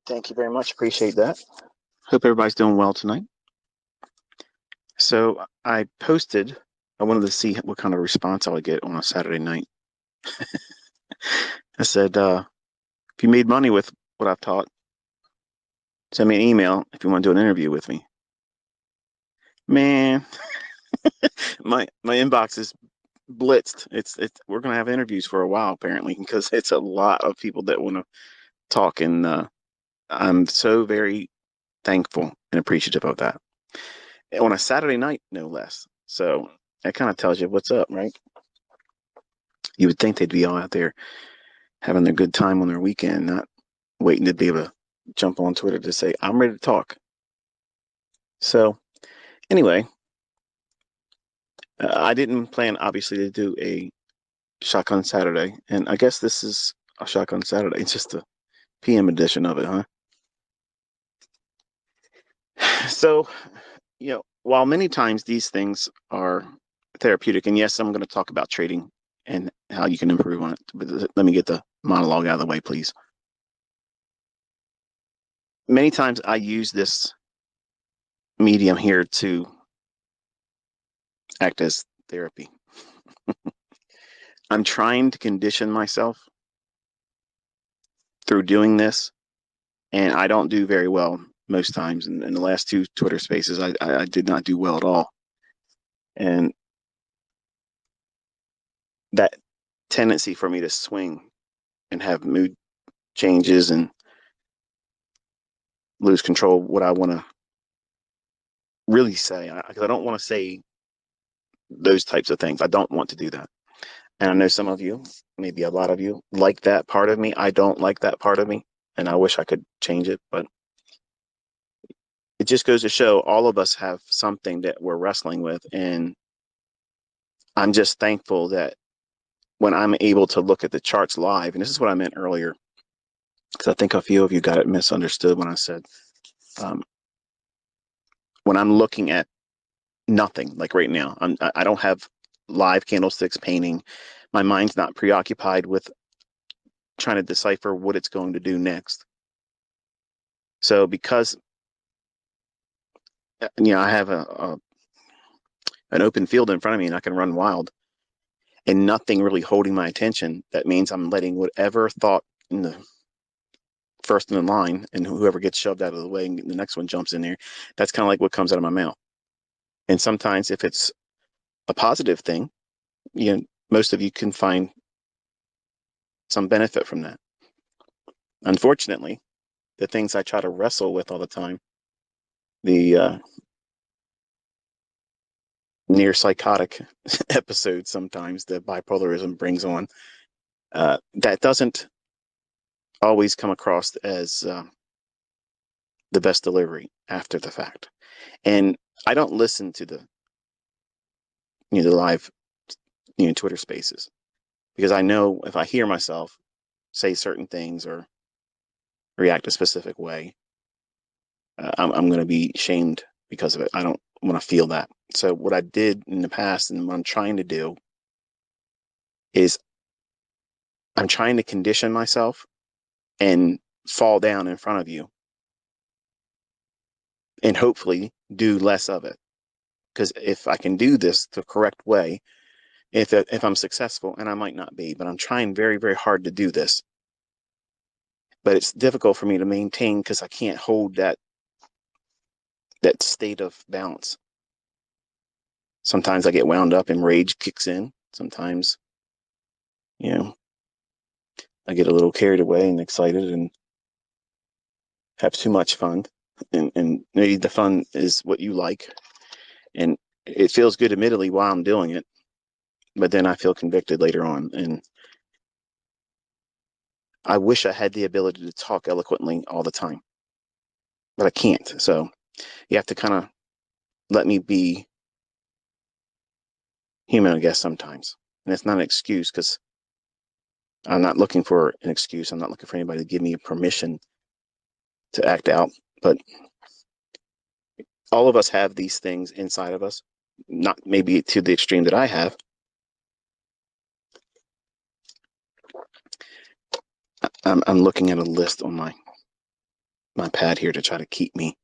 Thank you very much. Appreciate that. Hope everybody's doing well tonight. So I posted, I wanted to see what kind of response I would get on a Saturday night. I said, if you made money with what I've taught, send me an email if you want to do an interview with me. Man, my inbox is blitzed. It's we're gonna have interviews for a while apparently because it's a lot of people that want to talk, and I'm so very thankful and appreciative of that. On a Saturday night, no less. So that kind of tells you what's up, right? You would think they'd be all out there having their good time on their weekend, not waiting to be able to jump on Twitter to say, I'm ready to talk. So, anyway, I didn't plan, obviously, to do a Shotgun Saturday. And I guess this is a Shotgun Saturday. It's just a PM edition of it, huh? So, while many times these things are therapeutic, and yes, I'm going to talk about trading and how you can improve on it. But let me get the monologue out of the way, please. Many times I use this medium here to act as therapy. I'm trying to condition myself through doing this, and I don't do very well most times. In the last two Twitter spaces, I did not do well at all. And that tendency for me to swing and have mood changes and lose control of what I want to really say, because I don't want to say those types of things. I don't want to do that. And I know some of you, maybe a lot of you, like that part of me. I don't like that part of me, and I wish I could change it, but it just goes to show all of us have something that we're wrestling with. And I'm just thankful that when I'm able to look at the charts live, and this is what I meant earlier, because I think a few of you got it misunderstood when I said, when I'm looking at nothing, like right now, I don't have live candlesticks painting. My mind's not preoccupied with trying to decipher what it's going to do next. So because I have an open field in front of me and I can run wild and nothing really holding my attention, that means I'm letting whatever thought in the first in the line, and whoever gets shoved out of the way and the next one jumps in there, that's kind of like what comes out of my mouth. And sometimes if it's a positive thing, most of you can find some benefit from that. Unfortunately, the things I try to wrestle with all the time, the near psychotic episodes sometimes that bipolarism brings on, that doesn't always come across as the best delivery after the fact. And I don't listen to the live Twitter spaces, because I know if I hear myself say certain things or react a specific way, I'm going to be shamed because of it. I don't want to feel that. So what I did in the past and what I'm trying to do is I'm trying to condition myself and fall down in front of you and hopefully do less of it. Because if I can do this the correct way, if I'm successful, and I might not be, but I'm trying very, very hard to do this. But it's difficult for me to maintain because I can't hold that state of balance. Sometimes I get wound up and rage kicks in. Sometimes, I get a little carried away and excited and have too much fun. And maybe the fun is what you like. And it feels good, admittedly, while I'm doing it. But then I feel convicted later on. And I wish I had the ability to talk eloquently all the time, but I can't. So you have to kind of let me be human, I guess, sometimes. And it's not an excuse, because I'm not looking for an excuse. I'm not looking for anybody to give me permission to act out. But all of us have these things inside of us, not maybe to the extreme that I have. I'm looking at a list on my my pad here to try to keep me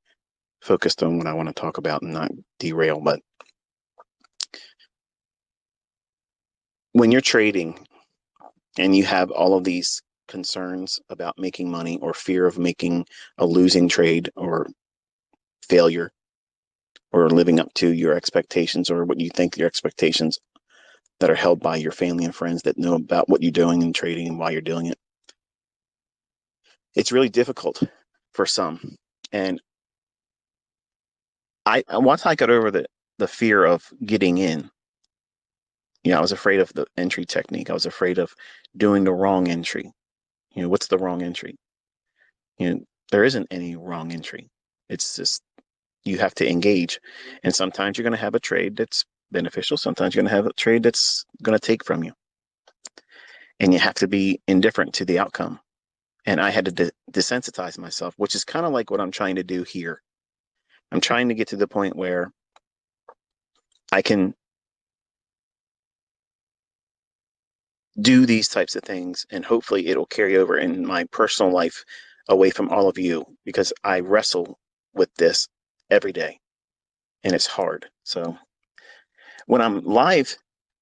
focused on what I want to talk about and not derail. But when you're trading and you have all of these concerns about making money or fear of making a losing trade or failure or living up to your expectations or what you think your expectations that are held by your family and friends that know about what you're doing in trading and why you're doing it, it's really difficult for some. And once I got over the fear of getting in, I was afraid of the entry technique. I was afraid of doing the wrong entry. What's the wrong entry? There isn't any wrong entry. It's just you have to engage. And sometimes you're going to have a trade that's beneficial. Sometimes you're going to have a trade that's going to take from you. And you have to be indifferent to the outcome. And I had to desensitize myself, which is kind of like what I'm trying to do here. I'm trying to get to the point where I can do these types of things, and hopefully it'll carry over in my personal life away from all of you, because I wrestle with this every day and it's hard. So when I'm live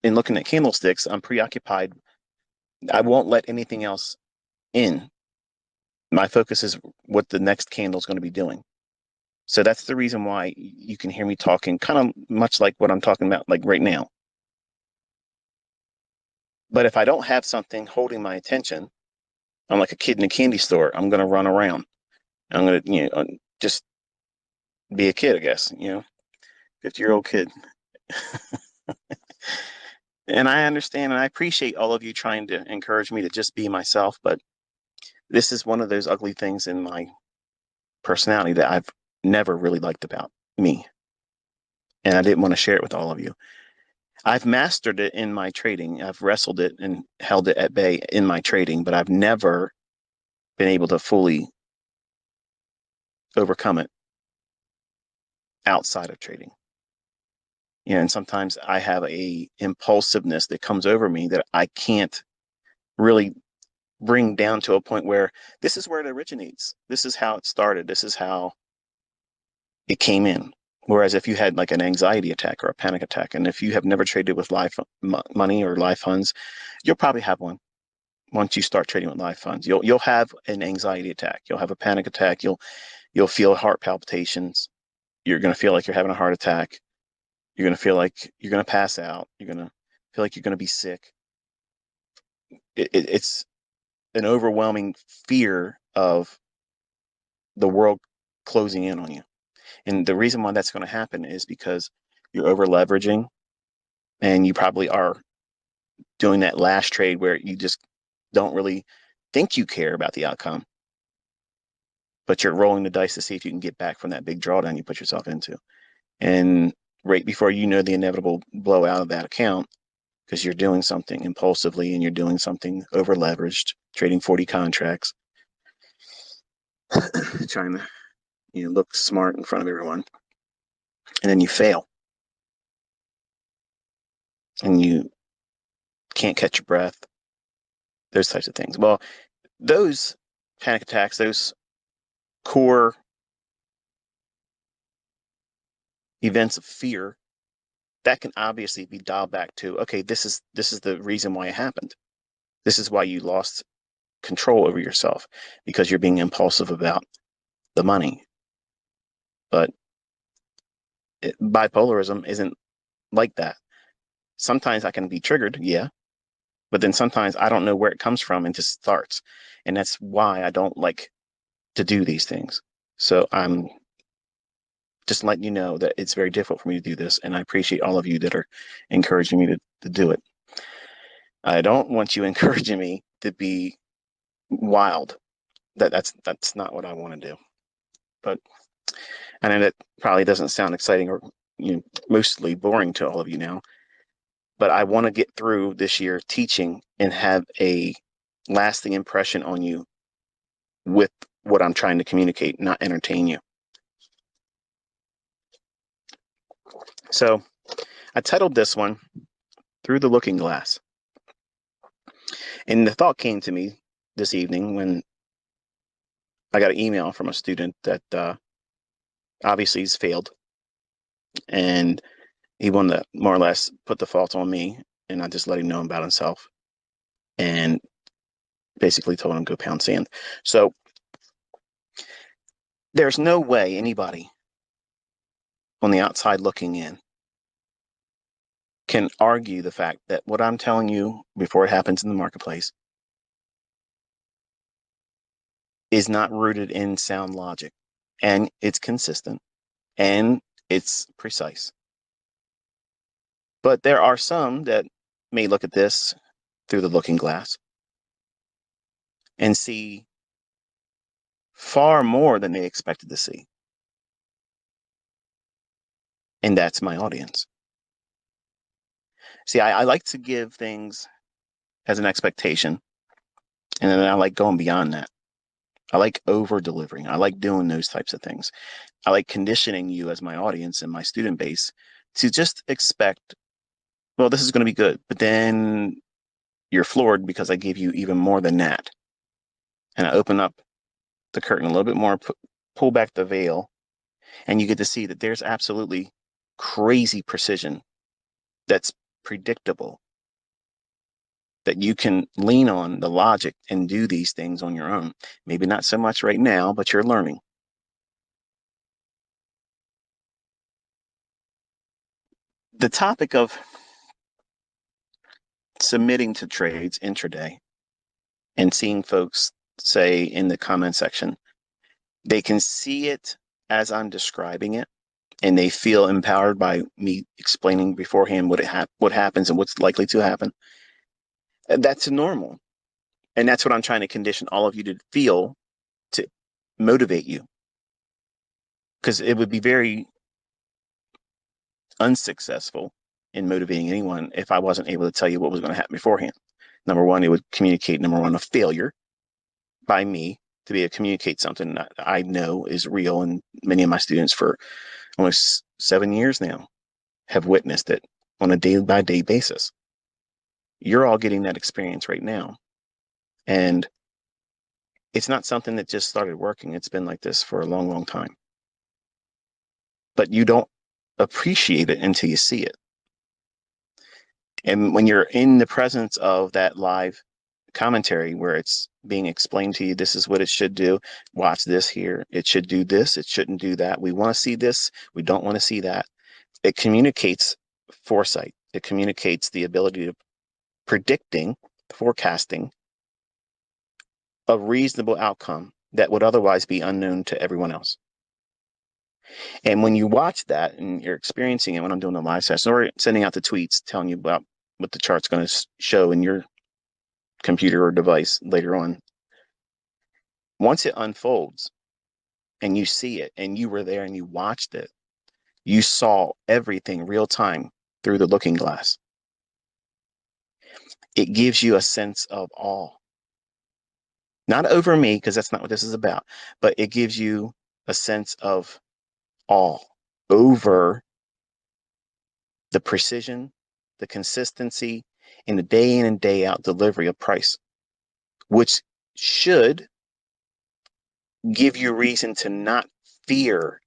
and looking at candlesticks, I'm preoccupied. I won't let anything else in. My focus is what the next candle is going to be doing. So that's the reason why you can hear me talking kind of much like what I'm talking about, like right now. But if I don't have something holding my attention, I'm like a kid in a candy store. I'm going to run around. I'm going to, just be a kid, I guess, 50-year-old kid. And I understand and I appreciate all of you trying to encourage me to just be myself. But this is one of those ugly things in my personality that I've never really liked about me. And I didn't want to share it with all of you. I've mastered it in my trading. I've wrestled it and held it at bay in my trading, but I've never been able to fully overcome it outside of trading. And sometimes I have a impulsiveness that comes over me that I can't really bring down to a point where this is where it originates. This is how it started. This is how it came in. Whereas if you had like an anxiety attack or a panic attack, and if you have never traded with live money or live funds, you'll probably have one. Once you start trading with live funds, you'll have an anxiety attack. You'll have a panic attack. You'll feel heart palpitations. You're going to feel like you're having a heart attack. You're going to feel like you're going to pass out. You're going to feel like you're going to be sick. It's an overwhelming fear of the world closing in on you. And the reason why that's going to happen is because you're over leveraging, and you probably are doing that last trade where you just don't really think you care about the outcome, but you're rolling the dice to see if you can get back from that big drawdown you put yourself into. And right before you know the inevitable blowout of that account, because you're doing something impulsively and you're doing something over leveraged, trading 40 contracts, trying to look smart in front of everyone, and then you fail and you can't catch your breath, those types of things. Well, those panic attacks, those core events of fear, that can obviously be dialed back to, okay, this is the reason why it happened. This is why you lost control over yourself, because you're being impulsive about the money. But bipolarism isn't like that. Sometimes I can be triggered, yeah, but then sometimes I don't know where it comes from and just starts. And that's why I don't like to do these things. So I'm just letting you know that it's very difficult for me to do this. And I appreciate all of you that are encouraging me to do it. I don't want you encouraging me to be wild. That's not what I want to do. But I know that probably doesn't sound exciting or mostly boring to all of you now. But I want to get through this year teaching and have a lasting impression on you with what I'm trying to communicate, not entertain you. So I titled this one Through the Looking Glass. And the thought came to me this evening when I got an email from a student that obviously he's failed, and he wanted to more or less put the fault on me, and I just let him know about himself, and basically told him go pound sand. So there's no way anybody on the outside looking in can argue the fact that what I'm telling you before it happens in the marketplace is not rooted in sound logic, and it's consistent, and it's precise. But there are some that may look at this through the looking glass and see far more than they expected to see. And that's my audience. See, I like to give things as an expectation, and then I like going beyond that. I like over delivering. I like doing those types of things. I like conditioning you as my audience and my student base to just expect, well, this is going to be good. But then you're floored because I give you even more than that. And I open up the curtain a little bit more, pull back the veil, and you get to see that there's absolutely crazy precision that's predictable, that you can lean on the logic and do these things on your own. Maybe not so much right now, but you're learning. The topic of submitting to trades intraday and seeing folks say in the comment section, they can see it as I'm describing it, and they feel empowered by me explaining beforehand what happens and what's likely to happen. That's normal. And that's what I'm trying to condition all of you to feel, to motivate you. Because it would be very unsuccessful in motivating anyone if I wasn't able to tell you what was going to happen beforehand. Number one, it would communicate, a failure by me to be able to communicate something that I know is real. And many of my students for almost 7 years now have witnessed it on a day-by-day basis. You're all getting that experience right now. And it's not something that just started working. It's been like this for a long, long time. But you don't appreciate it until you see it. And when you're in the presence of that live commentary where it's being explained to you, this is what it should do. Watch this here. It should do this. It shouldn't do that. We want to see this. We don't want to see that. It communicates foresight. It communicates the ability to predicting, forecasting a reasonable outcome that would otherwise be unknown to everyone else. And when you watch that and you're experiencing it when I'm doing the live session or sending out the tweets telling you about what the chart's going to show in your computer or device later on, once it unfolds and you see it and you were there and you watched it, you saw everything real time through the looking glass. It gives you a sense of awe. Not over me, because that's not what this is about, but it gives you a sense of awe over the precision, the consistency, and the day in and day out delivery of price, which should give you reason to not fear,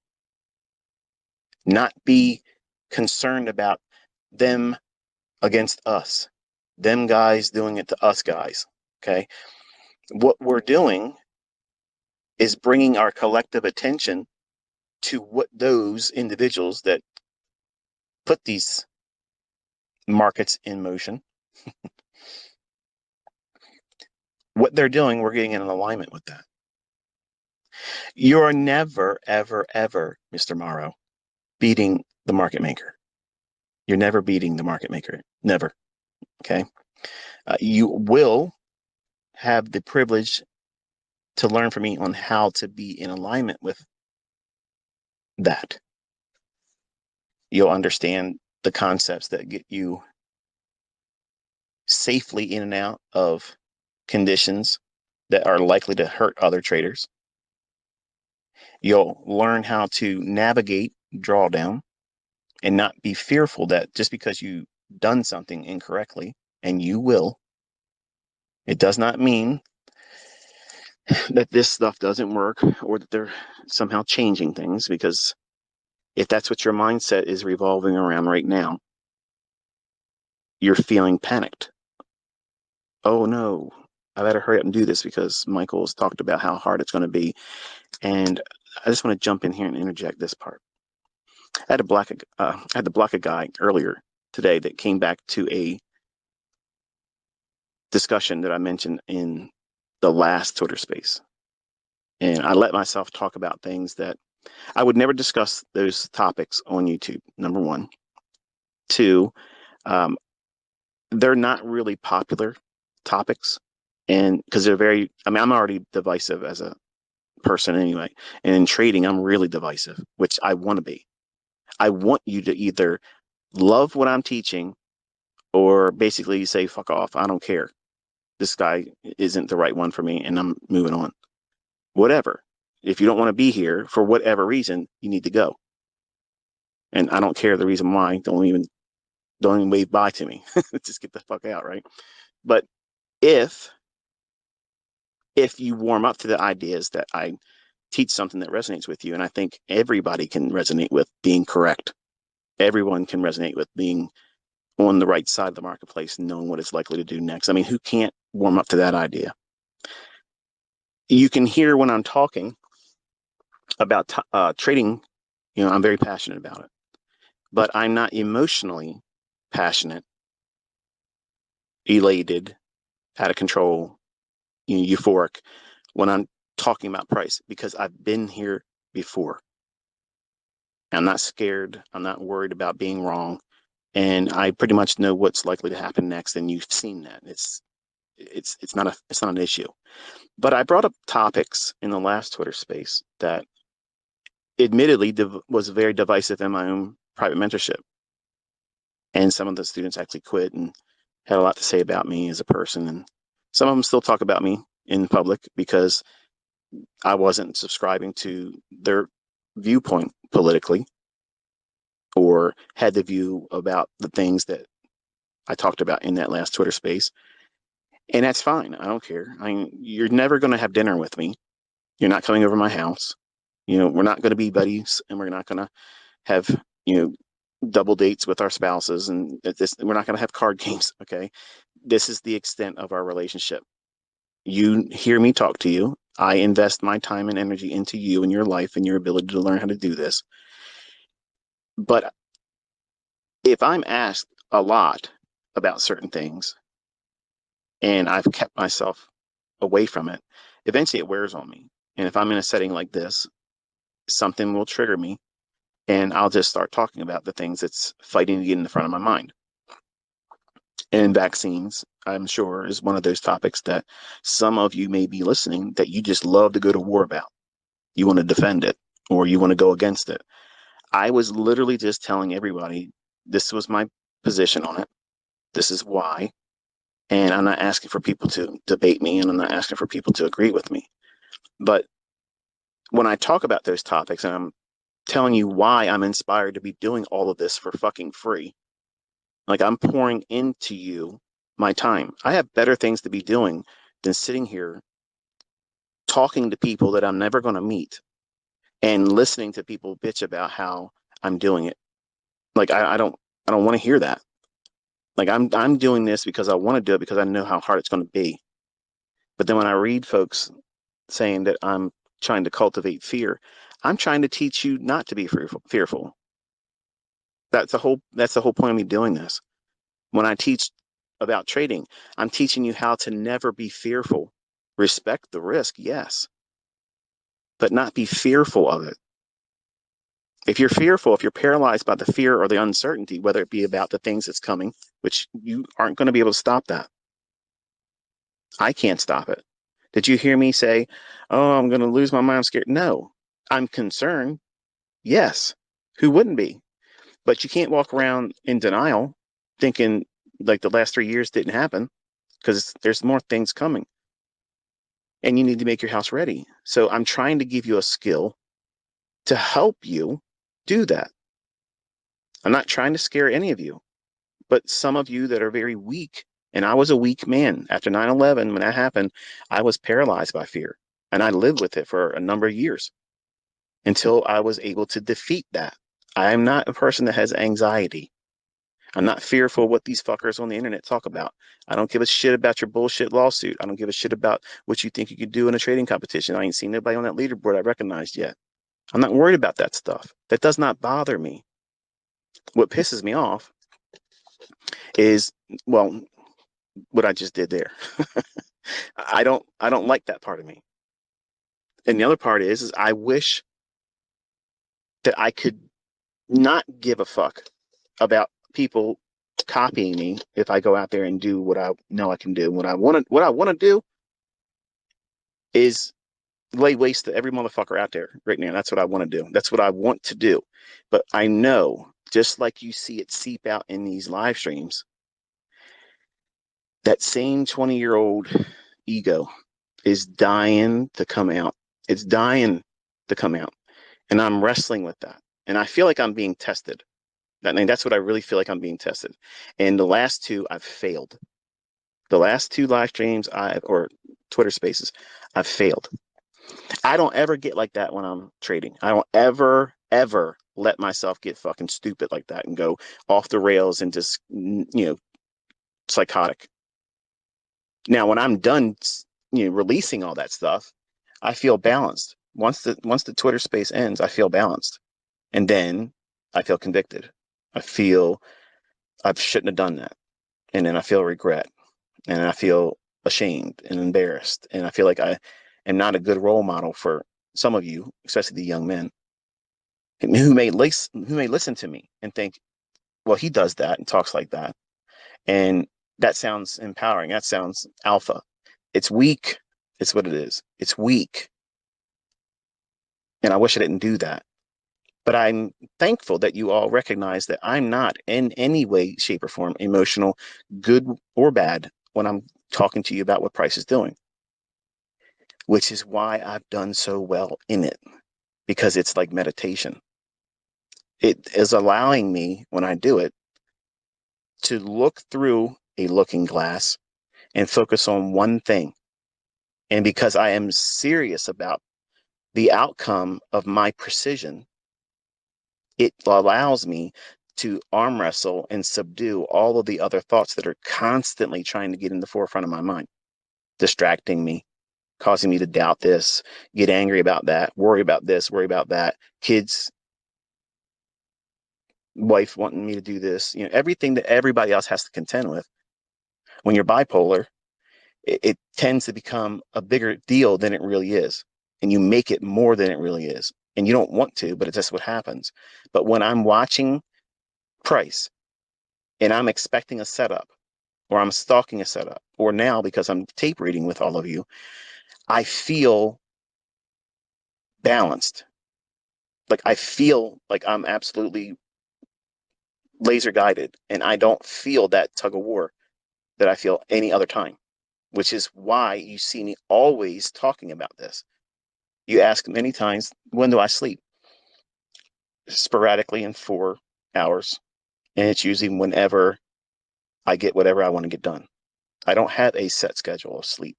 not be concerned about them against us, them guys doing it to us guys. Okay. What we're doing is bringing our collective attention to what those individuals that put these markets in motion, what they're doing, we're getting in alignment with that. You're never, ever, ever, Mr. Morrow, beating the market maker. You're never beating the market maker. Never. Okay. You will have the privilege to learn from me on how to be in alignment with that. You'll understand the concepts that get you safely in and out of conditions that are likely to hurt other traders. You'll learn how to navigate drawdown and not be fearful that just because you've done something incorrectly, and you will, it does not mean that this stuff doesn't work or that they're somehow changing things, because if that's what your mindset is revolving around right now, you're feeling panicked. Oh no, I better hurry up and do this because Michael's talked about how hard it's going to be. And I just want to jump in here and interject this part. I had to block a guy earlier today that came back to a discussion that I mentioned in the last Twitter space. And I let myself talk about things that I would never discuss those topics on YouTube, number one. Two, um, they're not really popular topics. And because they're very, I mean, I'm already divisive as a person anyway. And in trading, I'm really divisive, which I want to be. I want you to either love what I'm teaching or basically say, fuck off. I don't care. This guy isn't the right one for me and I'm moving on. Whatever. If you don't want to be here for whatever reason, you need to go. And I don't care the reason why. Don't even wave bye to me. Just get the fuck out, right? But if you warm up to the ideas that I teach something that resonates with you, and I think everybody can resonate with being correct. Everyone can resonate with being on the right side of the marketplace and knowing what it's likely to do next. I mean, who can't warm up to that idea? You can hear when I'm talking about trading, I'm very passionate about it, but I'm not emotionally passionate, elated, out of control, euphoric when I'm talking about price, because I've been here before. I'm not scared. I'm not worried about being wrong. And I pretty much know what's likely to happen next. And you've seen that. It's not an issue. But I brought up topics in the last Twitter space that admittedly was very divisive in my own private mentorship. And some of the students actually quit and had a lot to say about me as a person. And some of them still talk about me in public because I wasn't subscribing to their viewpoint politically or had the view about the things that I talked about in that last Twitter space. And that's fine. I don't care. I mean, you're never going to have dinner with me. You're not coming over my house. We're not going to be buddies, and we're not going to have, double dates with our spouses, and we're not going to have card games. Okay. This is the extent of our relationship. You hear me talk to you. I invest my time and energy into you and your life and your ability to learn how to do this. But if I'm asked a lot about certain things and I've kept myself away from it, eventually it wears on me. And if I'm in a setting like this, something will trigger me and I'll just start talking about the things that's fighting to get in the front of my mind. And vaccines, I'm sure, is one of those topics that some of you may be listening that you just love to go to war about. You want to defend it or you want to go against it. I was literally just telling everybody this was my position on it. This is why. And I'm not asking for people to debate me and I'm not asking for people to agree with me. But when I talk about those topics and I'm telling you why I'm inspired to be doing all of this for fucking free, like I'm pouring into you my time. I have better things to be doing than sitting here talking to people that I'm never going to meet and listening to people bitch about how I'm doing it. Like I don't want to hear that. Like I'm doing this because I want to do it because I know how hard it's going to be. But then when I read folks saying that I'm trying to cultivate fear, I'm trying to teach you not to be fearful. That's the whole point of me doing this. When I teach about trading, I'm teaching you how to never be fearful. Respect the risk, yes, but not be fearful of it. If you're fearful, if you're paralyzed by the fear or the uncertainty, whether it be about the things that's coming, which you aren't going to be able to stop that. I can't stop it. Did you hear me say, oh, I'm going to lose my mind, I'm scared? No, I'm concerned. Yes. Who wouldn't be? But you can't walk around in denial thinking like the last 3 years didn't happen, because there's more things coming and you need to make your house ready. So I'm trying to give you a skill to help you do that. I'm not trying to scare any of you, but some of you that are very weak, and I was a weak man after 9/11. When that happened, I was paralyzed by fear. And I lived with it for a number of years until I was able to defeat that. I am not a person that has anxiety. I'm not fearful of what these fuckers on the internet talk about. I don't give a shit about your bullshit lawsuit. I don't give a shit about what you think you could do in a trading competition. I ain't seen nobody on that leaderboard I recognized yet. I'm not worried about that stuff. That does not bother me. What pisses me off is, well, what I just did there. I don't like that part of me. And the other part is I wish that I could not give a fuck about people copying me if I go out there and do what I know I can do. What I want to do is lay waste to every motherfucker out there right now. That's what I want to do. That's what I want to do. But I know, just like you see it seep out in these live streams, that same 20-year-old ego is dying to come out. It's dying to come out. And I'm wrestling with that. And I feel like I'm being tested. That's what I really feel like I'm being tested. And the last two, I've failed. The last two live streams or Twitter spaces, I've failed. I don't ever get like that when I'm trading. I don't ever let myself get fucking stupid like that and go off the rails and just, psychotic. Now, when I'm done, releasing all that stuff, I feel balanced. Once the Twitter space ends, I feel balanced. And then I feel convicted. I feel I shouldn't have done that. And then I feel regret. And I feel ashamed and embarrassed. And I feel like I am not a good role model for some of you, especially the young men, who may listen to me and think, well, he does that and talks like that. And that sounds empowering. That sounds alpha. It's weak. It's what it is. It's weak. And I wish I didn't do that. But I'm thankful that you all recognize that I'm not in any way, shape, or form emotional, good or bad, when I'm talking to you about what Price is doing, which is why I've done so well in it, because it's like meditation. It is allowing me, when I do it, to look through a looking glass and focus on one thing. And because I am serious about the outcome of my precision, it allows me to arm wrestle and subdue all of the other thoughts that are constantly trying to get in the forefront of my mind, distracting me, causing me to doubt this, get angry about that, worry about this, worry about that, kids, wife wanting me to do this, everything that everybody else has to contend with. When you're bipolar, it tends to become a bigger deal than it really is. And you make it more than it really is. And you don't want to, but it's just what happens. But when I'm watching Price and I'm expecting a setup, or I'm stalking a setup, or now because I'm tape reading with all of you, I feel balanced. Like I feel like I'm absolutely laser guided, and I don't feel that tug of war that I feel any other time, which is why you see me always talking about this. You ask many times, when do I sleep? Sporadically in 4 hours. And it's usually whenever I get whatever I want to get done. I don't have a set schedule of sleep.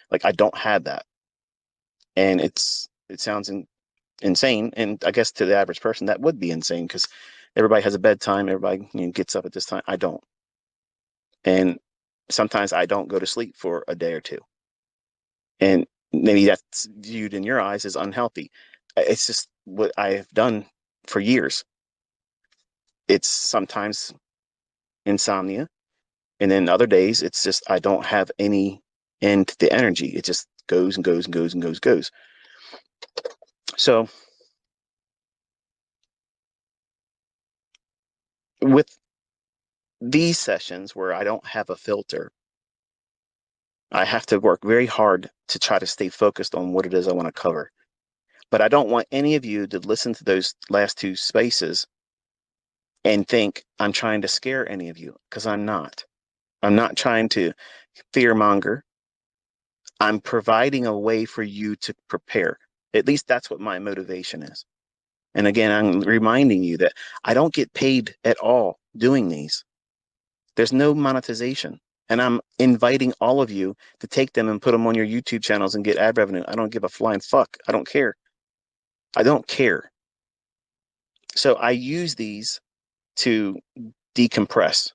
Like I don't have that. And it sounds insane. And I guess to the average person, that would be insane because everybody has a bedtime. Everybody gets up at this time. I don't. And sometimes I don't go to sleep for a day or two. And maybe that's viewed in your eyes as unhealthy. It's just what I have done for years. It's sometimes insomnia. And then other days, it's just I don't have any end to the energy. It just goes and goes and goes and goes. So with these sessions where I don't have a filter, I have to work very hard to try to stay focused on what it is I want to cover. But I don't want any of you to listen to those last two spaces and think I'm trying to scare any of you, because I'm not. I'm not trying to fearmonger. I'm providing a way for you to prepare. At least that's what my motivation is. And again, I'm reminding you that I don't get paid at all doing these. There's no monetization. And I'm inviting all of you to take them and put them on your YouTube channels and get ad revenue. I don't give a flying fuck. I don't care. I don't care. So I use these to decompress.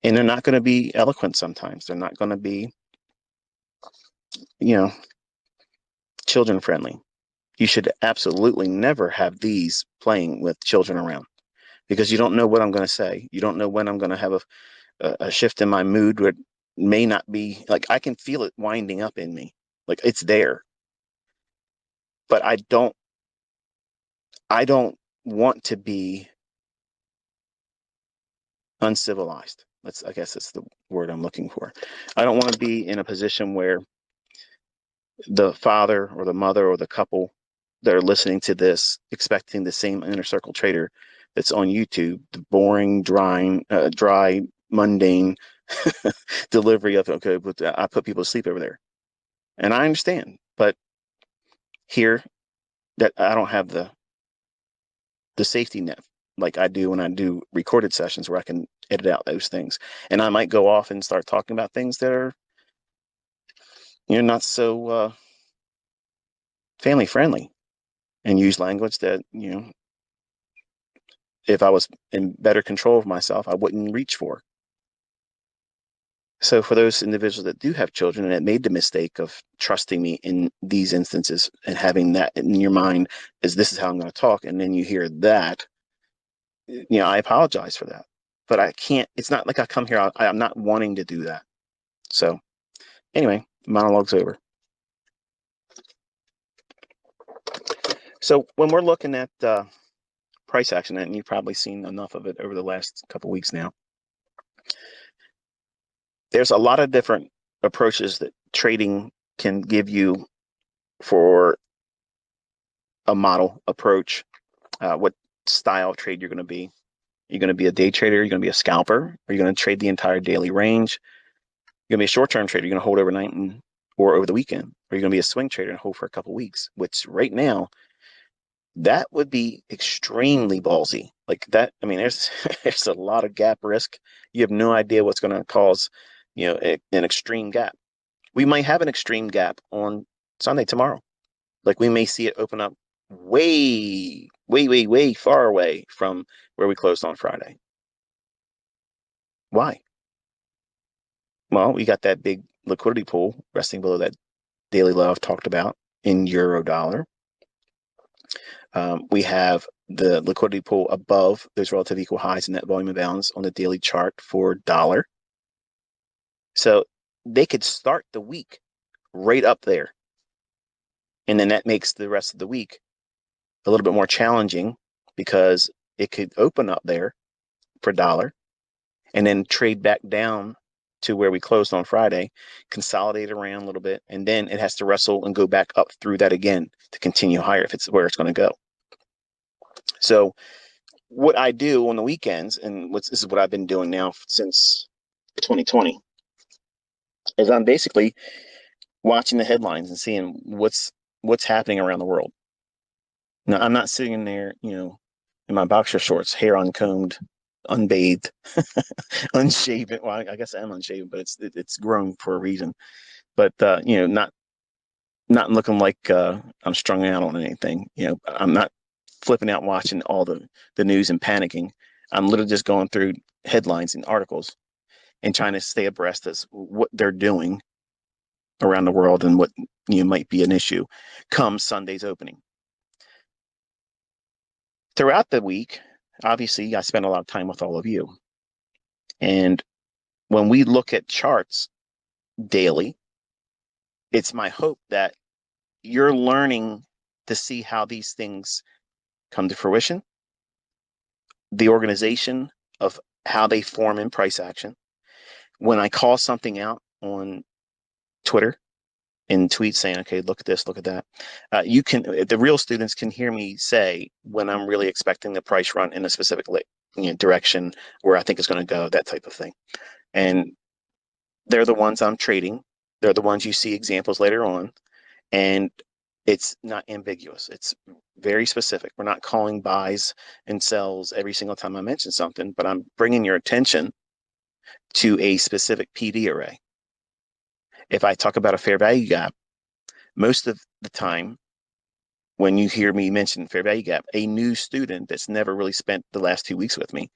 And they're not going to be eloquent sometimes. They're not going to be, you know, children friendly. You should absolutely never have these playing with children around because you don't know what I'm going to say. You don't know when I'm going to have a shift in my mood where it may not be like I can feel it winding up in me. Like it's there. But I don't want to be uncivilized. I guess that's the word I'm looking for. I don't want to be in a position where the father or the mother or the couple that are listening to this expecting the same inner circle trader that's on YouTube, the boring, dry, mundane delivery of okay, but I put people to sleep over there, and I understand, but here that I don't have the safety net like I do when I do recorded sessions where I can edit out those things, and I might go off and start talking about things that are not so family friendly and use language that if I was in better control of myself, I wouldn't reach for. So for those individuals that do have children and that made the mistake of trusting me in these instances and having that in your mind is this is how I'm going to talk, and then you hear that, I apologize for that. But I can't, it's not like I come here, I'm not wanting to do that. So anyway, monologue's over. So when we're looking at price action, and you've probably seen enough of it over the last couple of weeks now, there's a lot of different approaches that trading can give you for a model approach, what style of trade you're going to be. You're going to be a day trader, you're going to be a scalper, or you're going to trade the entire daily range. You're going to be a short-term trader, you're going to hold overnight or over the weekend, or you're going to be a swing trader and hold for a couple of weeks, which right now, that would be extremely ballsy. Like that, I mean, there's there's a lot of gap risk. You have no idea what's going to cause, an extreme gap. We might have an extreme gap on Sunday tomorrow. Like we may see it open up way, way, way, way far away from where we closed on Friday. Why? Well, we got that big liquidity pool resting below that daily low I've talked about in euro dollar. We have the liquidity pool above those relative equal highs in net volume imbalance on the daily chart for dollar. So they could start the week right up there. And then that makes the rest of the week a little bit more challenging because it could open up there for dollar and then trade back down to where we closed on Friday, consolidate around a little bit, and then it has to wrestle and go back up through that again to continue higher if it's where it's going to go. So what I do on the weekends, and this is what I've been doing now since 2020, is I'm basically watching the headlines and seeing what's happening around the world. Now, I'm not sitting there, in my boxer shorts, hair uncombed, unbathed, unshaven. Well, I guess I'm unshaven, but it's grown for a reason. But not looking like I'm strung out on anything. I'm not flipping out watching all the news and panicking. I'm literally just going through headlines and articles and trying to stay abreast as what they're doing around the world and what might be an issue come Sunday's opening. Throughout the week, obviously, I spend a lot of time with all of you. And when we look at charts daily, it's my hope that you're learning to see how these things come to fruition, the organization of how they form in price action. When I call something out on Twitter in tweets saying, okay, look at this, look at that, the real students can hear me say when I'm really expecting the price run in a specific direction where I think it's going to go, that type of thing. And they're the ones I'm trading. They're the ones you see examples later on. And it's not ambiguous. It's very specific. We're not calling buys and sells every single time I mention something, but I'm bringing your attention to a specific PD array. If I talk about a fair value gap, most of the time when you hear me mention fair value gap, a new student that's never really spent the last 2 weeks with me,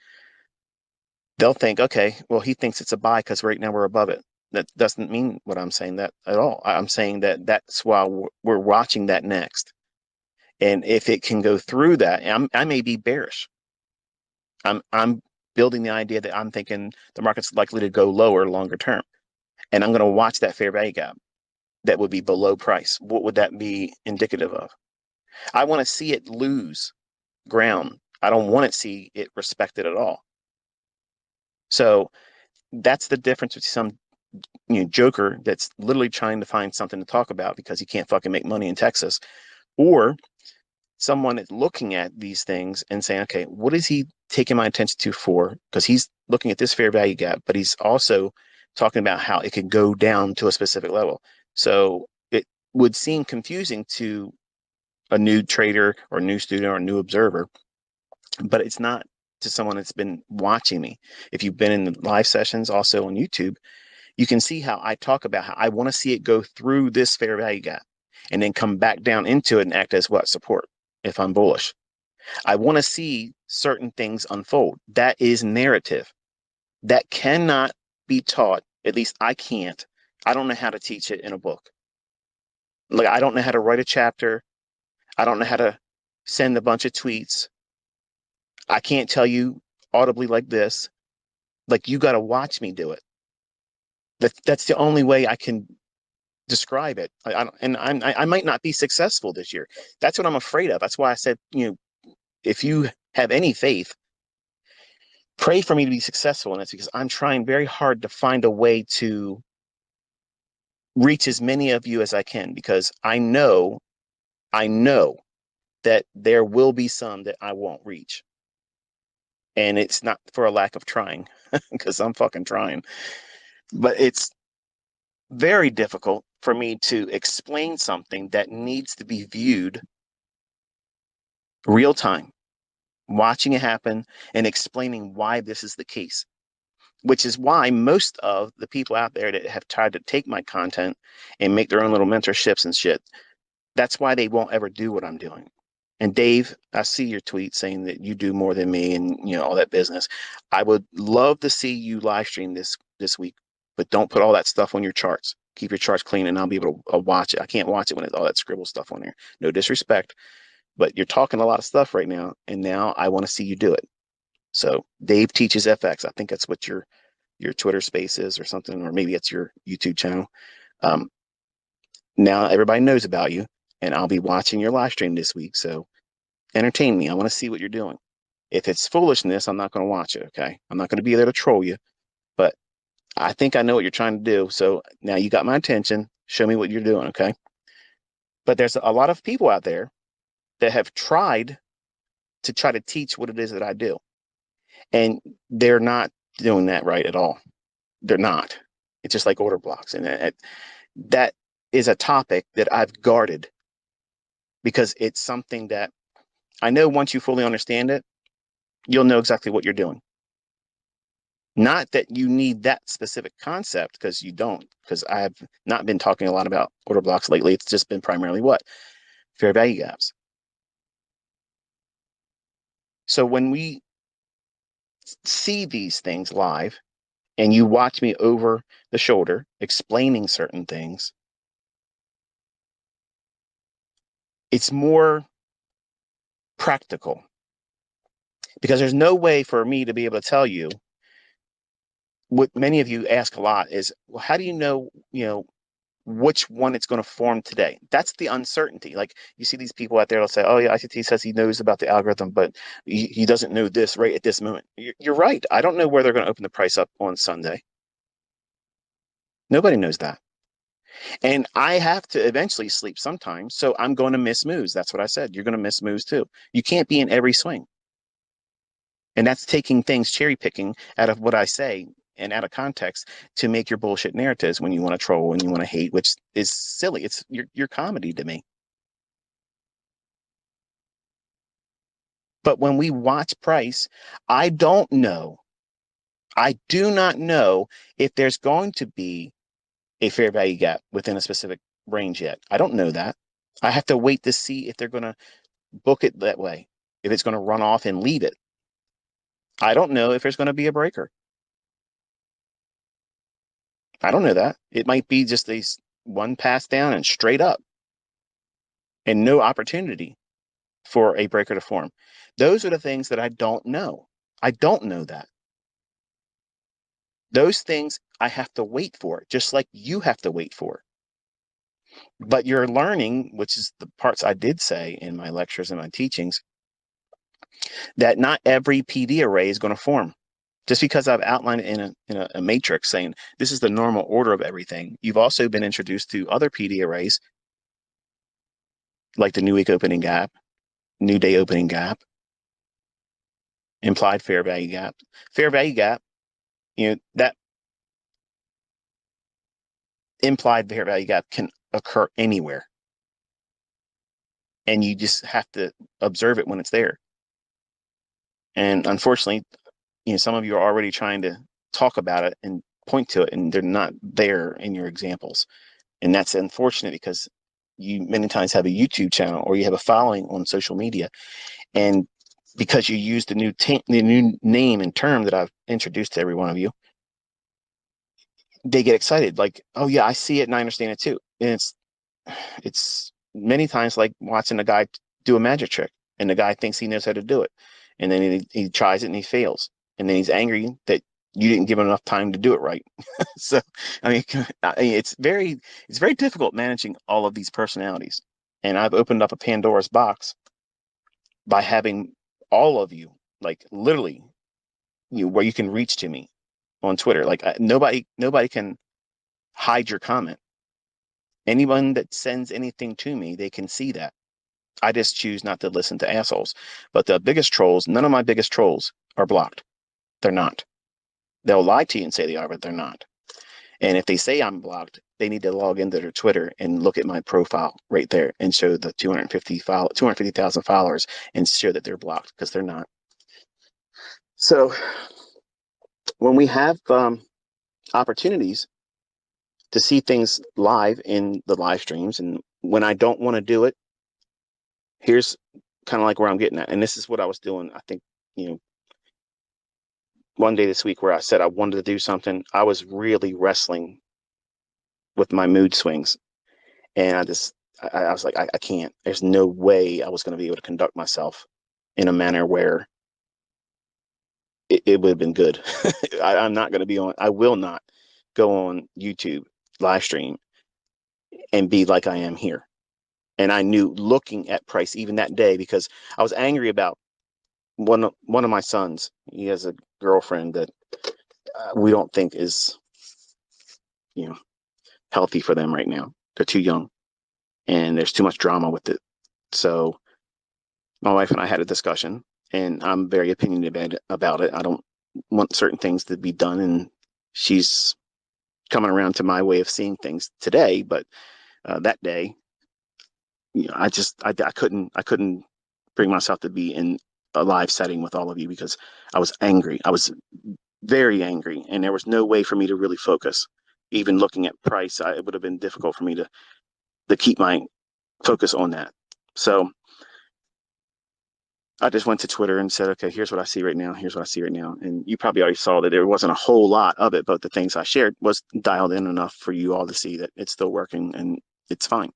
they'll think, okay, well, he thinks it's a buy because right now we're above it. That doesn't mean what I'm saying that at all. I'm saying that that's why we're watching that next. And if it can go through that, I may be bearish. I'm building the idea that I'm thinking the market's likely to go lower longer term. And I'm going to watch that fair value gap that would be below price. What would that be indicative of? I want to see it lose ground. I don't want to see it respected at all. So that's the difference with some joker that's literally trying to find something to talk about because he can't fucking make money in Texas, or someone is looking at these things and saying, okay, what is he taking my attention to for? Because he's looking at this fair value gap, but he's also talking about how it can go down to a specific level. So it would seem confusing to a new trader or new student or new observer, but it's not to someone that's been watching me. If you've been in the live sessions also on YouTube, you can see how I talk about how I want to see it go through this fair value gap and then come back down into it and act as what? Support if I'm bullish. I want to see certain things unfold. That is narrative. That cannot be taught. At least I can't. I don't know how to teach it in a book. Like, I don't know how to write a chapter. I don't know how to send a bunch of tweets. I can't tell you audibly like this. Like, you got to watch me do it. That's the only way I can describe it. I might not be successful this year. That's what I'm afraid of. That's why I said, if you have any faith, pray for me to be successful in this, because I'm trying very hard to find a way to reach as many of you as I can, because I know that there will be some that I won't reach. And it's not for a lack of trying, because I'm fucking trying. But it's very difficult for me to explain something that needs to be viewed real time, watching it happen and explaining why this is the case, which is why most of the people out there that have tried to take my content and make their own little mentorships and shit, that's why they won't ever do what I'm doing. And Dave, I see your tweet saying that you do more than me and all that business. I would love to see you live stream this week, but don't put all that stuff on your charts. Keep your charts clean and I'll be able to watch it. I can't watch it when it's all that scribble stuff on there. No disrespect, but you're talking a lot of stuff right now, and now I want to see you do it. So Dave teaches FX. I think that's what your Twitter space is or something, or maybe it's your YouTube channel. Now everybody knows about you, and I'll be watching your live stream this week. So entertain me. I want to see what you're doing. If it's foolishness, I'm not going to watch it. Okay. I'm not going to be there to troll you, but I think I know what you're trying to do. So now you got my attention. Show me what you're doing. Okay. But there's a lot of people out there that have tried to try to teach what it is that I do. And they're not doing that right at all. They're not. It's just like order blocks. And that is a topic that I've guarded, because it's something that I know once you fully understand it, you'll know exactly what you're doing. Not that you need that specific concept, because you don't, because I have not been talking a lot about order blocks lately. It's just been primarily what? Fair value gaps. So when we see these things live and you watch me over the shoulder explaining certain things, it's more practical, because there's no way for me to be able to tell you what many of you ask a lot is, well, how do you know which one it's going to form today? That's the uncertainty. Like, you see these people out there will say, oh yeah, ICT says he knows about the algorithm, but he doesn't know this right at this moment. You're right. I don't know where they're going to open the price up on Sunday. Nobody knows that. And I have to eventually sleep sometimes. So I'm going to miss moves. That's what I said. You're going to miss moves too. You can't be in every swing. And that's taking things, cherry picking out of what I say and out of context to make your bullshit narratives when you want to troll and you want to hate, which is silly. It's your comedy to me. But when we watch price, I don't know. I do not know if there's going to be a fair value gap within a specific range yet. I don't know that. I have to wait to see if they're going to book it that way, if it's going to run off and leave it. I don't know if there's going to be a breaker. I don't know that. It might be just a one pass down and straight up and no opportunity for a breaker to form. Those are the things that I don't know. I don't know that. Those things I have to wait for, just like you have to wait for. But you're learning, which is the parts I did say in my lectures and my teachings, that not every PD array is going to form. Just because I've outlined it in a matrix saying this is the normal order of everything, you've also been introduced to other PD arrays like the new week opening gap, new day opening gap, implied fair value gap. Fair value gap, that implied fair value gap can occur anywhere. And you just have to observe it when it's there. And unfortunately, some of you are already trying to talk about it and point to it, and they're not there in your examples. And that's unfortunate because you many times have a YouTube channel or you have a following on social media. And because you use the new name and term that I've introduced to every one of you, they get excited. Like, oh yeah, I see it and I understand it too. And it's many times like watching a guy do a magic trick and the guy thinks he knows how to do it. And then he tries it and he fails. And then he's angry that you didn't give him enough time to do it right. So, I mean, it's very difficult managing all of these personalities. And I've opened up a Pandora's box by having all of you, like literally, where you can reach to me on Twitter. Like nobody can hide your comment. Anyone that sends anything to me, they can see that. I just choose not to listen to assholes. But the biggest trolls, none of my biggest trolls are blocked. They're not. They'll lie to you and say they are, but they're not. And if they say I'm blocked, they need to log into their Twitter and look at my profile right there and show the 250,000 followers and show that they're blocked, because they're not. So when we have opportunities to see things live in the live streams, and when I don't want to do it, here's kind of like where I'm getting at. And this is what I was doing, I think, one day this week where I said I wanted to do something. I was really wrestling with my mood swings. And I was like, I can't. There's no way I was going to be able to conduct myself in a manner where it would have been good. I'm not going to be on, I will not go on YouTube live stream and be like I am here. And I knew, looking at price even that day, because I was angry about one of my sons. He has a girlfriend that we don't think is, healthy for them right now. They're too young and there's too much drama with it. So my wife and I had a discussion, and I'm very opinionated about it. I don't want certain things to be done, and she's coming around to my way of seeing things today. But that day, I couldn't bring myself to be in a live setting with all of you because I was angry. I was very angry, and there was no way for me to really focus. Even looking at price, it would have been difficult for me to keep my focus on that. So I just went to Twitter and said, okay, here's what I see right now. Here's what I see right now. And you probably already saw that there wasn't a whole lot of it, but the things I shared was dialed in enough for you all to see that it's still working and it's fine.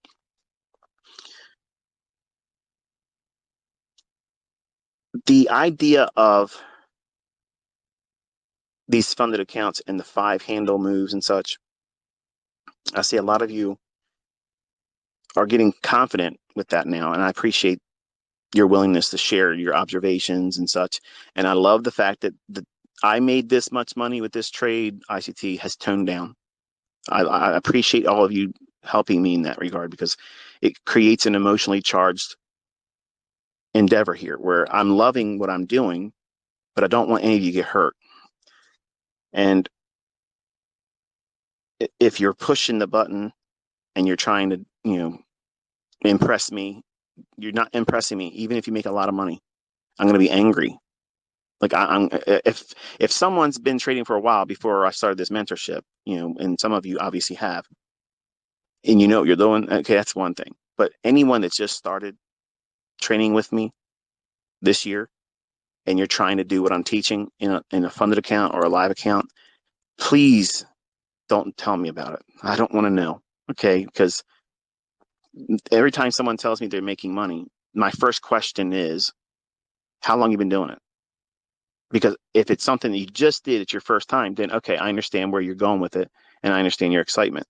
The idea of these funded accounts and the 5 handle moves and such, I see a lot of you are getting confident with that now. And I appreciate your willingness to share your observations and such. And I love the fact that I made this much money with this trade, ICT has toned down. I appreciate all of you helping me in that regard, because it creates an emotionally charged endeavor here where I'm loving what I'm doing, but I don't want any of you to get hurt. And if you're pushing the button and you're trying to, impress me, you're not impressing me. Even if you make a lot of money, I'm going to be angry. Like I'm if someone's been trading for a while before I started this mentorship, and some of you obviously have, and you know what you're doing, okay, that's one thing. But anyone that's just started training with me this year, and you're trying to do what I'm teaching in a funded account or a live account, please don't tell me about it. I don't want to know. Okay, because every time someone tells me they're making money, my first question is, how long you been doing it? Because if it's something that you just did, it's your first time, then okay, I understand where you're going with it, and I understand your excitement.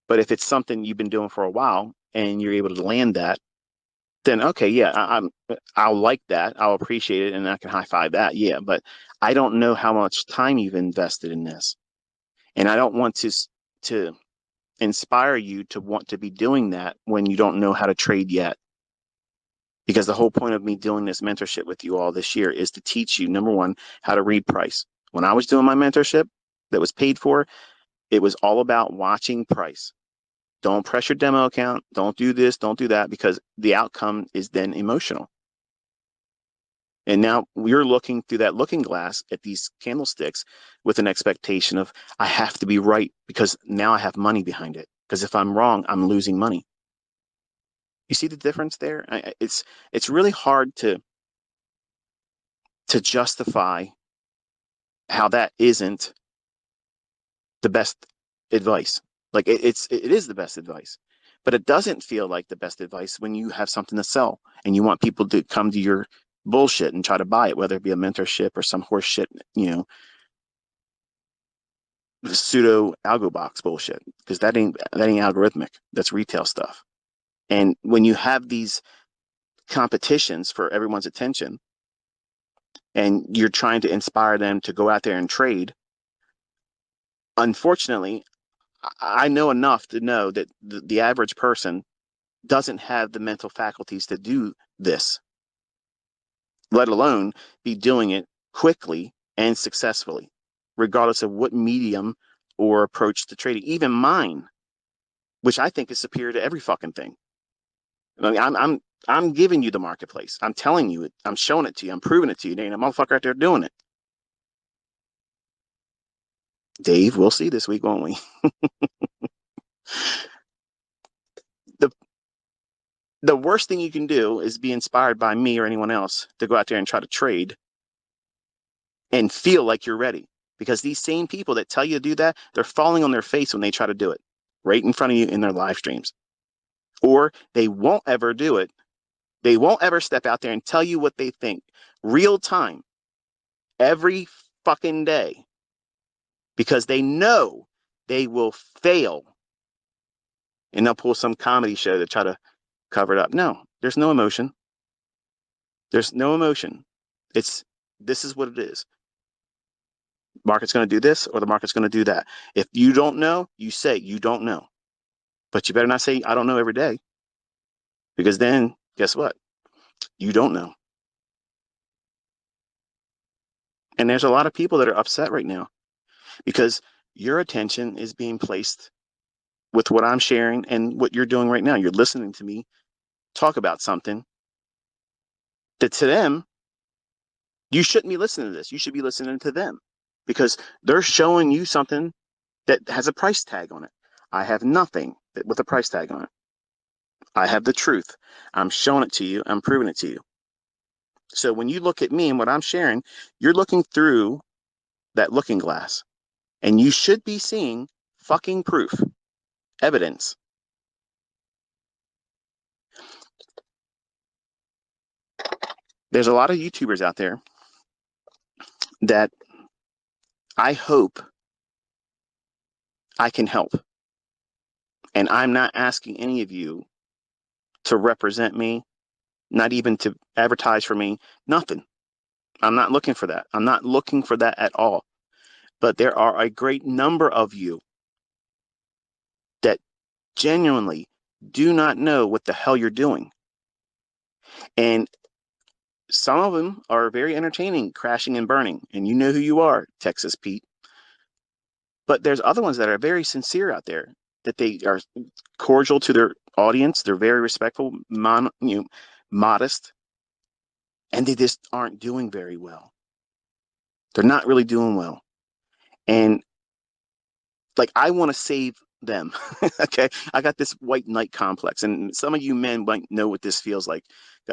But if it's something you've been doing for a while and you're able to land that, then okay, yeah, I'll like that, I'll appreciate it, and I can high five that, yeah. But I don't know how much time you've invested in this, and I don't want to inspire you to want to be doing that when you don't know how to trade yet. Because the whole point of me doing this mentorship with you all this year is to teach you, number one, how to read price. When I was doing my mentorship that was paid for, it was all about watching price. Don't press your demo account. Don't do this. Don't do that, because the outcome is then emotional. And now we're looking through that looking glass at these candlesticks with an expectation of, I have to be right because now I have money behind it. Because if I'm wrong, I'm losing money. You see the difference there? It's really hard to justify how that isn't the best advice. Like it is the best advice, but it doesn't feel like the best advice when you have something to sell and you want people to come to your bullshit and try to buy it, whether it be a mentorship or some horse shit, pseudo algo box bullshit, because that ain't algorithmic. That's retail stuff. And when you have these competitions for everyone's attention and you're trying to inspire them to go out there and trade, unfortunately, I know enough to know that the average person doesn't have the mental faculties to do this, let alone be doing it quickly and successfully, regardless of what medium or approach to trading. Even mine, which I think is superior to every fucking thing. I mean, I'm giving you the marketplace. I'm telling you it. I'm showing it to you. I'm proving it to you. There ain't a motherfucker out there doing it. Dave, we'll see this week, won't we? the the worst thing you can do is be inspired by me or anyone else to go out there and try to trade and feel like you're ready. Because these same people that tell you to do that, they're falling on their face when they try to do it right in front of you in their live streams. Or they won't ever do it. They won't ever step out there and tell you what they think real time every fucking day, because they know they will fail, and they'll pull some comedy show to try to cover it up. No, there's no emotion. There's no emotion. This is what it is. Market's going to do this or the market's going to do that. If you don't know, you say you don't know. But you better not say I don't know every day, because then guess what? You don't know. And there's a lot of people that are upset right now because your attention is being placed with what I'm sharing and what you're doing right now. You're listening to me talk about something that to them, you shouldn't be listening to this. You should be listening to them, because they're showing you something that has a price tag on it. I have nothing with a price tag on it. I have the truth. I'm showing it to you. I'm proving it to you. So when you look at me and what I'm sharing, you're looking through that looking glass, and you should be seeing fucking proof, evidence. There's a lot of YouTubers out there that I hope I can help. And I'm not asking any of you to represent me, not even to advertise for me, nothing. I'm not looking for that. I'm not looking for that at all. But there are a great number of you that genuinely do not know what the hell you're doing. And some of them are very entertaining, crashing and burning. And you know who you are, Texas Pete. But there's other ones that are very sincere out there, that they are cordial to their audience. They're very respectful, modest, and they just aren't doing very well. They're not really doing well. And like, I want to save them. Okay. I got this white knight complex. And some of you men might know what this feels like.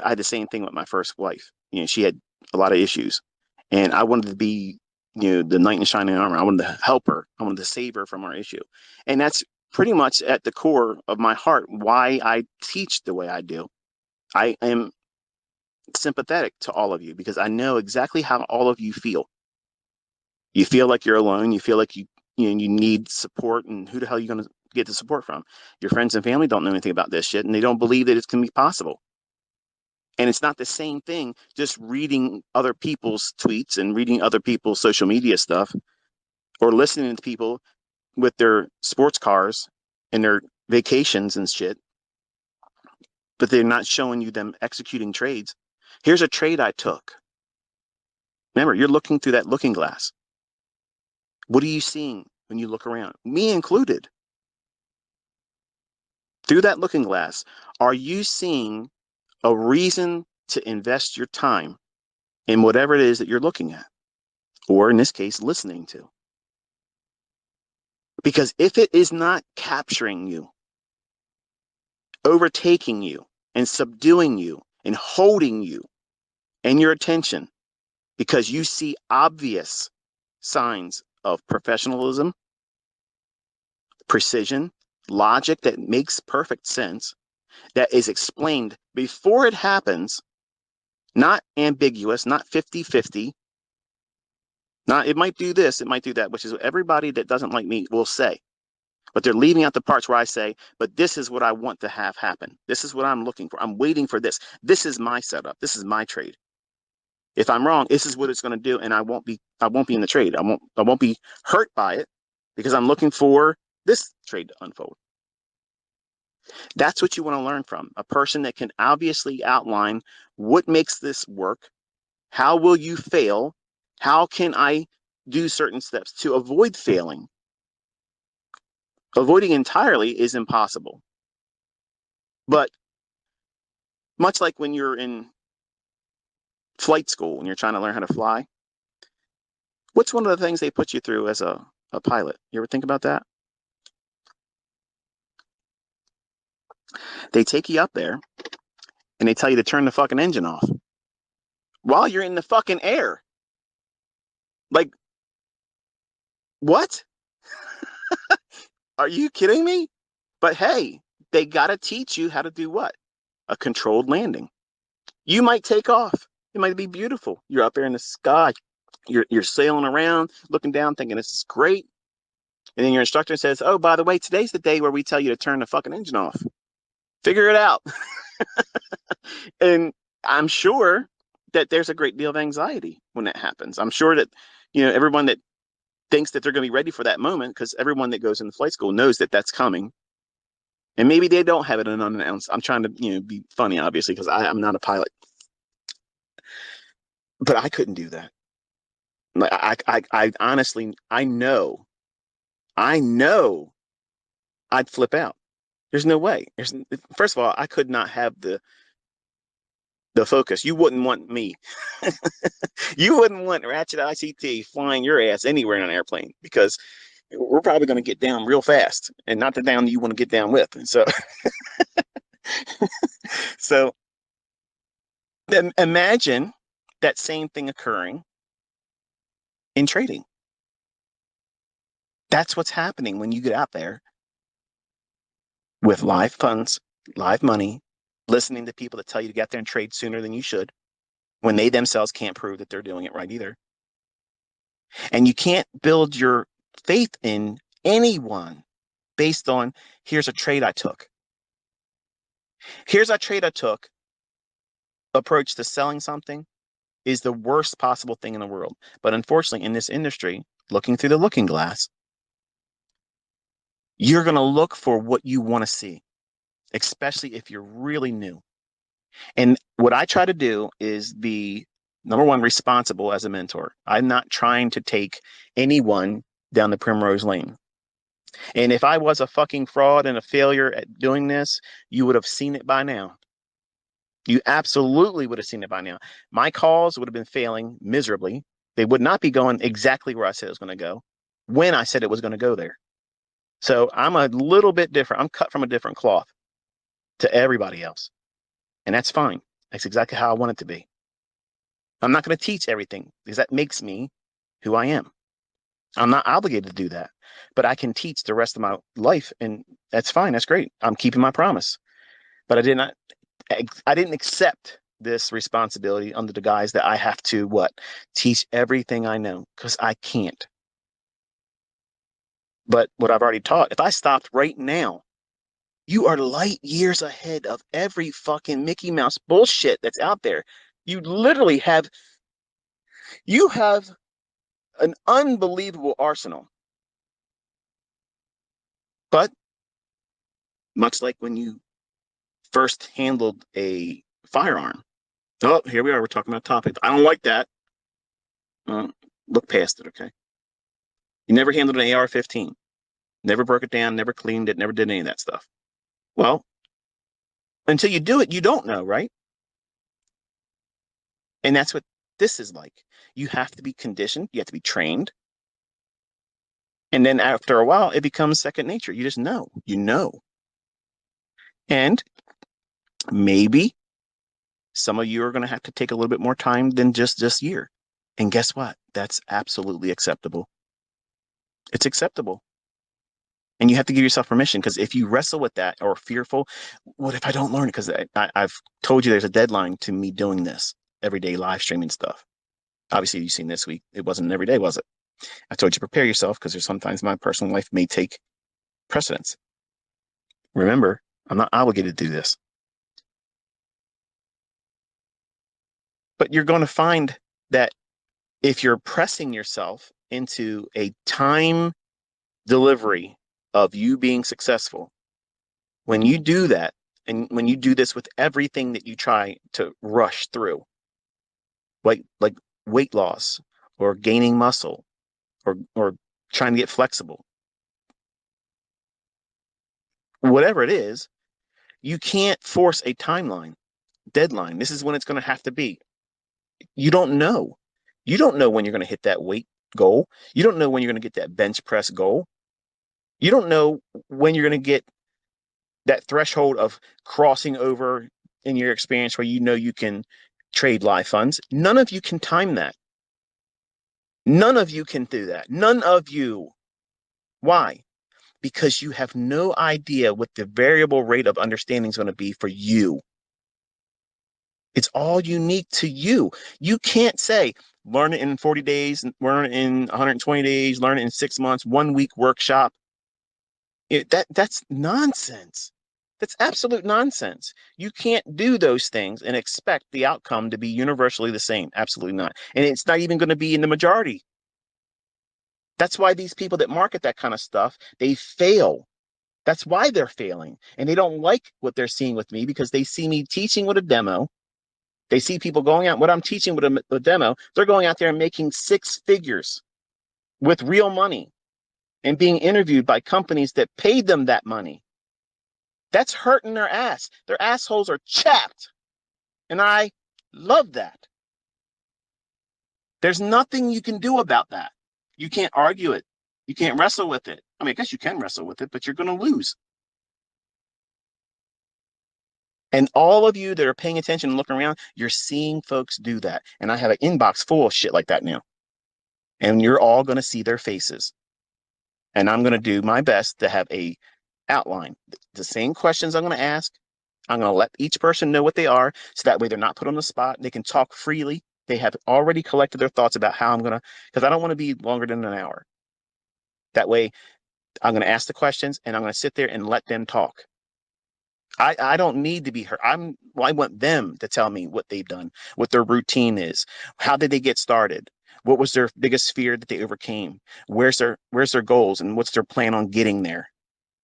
I had the same thing with my first wife. She had a lot of issues. And I wanted to be, the knight in shining armor. I wanted to help her. I wanted to save her from our issue. And that's pretty much at the core of my heart why I teach the way I do. I am sympathetic to all of you because I know exactly how all of you feel. You feel like you're alone. You feel like you need support, and who the hell are you going to get the support from? Your friends and family don't know anything about this shit, and they don't believe that it's going to be possible. And it's not the same thing just reading other people's tweets and reading other people's social media stuff or listening to people with their sports cars and their vacations and shit, but they're not showing you them executing trades. Here's a trade I took. Remember, you're looking through that looking glass. What are you seeing when you look around? Me included. Through that looking glass, are you seeing a reason to invest your time in whatever it is that you're looking at? Or in this case, listening to? Because if it is not capturing you, overtaking you, and subduing you, and holding you and your attention, because you see obvious signs of professionalism, precision, logic that makes perfect sense, that is explained before it happens, not ambiguous, not 50-50, not it might do this, it might do that, which is what everybody that doesn't like me will say. But they're leaving out the parts where I say, but this is what I want to have happen. This is what I'm looking for. I'm waiting for this. This is my setup. This is my trade. If I'm wrong, this is what it's going to do, and I won't be in the trade. I won't be hurt by it because I'm looking for this trade to unfold. That's what you want to learn from a person that can obviously outline what makes this work. How will you fail? How can I do certain steps to avoid failing? Avoiding entirely is impossible. But much like when you're in flight school and you're trying to learn how to fly, what's one of the things they put you through as a pilot? You ever think about that? They take you up there and they tell you to turn the fucking engine off while you're in the fucking air. Like, what? Are you kidding me? But hey, they got to teach you how to do what? A controlled landing. You might take off. It might be beautiful. You're up there in the sky. You're sailing around, looking down, thinking this is great. And then your instructor says, "Oh, by the way, today's the day where we tell you to turn the fucking engine off. Figure it out." And I'm sure that there's a great deal of anxiety when that happens. I'm sure that, everyone that thinks that they're going to be ready for that moment, because everyone that goes into flight school knows that that's coming. And maybe they don't have it unannounced. I'm trying to, be funny, obviously, because I'm not a pilot. But I couldn't do that. Like, I honestly, I know I'd flip out. There's no way. First of all, I could not have the focus. You wouldn't want me. You wouldn't want Ratchet ICT flying your ass anywhere in an airplane because we're probably going to get down real fast, and not the down that you want to get down with. And so, so then imagine that same thing occurring in trading. That's what's happening when you get out there with live funds, live money, listening to people that tell you to get there and trade sooner than you should, when they themselves can't prove that they're doing it right either. And you can't build your faith in anyone based on, here's a trade I took. Here's a trade I took. Approach to selling something is the worst possible thing in the world. But unfortunately, in this industry, looking through the looking glass, you're going to look for what you want to see, especially if you're really new. And what I try to do is be, number one, responsible as a mentor. I'm not trying to take anyone down the primrose lane. And if I was a fucking fraud and a failure at doing this, you would have seen it by now. You absolutely would have seen it by now. My calls would have been failing miserably. They would not be going exactly where I said it was going to go when I said it was going to go there. So I'm a little bit different. I'm cut from a different cloth to everybody else. And that's fine. That's exactly how I want it to be. I'm not going to teach everything because that makes me who I am. I'm not obligated to do that, but I can teach the rest of my life, and that's fine. That's great. I'm keeping my promise. But I didn't accept this responsibility under the guise that I have to what? Teach everything I know, because I can't. But what I've already taught, if I stopped right now, you are light years ahead of every fucking Mickey Mouse bullshit that's out there. You literally have an unbelievable arsenal. But much like when you first handled a firearm, oh, here we are. We're talking about topics. I don't like that. Look past it, okay? You never handled an AR-15. Never broke it down, never cleaned it, never did any of that stuff. Well, until you do it, you don't know, right? And that's what this is like. You have to be conditioned, you have to be trained. And then after a while, it becomes second nature. You just know, you know. And maybe some of you are going to have to take a little bit more time than just this year. And guess what? That's absolutely acceptable. It's acceptable. And you have to give yourself permission, because if you wrestle with that or fearful, what if I don't learn it? Because I've told you there's a deadline to me doing this everyday live streaming stuff. Obviously, you've seen this week. It wasn't every day, was it? I told you prepare yourself, because there's sometimes my personal life may take precedence. Remember, I'm not obligated to do this. But you're going to find that if you're pressing yourself into a time delivery of you being successful, when you do that, and when you do this with everything that you try to rush through, like weight loss or gaining muscle or trying to get flexible, whatever it is, you can't force a timeline, deadline. This is when it's going to have to be. You don't know. You don't know when you're going to hit that weight goal. You don't know when you're going to get that bench press goal. You don't know when you're going to get that threshold of crossing over in your experience where you know you can trade live funds. None of you can time that. None of you can do that. None of you. Why? Because you have no idea what the variable rate of understanding is going to be for you. It's all unique to you. You can't say, learn it in 40 days, learn it in 120 days, learn it in 6 months, 1 week workshop. That's nonsense. That's absolute nonsense. You can't do those things and expect the outcome to be universally the same. Absolutely not. And it's not even going to be in the majority. That's why these people that market that kind of stuff, they fail. That's why they're failing. And they don't like what they're seeing with me, because they see me teaching with a demo. They see people going out, what I'm teaching with a demo, they're going out there and making 6 figures with real money and being interviewed by companies that paid them that money. That's hurting their ass. Their assholes are chapped. And I love that. There's nothing you can do about that. You can't argue it. You can't wrestle with it. I mean, I guess you can wrestle with it, but you're going to lose. And all of you that are paying attention and looking around, you're seeing folks do that. And I have an inbox full of shit like that now. And you're all going to see their faces. And I'm going to do my best to have a outline. The same questions I'm going to ask, I'm going to let each person know what they are, so that way they're not put on the spot. They can talk freely. They have already collected their thoughts about how I'm going to, because I don't want to be longer than an hour. That way, I'm going to ask the questions and I'm going to sit there and let them talk. I don't need to be heard. I want them to tell me what they've done, what their routine is, how did they get started, what was their biggest fear that they overcame, where's their goals, and what's their plan on getting there.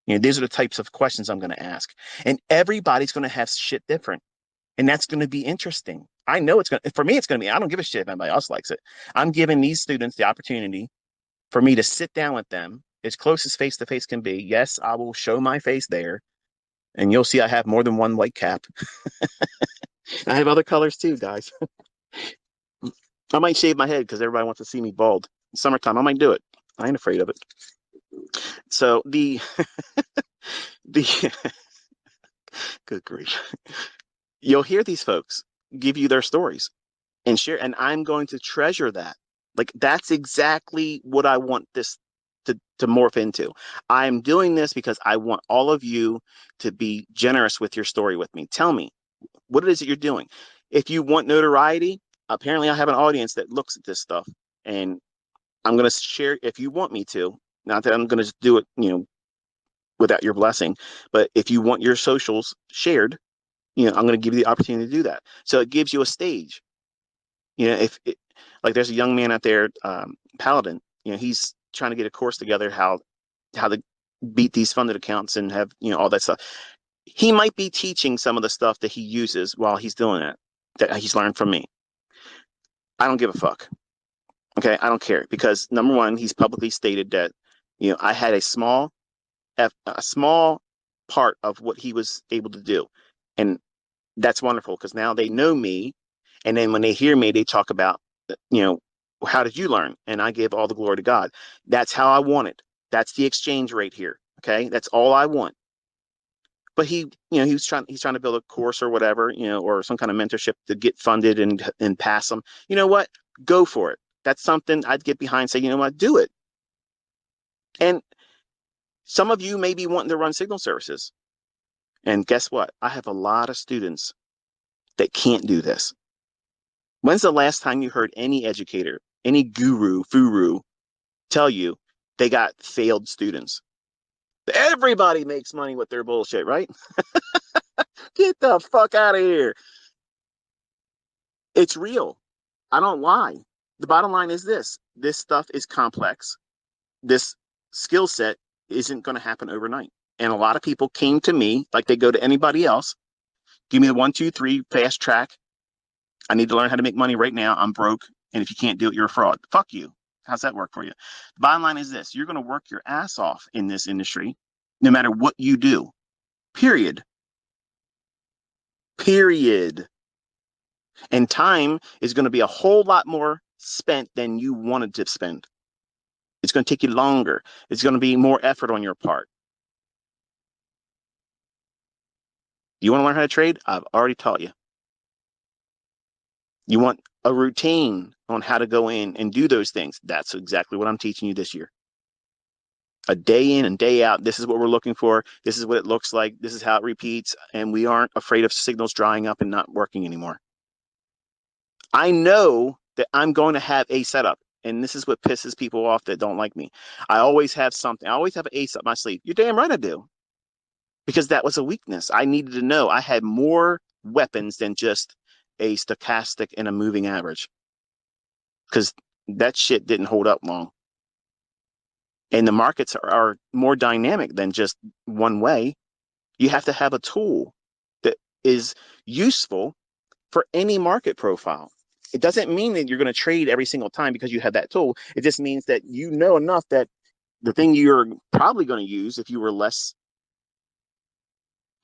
These are the types of questions I'm going to ask. And everybody's going to have shit different. And that's going to be interesting. I know for me, it's going to be, I don't give a shit if anybody else likes it. I'm giving these students the opportunity for me to sit down with them as close as face to face can be. Yes, I will show my face there. And you'll see I have more than one white cap. I have other colors too, guys. I might shave my head because everybody wants to see me bald. Summertime, I might do it. I ain't afraid of it. So the good grief, you'll hear these folks give you their stories and share, and I'm going to treasure that. Like that's exactly what I want this to morph into. I'm doing this because I want all of you to be generous with your story with me. Tell me what it is that you're doing. If you want notoriety, apparently I have an audience that looks at this stuff, and I'm going to share if you want me to. Not that I'm going to just do it, without your blessing, but if you want your socials shared, I'm going to give you the opportunity to do that. So it gives you a stage. If it, like there's a young man out there, Paladin, he's trying to get a course together how to beat these funded accounts and have all that stuff. He might be teaching some of the stuff that he uses while he's doing that he's learned from me. I don't give a fuck. Okay, I don't care because number one, he's publicly stated that I had a small part of what he was able to do, and that's wonderful because now they know me, and then when they hear me, they talk about you know how did you learn, and I give all the glory to God. That's how I want it. That's the exchange rate here. Okay, that's all I want. But he's trying to build a course or whatever, or some kind of mentorship to get funded and pass them. You know what? Go for it. That's something I'd get behind. Say, you know what? Do it. And some of you may be wanting to run signal services. And guess what? I have a lot of students that can't do this. When's the last time you heard any educator, any guru, furu tell you they got failed students? Everybody makes money with their bullshit, right? Get the fuck out of here. It's real. I don't lie. The bottom line is this stuff is complex. This skill set isn't going to happen overnight. And a lot of people came to me like they go to anybody else. Give me the 1, 2, 3 fast track. I need to learn how to make money right now. I'm broke. And if you can't do it, you're a fraud. Fuck you. How's that work for you? The bottom line is this: you're going to work your ass off in this industry, no matter what you do. Period. Period. And time is going to be a whole lot more spent than you wanted to spend. It's going to take you longer. It's going to be more effort on your part. You want to learn how to trade? I've already taught you. You want a routine on how to go in and do those things? That's exactly what I'm teaching you this year. A day in and day out. This is what we're looking for. This is what it looks like. This is how it repeats. And we aren't afraid of signals drying up and not working anymore. I know that I'm going to have a setup. And this is what pisses people off that don't like me. I always have something. I always have an ace up my sleeve. You're damn right I do. Because that was a weakness. I needed to know I had more weapons than just a stochastic and a moving average. Because that shit didn't hold up long. And the markets are more dynamic than just one way. You have to have a tool that is useful for any market profile. It doesn't mean that you're going to trade every single time because you have that tool. It just means that you know enough that the thing you're probably going to use if you were less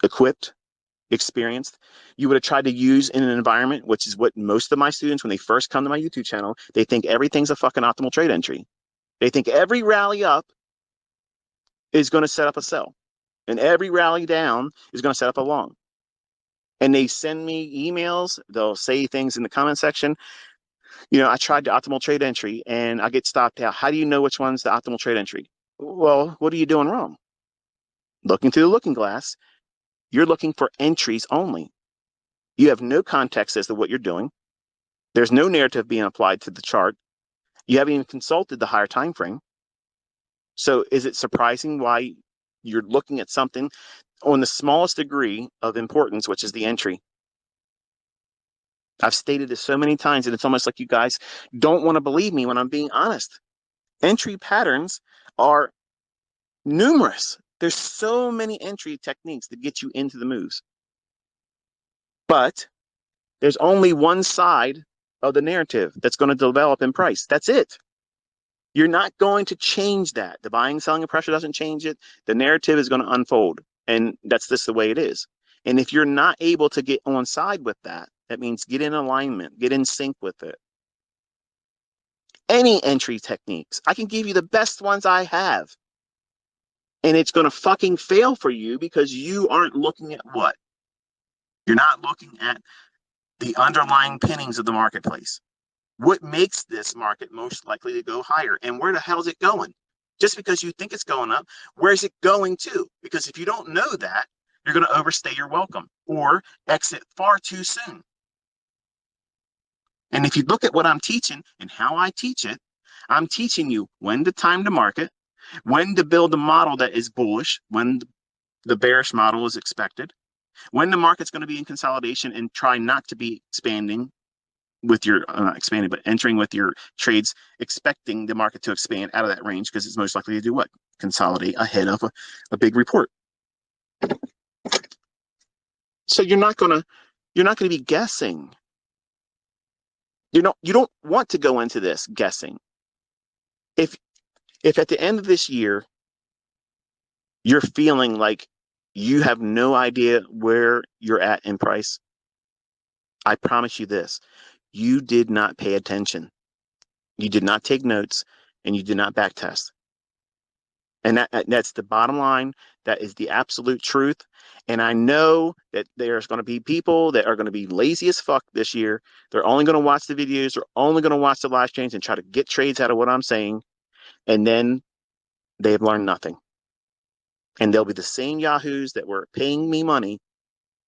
equipped, experienced, you would have tried to use in an environment, which is what most of my students, when they first come to my YouTube channel, they think everything's a fucking optimal trade entry. They think every rally up is going to set up a sell, and every rally down is going to set up a long. And they send me emails. They'll say things in the comment section. I tried the optimal trade entry and I get stopped out. How do you know which one's the optimal trade entry? Well, what are you doing wrong? Looking through the looking glass, you're looking for entries only. You have no context as to what you're doing. There's no narrative being applied to the chart. You haven't even consulted the higher time frame. So is it surprising why you're looking at something on the smallest degree of importance, which is the entry? I've stated this so many times, and it's almost like you guys don't want to believe me when I'm being honest. Entry patterns are numerous. There's so many entry techniques to get you into the moves. But there's only one side of the narrative that's going to develop in price. That's it. You're not going to change that. The buying, selling, and pressure doesn't change it. The narrative is going to unfold. And that's just the way it is. And if you're not able to get on side with that, that means get in alignment, get in sync with it. any entry techniques. I can give you the best ones I have. And it's going to fucking fail for you because you aren't looking at what? You're not looking at the underlying pinnings of the marketplace. What makes this market most likely to go higher? And where the hell is it going? Just because you think it's going up, where's it going to? Because if you don't know that, you're going to overstay your welcome or exit far too soon. And if you look at what I'm teaching and how I teach it, I'm teaching you when to time to market, when to build a model that is bullish, when the bearish model is expected, when the market's going to be in consolidation and try not to be expanding with your not expanding, but entering with your trades, expecting the market to expand out of that range because it's most likely to do what? Consolidate ahead of a big report. So you're not gonna be guessing. You don't want to go into this guessing. If at the end of this year you're feeling like you have no idea where you're at in price, I promise you this: you did not pay attention. You did not take notes, and you did not backtest. And that's the bottom line. That is the absolute truth. And I know that there's going to be people that are going to be lazy as fuck this year. They're only going to watch the videos. They're only going to watch the live streams and try to get trades out of what I'm saying. And then they have learned nothing. And they'll be the same yahoos that were paying me money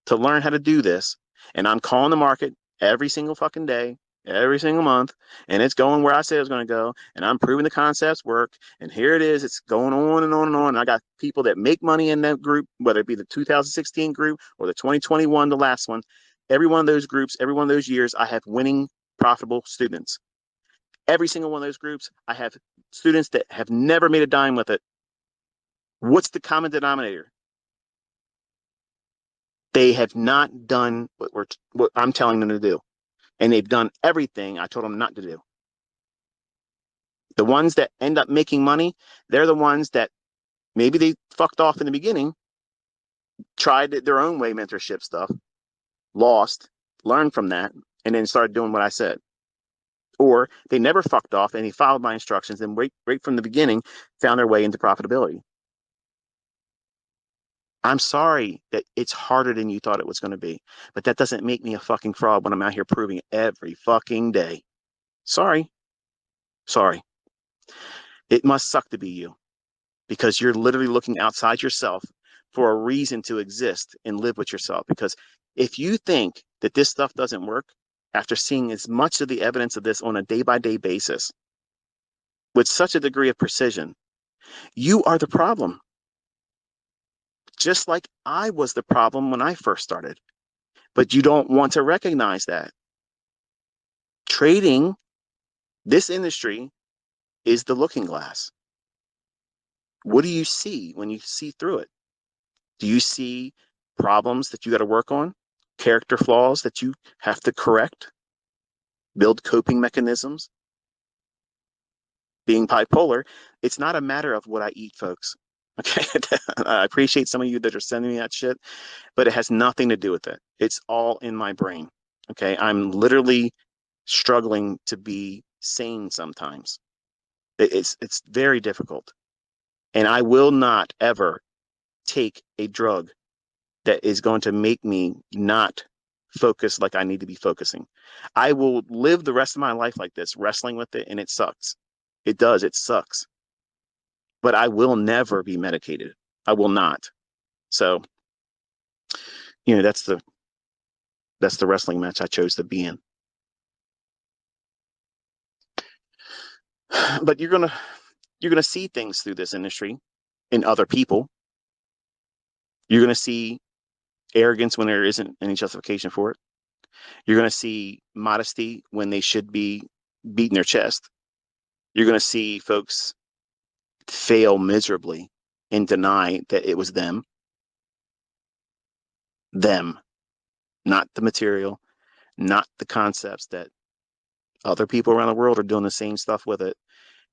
to learn how to do this. And I'm calling the market every single fucking day, every single month, and it's going where I said it was going to go. And I'm proving the concepts work. And here it is. It's going on and on and on. And I got people that make money in that group, whether it be the 2016 group or the 2021, the last one. Every one of those groups, every one of those years, I have winning, profitable students. Every single one of those groups, I have students that have never made a dime with it. What's the common denominator? They have not done what I'm telling them to do. And they've done everything I told them not to do. The ones that end up making money, they're the ones that maybe they fucked off in the beginning, tried their own way mentorship stuff, lost, learned from that, and then started doing what I said. Or they never fucked off and they followed my instructions and right from the beginning found their way into profitability. I'm sorry that it's harder than you thought it was going to be, but that doesn't make me a fucking fraud when I'm out here proving it every fucking day. Sorry. It must suck to be you because you're literally looking outside yourself for a reason to exist and live with yourself. Because if you think that this stuff doesn't work after seeing as much of the evidence of this on a day-by-day basis with such a degree of precision, you are the problem. Just like I was the problem when I first started. But you don't want to recognize that. Trading, this industry, is the looking glass. What do you see when you see through it? Do you see problems that you got to work on? Character flaws that you have to correct? Build coping mechanisms? Being bipolar, it's not a matter of what I eat, folks. Okay. I appreciate some of you that are sending me that shit, but it has nothing to do with it. It's all in my brain. Okay. I'm literally struggling to be sane sometimes. It's very difficult. And I will not ever take a drug that is going to make me not focus like I need to be focusing. I will live the rest of my life like this, wrestling with it, and it sucks. It does. It sucks. But I will never be medicated. I will not. So, that's the wrestling match I chose to be in. But you're gonna see things through this industry in other people. You're gonna see arrogance when there isn't any justification for it. You're gonna see modesty when they should be beating their chest. You're gonna see folks fail miserably and deny that it was them, not the material, not the concepts that other people around the world are doing the same stuff with it.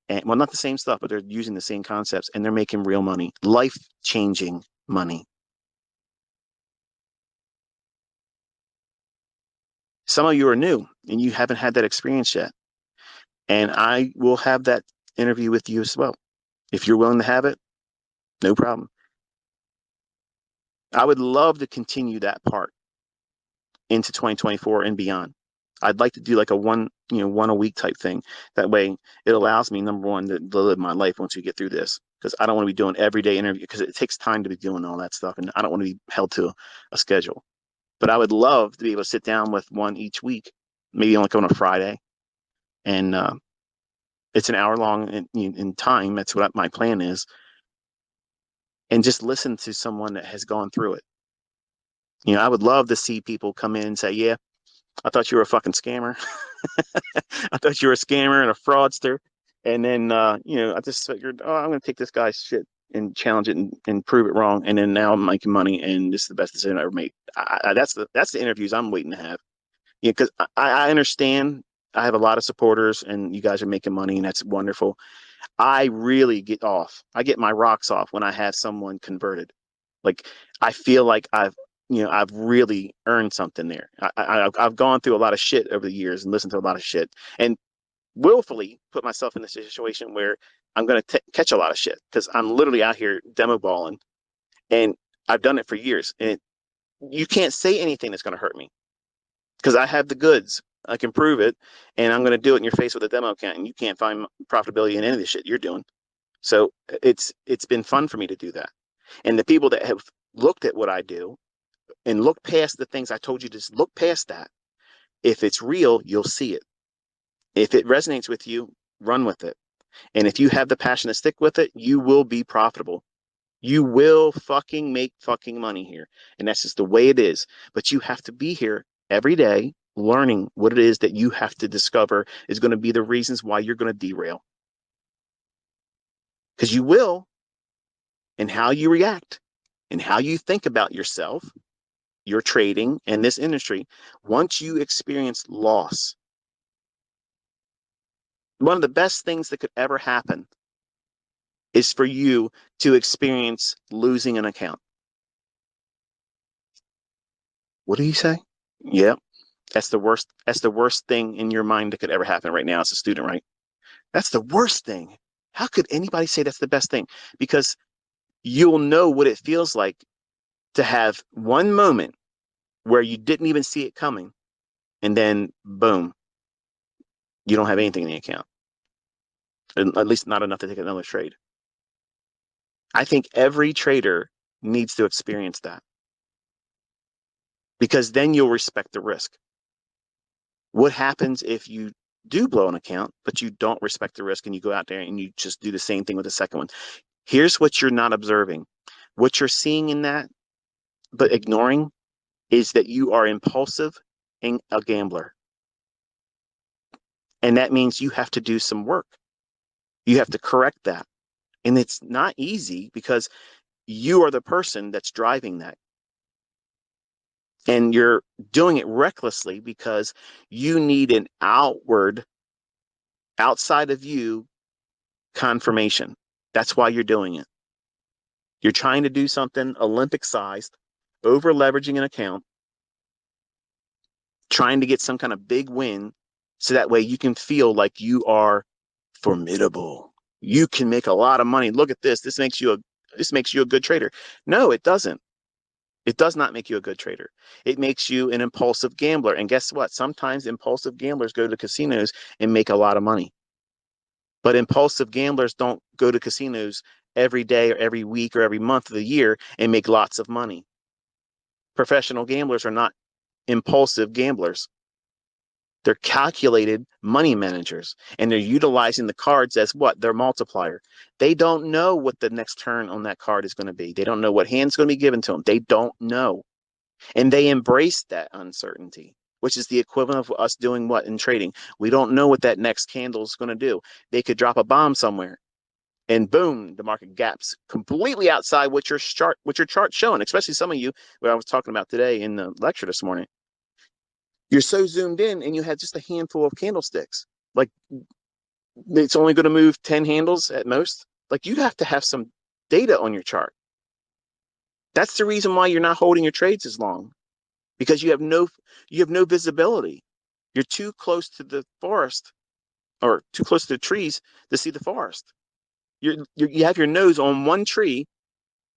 And well, not the same stuff, but they're using the same concepts and they're making real money, life-changing money. Some of you are new and you haven't had that experience yet. And I will have that interview with you as well. If you're willing to have it, no problem. I would love to continue that part into 2024 and beyond. I'd like to do like a one a week type thing. That way it allows me, number one, to live my life once we get through this. Because I don't want to be doing everyday interview because it takes time to be doing all that stuff. And I don't want to be held to a schedule. But I would love to be able to sit down with one each week, maybe like on a Friday. And it's an hour long in time. That's what my plan is. And just listen to someone that has gone through it. I would love to see people come in and say, yeah, I thought you were a fucking scammer. I thought you were a scammer and a fraudster. And then, I just figured, oh, I'm going to take this guy's shit and challenge it and prove it wrong. And then now I'm making money, and this is the best decision I ever made. That's the interviews I'm waiting to have. Yeah, because I understand I have a lot of supporters, and you guys are making money, and that's wonderful. I really get off. I get my rocks off when I have someone converted. Like I feel like I've really earned something there. I've gone through a lot of shit over the years and listened to a lot of shit, and willfully put myself in a situation where I'm going to catch a lot of shit because I'm literally out here demo balling, and I've done it for years. And you can't say anything that's going to hurt me because I have the goods. I can prove it, and I'm going to do it in your face with a demo account, and you can't find profitability in any of the shit you're doing. So it's been fun for me to do that. And the people that have looked at what I do and look past the things I told you to look past that. If it's real, you'll see it. If it resonates with you, run with it. And if you have the passion to stick with it, you will be profitable. You will fucking make fucking money here. And that's just the way it is. But you have to be here every day learning what it is that you have to discover is going to be the reasons why you're going to derail. Because you will, and how you react and how you think about yourself, your trading, and this industry, once you experience loss, one of the best things that could ever happen is for you to experience losing an account. What do you say? Yeah, that's the worst. That's the worst thing in your mind that could ever happen right now as a student, right? That's the worst thing. How could anybody say that's the best thing? Because you'll know what it feels like to have one moment where you didn't even see it coming, and then boom, you don't have anything in the account, at least not enough to take another trade. I think every trader needs to experience that because then you'll respect the risk. What happens if you do blow an account, but you don't respect the risk and you go out there and you just do the same thing with the second one? Here's what you're not observing. What you're seeing in that, but ignoring, is that you are impulsive and a gambler. And that means you have to do some work. You have to correct that. And it's not easy because you are the person that's driving that. And you're doing it recklessly because you need an outside of you confirmation. That's why you're doing it. You're trying to do something Olympic sized, over leveraging an account, trying to get some kind of big win so that way you can feel like you are formidable. You can make a lot of money. Look at this. This makes you a good trader. No, it doesn't. It does not make you a good trader. It makes you an impulsive gambler. And guess what? Sometimes impulsive gamblers go to casinos and make a lot of money. But impulsive gamblers don't go to casinos every day or every week or every month of the year and make lots of money. Professional gamblers are not impulsive gamblers. They're calculated money managers, and they're utilizing the cards as what? Their multiplier. They don't know what the next turn on that card is going to be. They don't know what hand's going to be given to them. They don't know. And they embrace that uncertainty, which is the equivalent of us doing what in trading? We don't know what that next candle is going to do. They could drop a bomb somewhere and boom, the market gaps completely outside what your chart's showing, especially some of you, what I was talking about today in the lecture this morning. You're so zoomed in and you had just a handful of candlesticks. Like it's only going to move 10 handles at most. Like you'd have to have some data on your chart. That's the reason why you're not holding your trades as long, because you have no visibility. You're too close to the forest or too close to the trees to see the forest. You have your nose on one tree,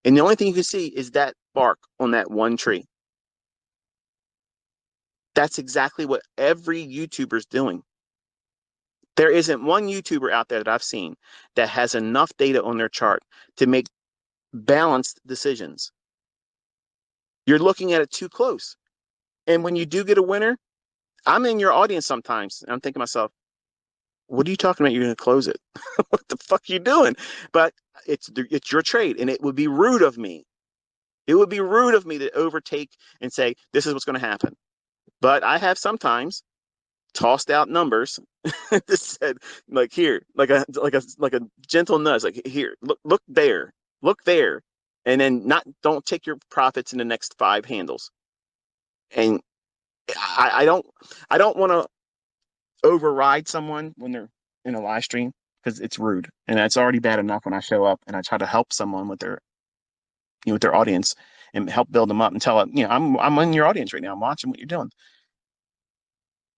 and the only thing you can see is that bark on that one tree. That's exactly what every YouTuber is doing. There isn't one YouTuber out there that I've seen that has enough data on their chart to make balanced decisions. You're looking at it too close. And when you do get a winner, I'm in your audience sometimes, and I'm thinking to myself, what are you talking about? You're going to close it. What the fuck are you doing? But it's your trade, and it would be rude of me. It would be rude of me to overtake and say, this is what's going to happen. But I have sometimes tossed out numbers that said, like, here, like a gentle nudge, like, here, look there, look there, and then don't take your profits in the next 5 handles. And I don't want to override someone when they're in a live stream, because it's rude, and it's already bad enough when I show up and I try to help someone with their with their audience and help build them up and tell them, I'm in your audience right now, I'm watching what you're doing.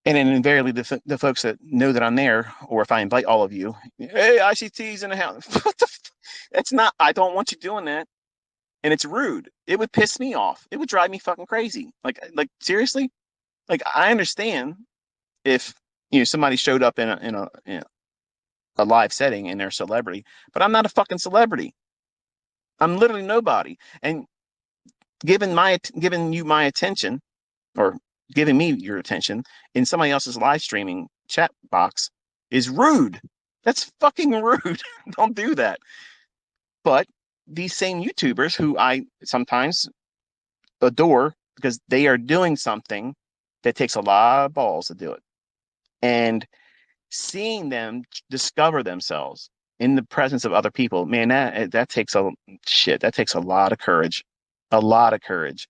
And then invariably, the folks that know that I'm there, or if I invite all of you, hey, ICT's in the house. It's not, I don't want you doing that. And it's rude. It would piss me off. It would drive me fucking crazy. Like seriously? Like, I understand if, somebody showed up in a live setting and they're a celebrity, but I'm not a fucking celebrity. I'm literally nobody. And giving you my attention, or giving me your attention in somebody else's live streaming chat box, is rude. That's fucking rude. Don't do that. But these same YouTubers who I sometimes adore, because they are doing something that takes a lot of balls to do it. And seeing them discover themselves in the presence of other people, man, that takes that takes a lot of courage. A lot of courage.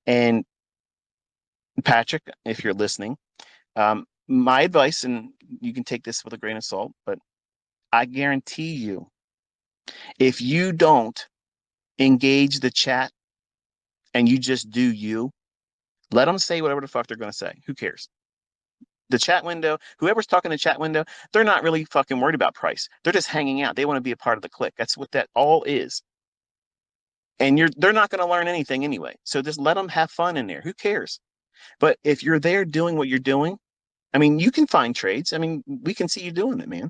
And Patrick, if you're listening, my advice, and you can take this with a grain of salt, but I guarantee you, if you don't engage the chat and you just do you, let them say whatever the fuck they're going to say. Who cares? The chat window, whoever's talking in the chat window, they're not really fucking worried about price. They're just hanging out. They want to be a part of the clique. That's what that all is. And they're not going to learn anything anyway. So just let them have fun in there. Who cares? But if you're there doing what you're doing, I mean, you can find trades. I mean, we can see you doing it, man.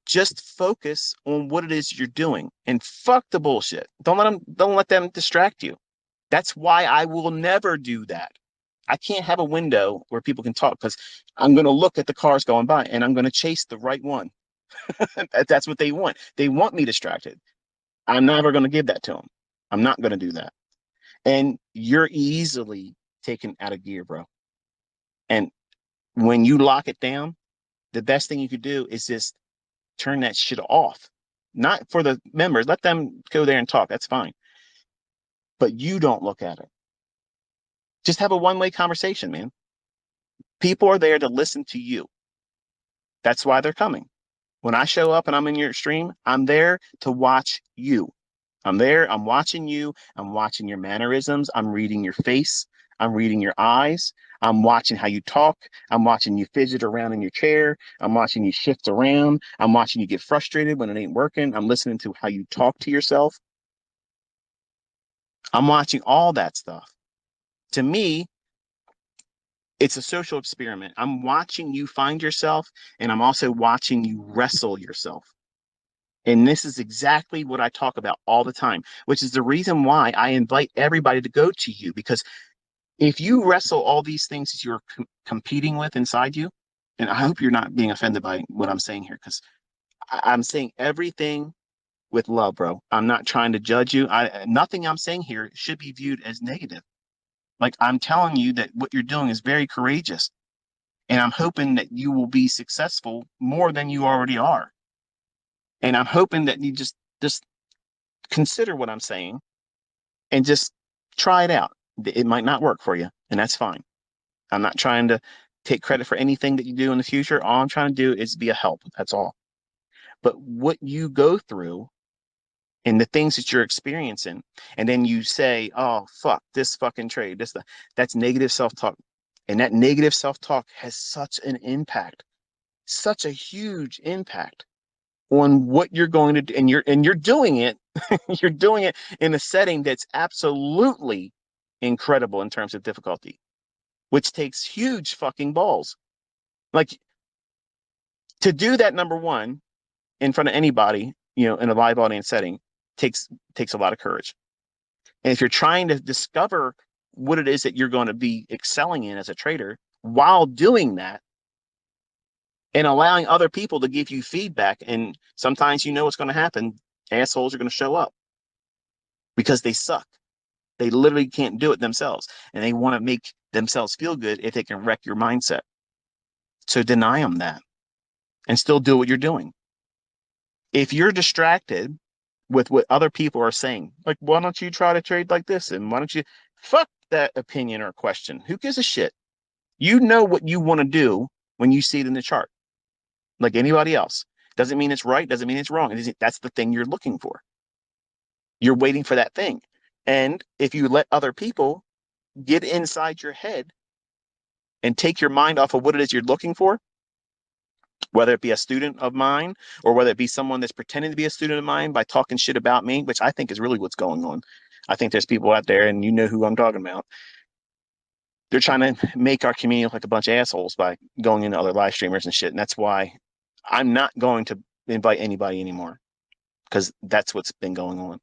Just focus on what it is you're doing and fuck the bullshit. Don't let them distract you. That's why I will never do that. I can't have a window where people can talk, because I'm going to look at the cars going by and I'm going to chase the right one. That's what they want. They want me distracted. I'm never going to give that to them. I'm not going to do that. And you're easily taken out of gear, bro. And when you lock it down, the best thing you could do is just turn that shit off. Not for the members. Let them go there and talk. That's fine. But you don't look at it. Just have a one-way conversation, man. People are there to listen to you. That's why they're coming. When I show up and I'm in your stream, I'm there to watch you. I'm there. I'm watching you. I'm watching your mannerisms. I'm reading your face. I'm reading your eyes. I'm watching how you talk. I'm watching you fidget around in your chair. I'm watching you shift around. I'm watching you get frustrated when it ain't working. I'm listening to how you talk to yourself. I'm watching all that stuff. To me, it's a social experiment. I'm watching you find yourself, and I'm also watching you wrestle yourself. And this is exactly what I talk about all the time, which is the reason why I invite everybody to go to you. Because if you wrestle all these things that you're competing with inside you, and I hope you're not being offended by what I'm saying here, because I'm saying everything with love, bro. I'm not trying to judge you. Nothing I'm saying here should be viewed as negative. Like, I'm telling you that what you're doing is very courageous. And I'm hoping that you will be successful more than you already are. And I'm hoping that you just consider what I'm saying and just try it out. It might not work for you, and that's fine. I'm not trying to take credit for anything that you do in the future. All I'm trying to do is be a help. That's all. But what you go through and the things that you're experiencing, and then you say, oh, fuck, this fucking trade, that's negative self-talk. And that negative self-talk has such an impact. such a huge impact on what you're going to do. And you're doing it, you're doing it in a setting that's absolutely incredible in terms of difficulty, which takes huge fucking balls. Like to do that, number one, in front of anybody, in a live audience setting, takes a lot of courage. And if you're trying to discover what it is that you're going to be excelling in as a trader while doing that and allowing other people to give you feedback, and sometimes what's going to happen, assholes are going to show up because they suck. They literally can't do it themselves, and they want to make themselves feel good if they can wreck your mindset. So deny them that and still do what you're doing. If you're distracted with what other people are saying, like, why don't you try to trade like this? And why don't you fuck that opinion or question? Who gives a shit? You know what you want to do when you see it in the chart, like anybody else. Doesn't mean it's right, doesn't mean it's wrong. That's the thing you're looking for. You're waiting for that thing. And if you let other people get inside your head and take your mind off of what it is you're looking for, whether it be a student of mine or whether it be someone that's pretending to be a student of mine by talking shit about me, which I think is really what's going on. I think there's people out there, and you know who I'm talking about. They're trying to make our community look like a bunch of assholes by going into other live streamers and shit. And that's why I'm not going to invite anybody anymore, because that's what's been going on.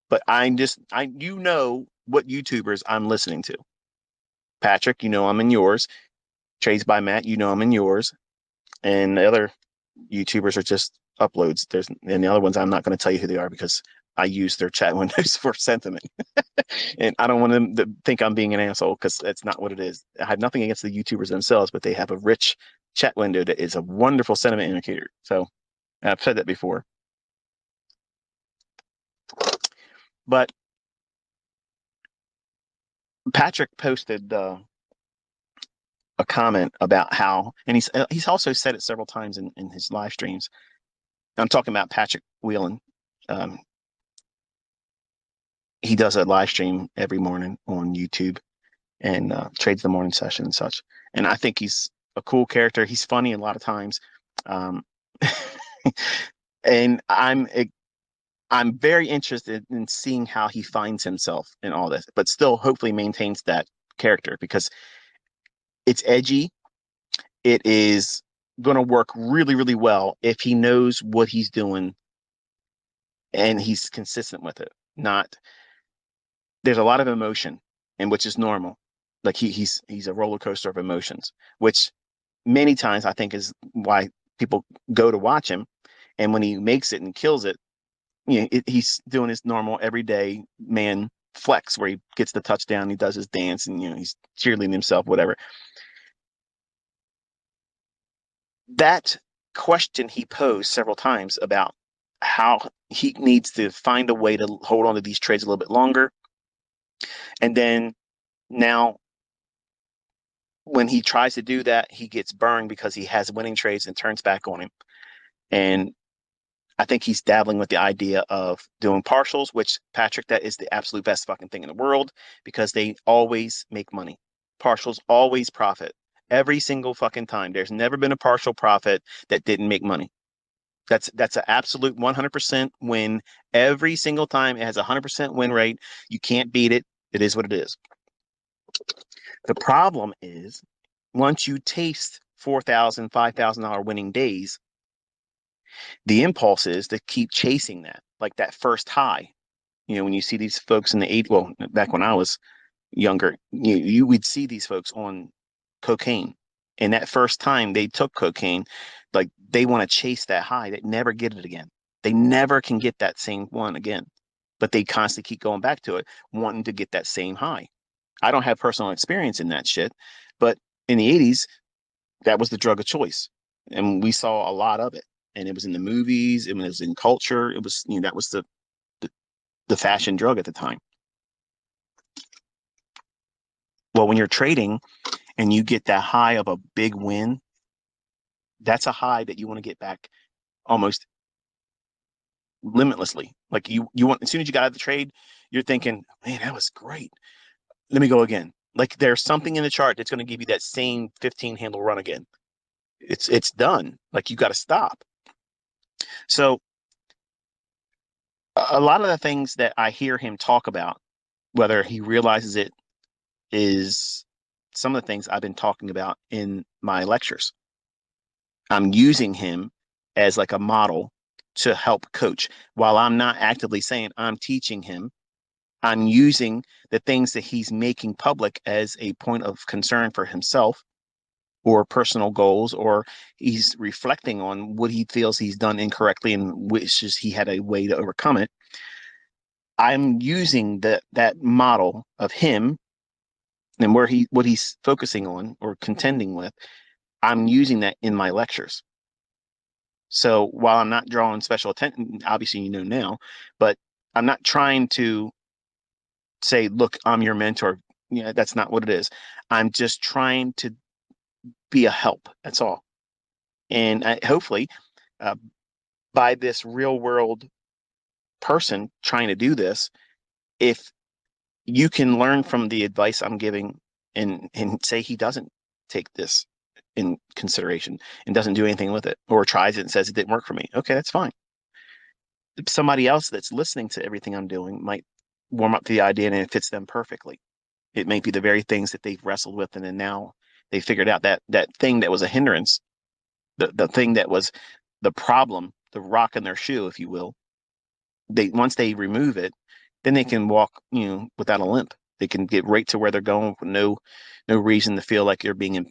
But you know what YouTubers I'm listening to. Patrick, I'm in yours. Trades by Matt, I'm in yours. And the other YouTubers are just uploads. And the other ones, I'm not going to tell you who they are because I use their chat windows for sentiment. And I don't want them to think I'm being an asshole, because that's not what it is. I have nothing against the YouTubers themselves, but they have a rich chat window that is a wonderful sentiment indicator. So I've said that before. But Patrick posted a comment about how, and he's also said it several times in his live streams. I'm talking about Patrick Whelan. He does a live stream every morning on YouTube and trades the morning session and such. And I think he's a cool character. He's funny a lot of times. Um, and I'm very interested in seeing how he finds himself in all this, but still hopefully maintains that character, because it's edgy. It is going to work really, really well if he knows what he's doing and he's consistent with it. There's a lot of emotion, and which is normal. Like he's a roller coaster of emotions, which many times I think is why people go to watch him. And when he makes it and kills it, he's doing his normal everyday man flex where he gets the touchdown, he does his dance, and he's cheerleading himself, whatever. That question he posed several times about how he needs to find a way to hold on to these trades a little bit longer. And then now when he tries to do that, he gets burned because he has winning trades and turns back on him. And I think he's dabbling with the idea of doing partials, which, Patrick, that is the absolute best fucking thing in the world, because they always make money. Partials always profit. Every single fucking time. There's never been a partial profit that didn't make money. That's an absolute 100% win every single time. It has a 100% win rate. You can't beat it. It is what it is. The problem is, once you taste $4,000, $5,000 winning days, the impulse is to keep chasing that, like that first high. When you see these folks in the back when I was younger, you would see these folks on cocaine. And that first time they took cocaine, like they want to chase that high. They never get it again. They never can get that same one again, but they constantly keep going back to it, wanting to get that same high. I don't have personal experience in that shit, but in the 80s, that was the drug of choice. And we saw a lot of it. And it was in the movies, it was in culture. It was, that was the fashion drug at the time. Well, when you're trading and you get that high of a big win, that's a high that you want to get back almost limitlessly. Like you want, as soon as you got out of the trade, you're thinking, man, that was great. Let me go again. Like there's something in the chart that's going to give you that same 15 handle run again. It's done. Like, you got to stop. So a lot of the things that I hear him talk about, whether he realizes it, is some of the things I've been talking about in my lectures. I'm using him as like a model to help coach. While I'm not actively saying I'm teaching him, I'm using the things that he's making public as a point of concern for himself or personal goals, or he's reflecting on what he feels he's done incorrectly and wishes he had a way to overcome it. I'm using that model of him and what he's focusing on or contending with. I'm using that in my lectures. So while I'm not drawing special attention, obviously now, but I'm not trying to say, look, I'm your mentor. Yeah, that's not what it is. I'm just trying to be a help. That's all. And hopefully, uh, by this real world person trying to do this, if you can learn from the advice I'm giving and say he doesn't take this in consideration and doesn't do anything with it, or tries it and says it didn't work for me, okay, that's fine. Somebody else that's listening to everything I'm doing might warm up to the idea and it fits them perfectly. It may be the very things that they've wrestled with, and then now they figured out that thing that was a hindrance, the thing that was the problem, the rock in their shoe, if you will. They Once they remove it, then they can walk, without a limp. They can get right to where they're going with no reason to feel like you're being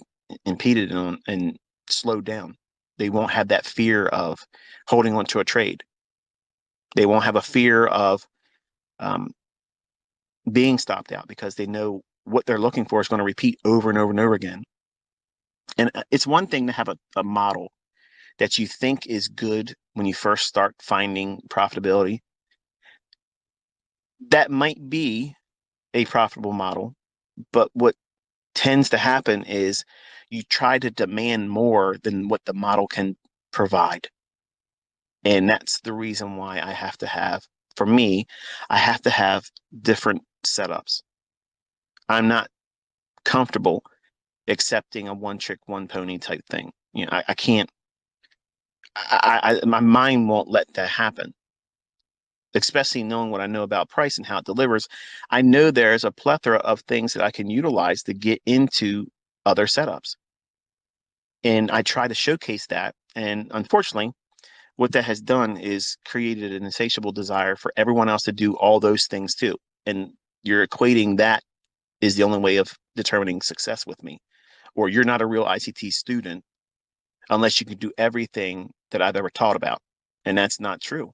impeded and slowed down. They won't have that fear of holding on to a trade. They won't have a fear of um, being stopped out, because they know what they're looking for is going to repeat over and over and over again. And it's one thing to have a model that you think is good when you first start finding profitability. That might be a profitable model, but what tends to happen is you try to demand more than what the model can provide. And that's the reason why for me, I have to have different setups. I'm not comfortable accepting a one trick, one pony type thing. I can't, my mind won't let that happen, especially knowing what I know about price and how it delivers. I know there's a plethora of things that I can utilize to get into other setups. And I try to showcase that. And unfortunately, what that has done is created an insatiable desire for everyone else to do all those things too. And you're equating that is the only way of determining success with me, or you're not a real ICT student unless you can do everything that I've ever taught about. And that's not true.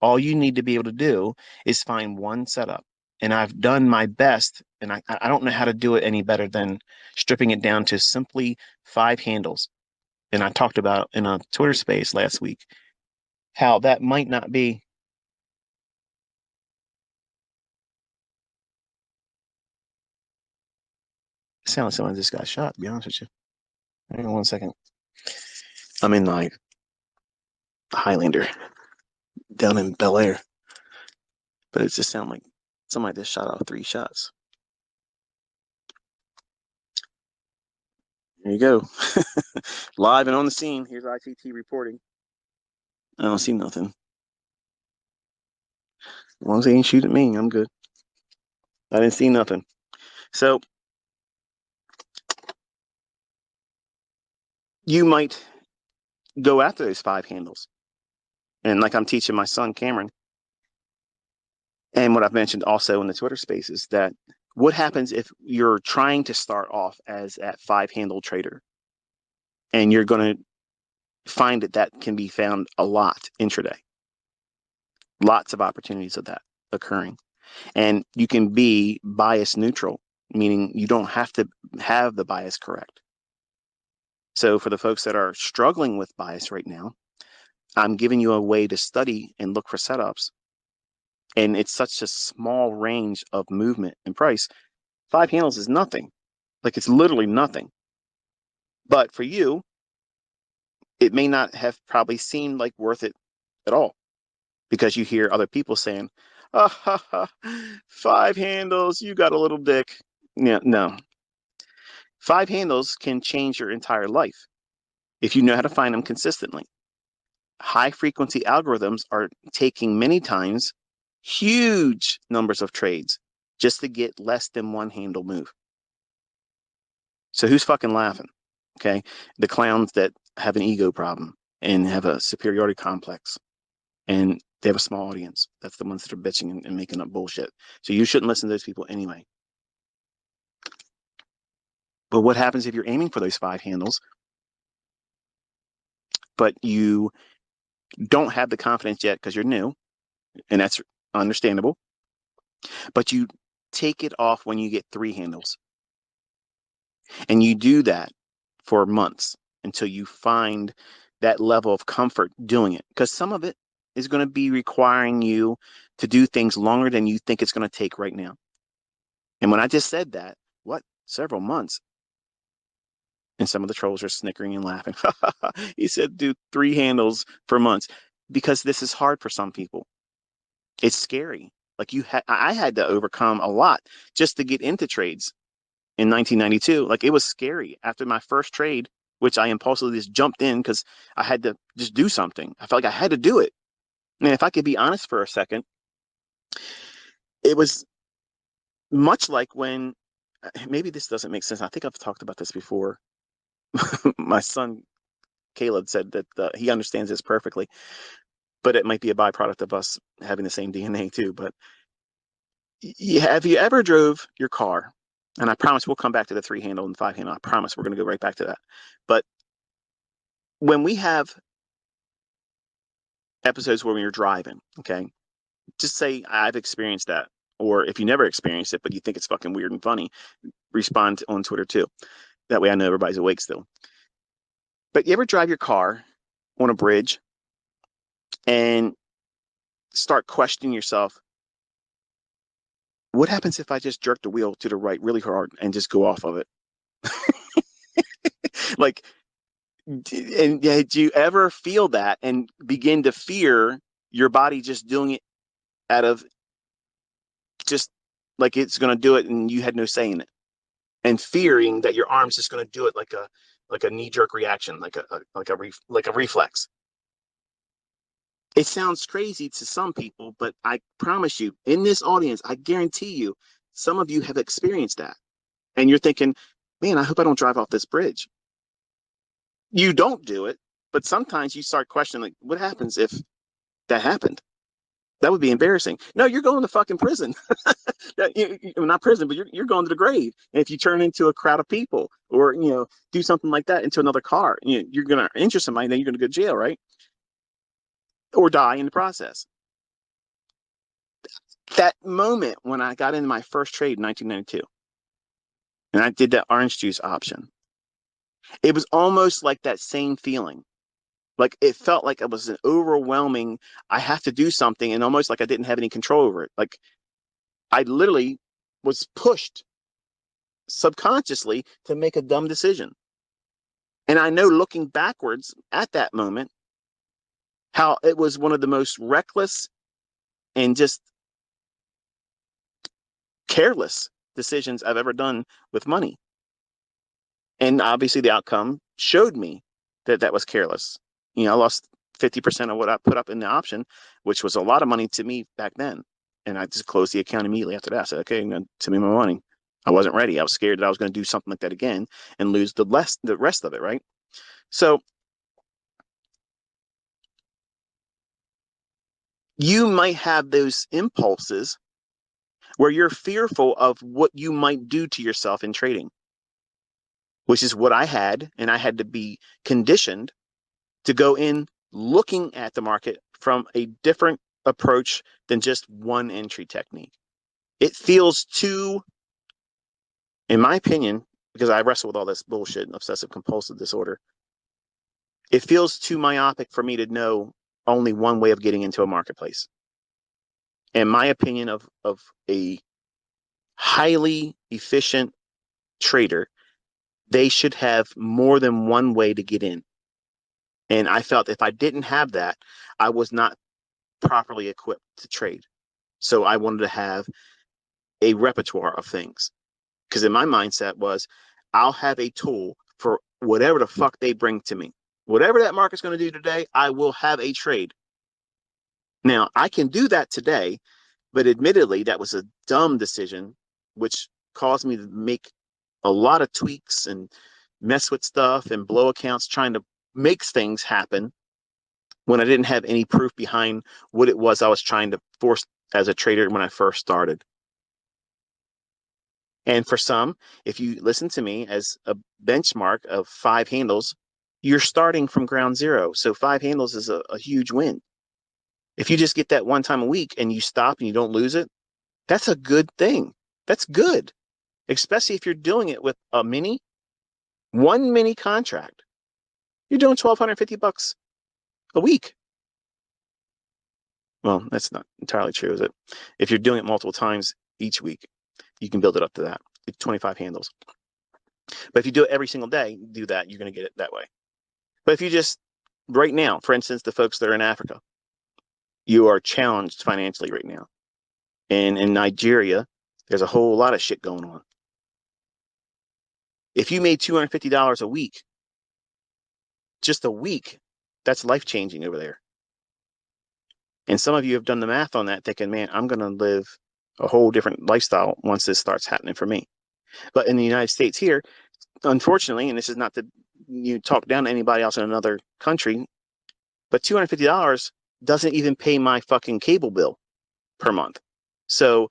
All you need to be able to do is find one setup. And I've done my best, and I don't know how to do it any better than stripping it down to simply 5 handles. And I talked about in a Twitter space last week how that might not be. It sounds like someone just got shot, to be honest with you. Hang on one second. I'm in my Highlander down in Bel Air, but it just sounded like somebody just shot off 3 shots. There you go. Live and on the scene. Here's ICT reporting. I don't see nothing. As long as they ain't shoot at me, I'm good. I didn't see nothing. So you might go after those 5 handles. And like I'm teaching my son, Cameron, and what I've mentioned also in the Twitter spaces, that what happens if you're trying to start off as that 5 handle trader, and you're going to find that can be found a lot intraday. Lots of opportunities of that occurring. And you can be bias neutral, meaning you don't have to have the bias correct. So for the folks that are struggling with bias right now, I'm giving you a way to study and look for setups. And it's such a small range of movement and price. 5 handles is nothing. Like, it's literally nothing. But for you, it may not have probably seemed like worth it at all, because you hear other people saying, oh, ha, ha, 5 handles, you got a little dick. Yeah, no. 5 handles can change your entire life. if you know how to find them consistently. High frequency algorithms are taking many times huge numbers of trades just to get less than one handle move. So who's fucking laughing? Okay. The clowns that have an ego problem and have a superiority complex and they have a small audience. That's the ones that are bitching and making up bullshit. So you shouldn't listen to those people anyway. But what happens if you're aiming for those 5 handles, but you don't have the confidence yet because you're new, and that's understandable, but you take it off when you get 3 handles. And you do that for months until you find that level of comfort doing it. Because some of it is going to be requiring you to do things longer than you think it's going to take right now. And when I just said that, what? Several months. And some of the trolls are snickering and laughing. He said do 3 handles for months because this is hard for some people. It's scary. Like I had to overcome a lot just to get into trades in 1992. Like it was scary after my first trade, which I impulsively just jumped in because I had to just do something. I felt like I had to do it. And if I could be honest for a second, it was much like when, maybe this doesn't make sense. I think I've talked about this before. My son Caleb said that he understands this perfectly, but it might be a byproduct of us having the same DNA too. But have you ever drove your car? And I promise we'll come back to the 3 handle and 5 handle. I promise we're going to go right back to that. But when we have episodes where you're driving, okay, just say I've experienced that. Or if you never experienced it, but you think it's fucking weird and funny, respond on Twitter too. That way I know everybody's awake still. But you ever drive your car on a bridge and start questioning yourself, what happens if I just jerk the wheel to the right really hard and just go off of it? Like, and did you ever feel that and begin to fear your body just doing it out of just like it's going to do it and you had no say in it, and fearing that your arm's just going to do it like a knee jerk reaction, like a reflex? It sounds crazy to some people, but I promise you, in this audience, I guarantee you, some of you have experienced that. And you're thinking, man, I hope I don't drive off this bridge. You don't do it, but sometimes you start questioning, like, what happens if that happened? That would be embarrassing. No, you're going to fucking prison. Not prison, but you're going to the grave. And if you turn into a crowd of people or, do something like that into another car, you're going to injure somebody, then you're going to go to jail, right? Or die in the process. That moment when I got into my first trade in 1992 and I did that orange juice option, it was almost like that same feeling. Like it felt like it was an overwhelming, I have to do something, and almost like I didn't have any control over it. Like I literally was pushed subconsciously to make a dumb decision. And I know looking backwards at that moment, how it was one of the most reckless and just careless decisions I've ever done with money. And obviously the outcome showed me that that was careless. I lost 50% of what I put up in the option, which was a lot of money to me back then. And I just closed the account immediately after that. I said, okay, send me my money. I wasn't ready. I was scared that I was going to do something like that again and lose the rest of it, right? So you might have those impulses where you're fearful of what you might do to yourself in trading, which is what I had. And I had to be conditioned to go in looking at the market from a different approach than just one entry technique. It feels too, in my opinion, because I wrestle with all this bullshit, obsessive compulsive disorder, it feels too myopic for me to know only one way of getting into a marketplace. In my opinion of a highly efficient trader, they should have more than one way to get in. And I felt if I didn't have that, I was not properly equipped to trade. So I wanted to have a repertoire of things. Because in my mindset was, I'll have a tool for whatever the fuck they bring to me. Whatever that market's going to do today, I will have a trade. Now, I can do that today, but admittedly, that was a dumb decision, which caused me to make a lot of tweaks and mess with stuff and blow accounts trying to make things happen when I didn't have any proof behind what it was I was trying to force as a trader when I first started. And for some, if you listen to me as a benchmark of 5 handles, you're starting from ground zero. So 5 handles is a huge win. If you just get that one time a week and you stop and you don't lose it, that's a good thing. That's good, especially if you're doing it with one mini contract. You're doing $1,250 a week. Well, that's not entirely true, is it? If you're doing it multiple times each week, you can build it up to that. 25 handles. But if you do it every single day, do that, you're going to get it that way. But if you just, right now, for instance, the folks that are in Africa, you are challenged financially right now. And in Nigeria, there's a whole lot of shit going on. If you made $250 a week, just a week, that's life-changing over there. And some of you have done the math on that, thinking, man, I'm going to live a whole different lifestyle once this starts happening for me. But in the United States here, unfortunately, and this is not to talk down to anybody else in another country, but $250 doesn't even pay my fucking cable bill per month. So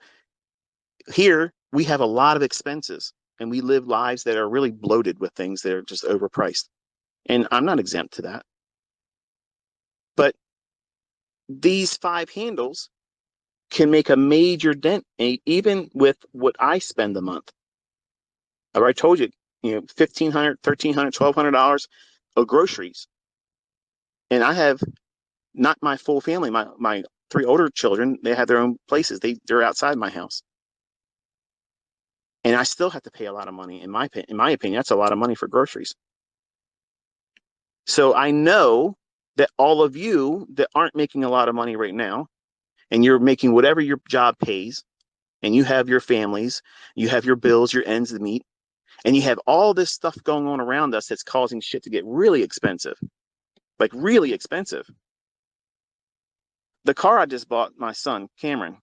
here we have a lot of expenses and we live lives that are really bloated with things that are just overpriced. And I'm not exempt to that. But these 5 handles can make a major dent, even with what I spend a month. I already told you, $1,500, $1,300, $1,200 of groceries. And I have not my full family. My 3 older children, they have their own places. They're outside my house. And I still have to pay a lot of money. In my opinion, that's a lot of money for groceries. So I know that all of you that aren't making a lot of money right now, and you're making whatever your job pays, and you have your families, you have your bills, your ends to meet, and you have all this stuff going on around us that's causing shit to get really expensive, like really expensive. The car I just bought my son, Cameron,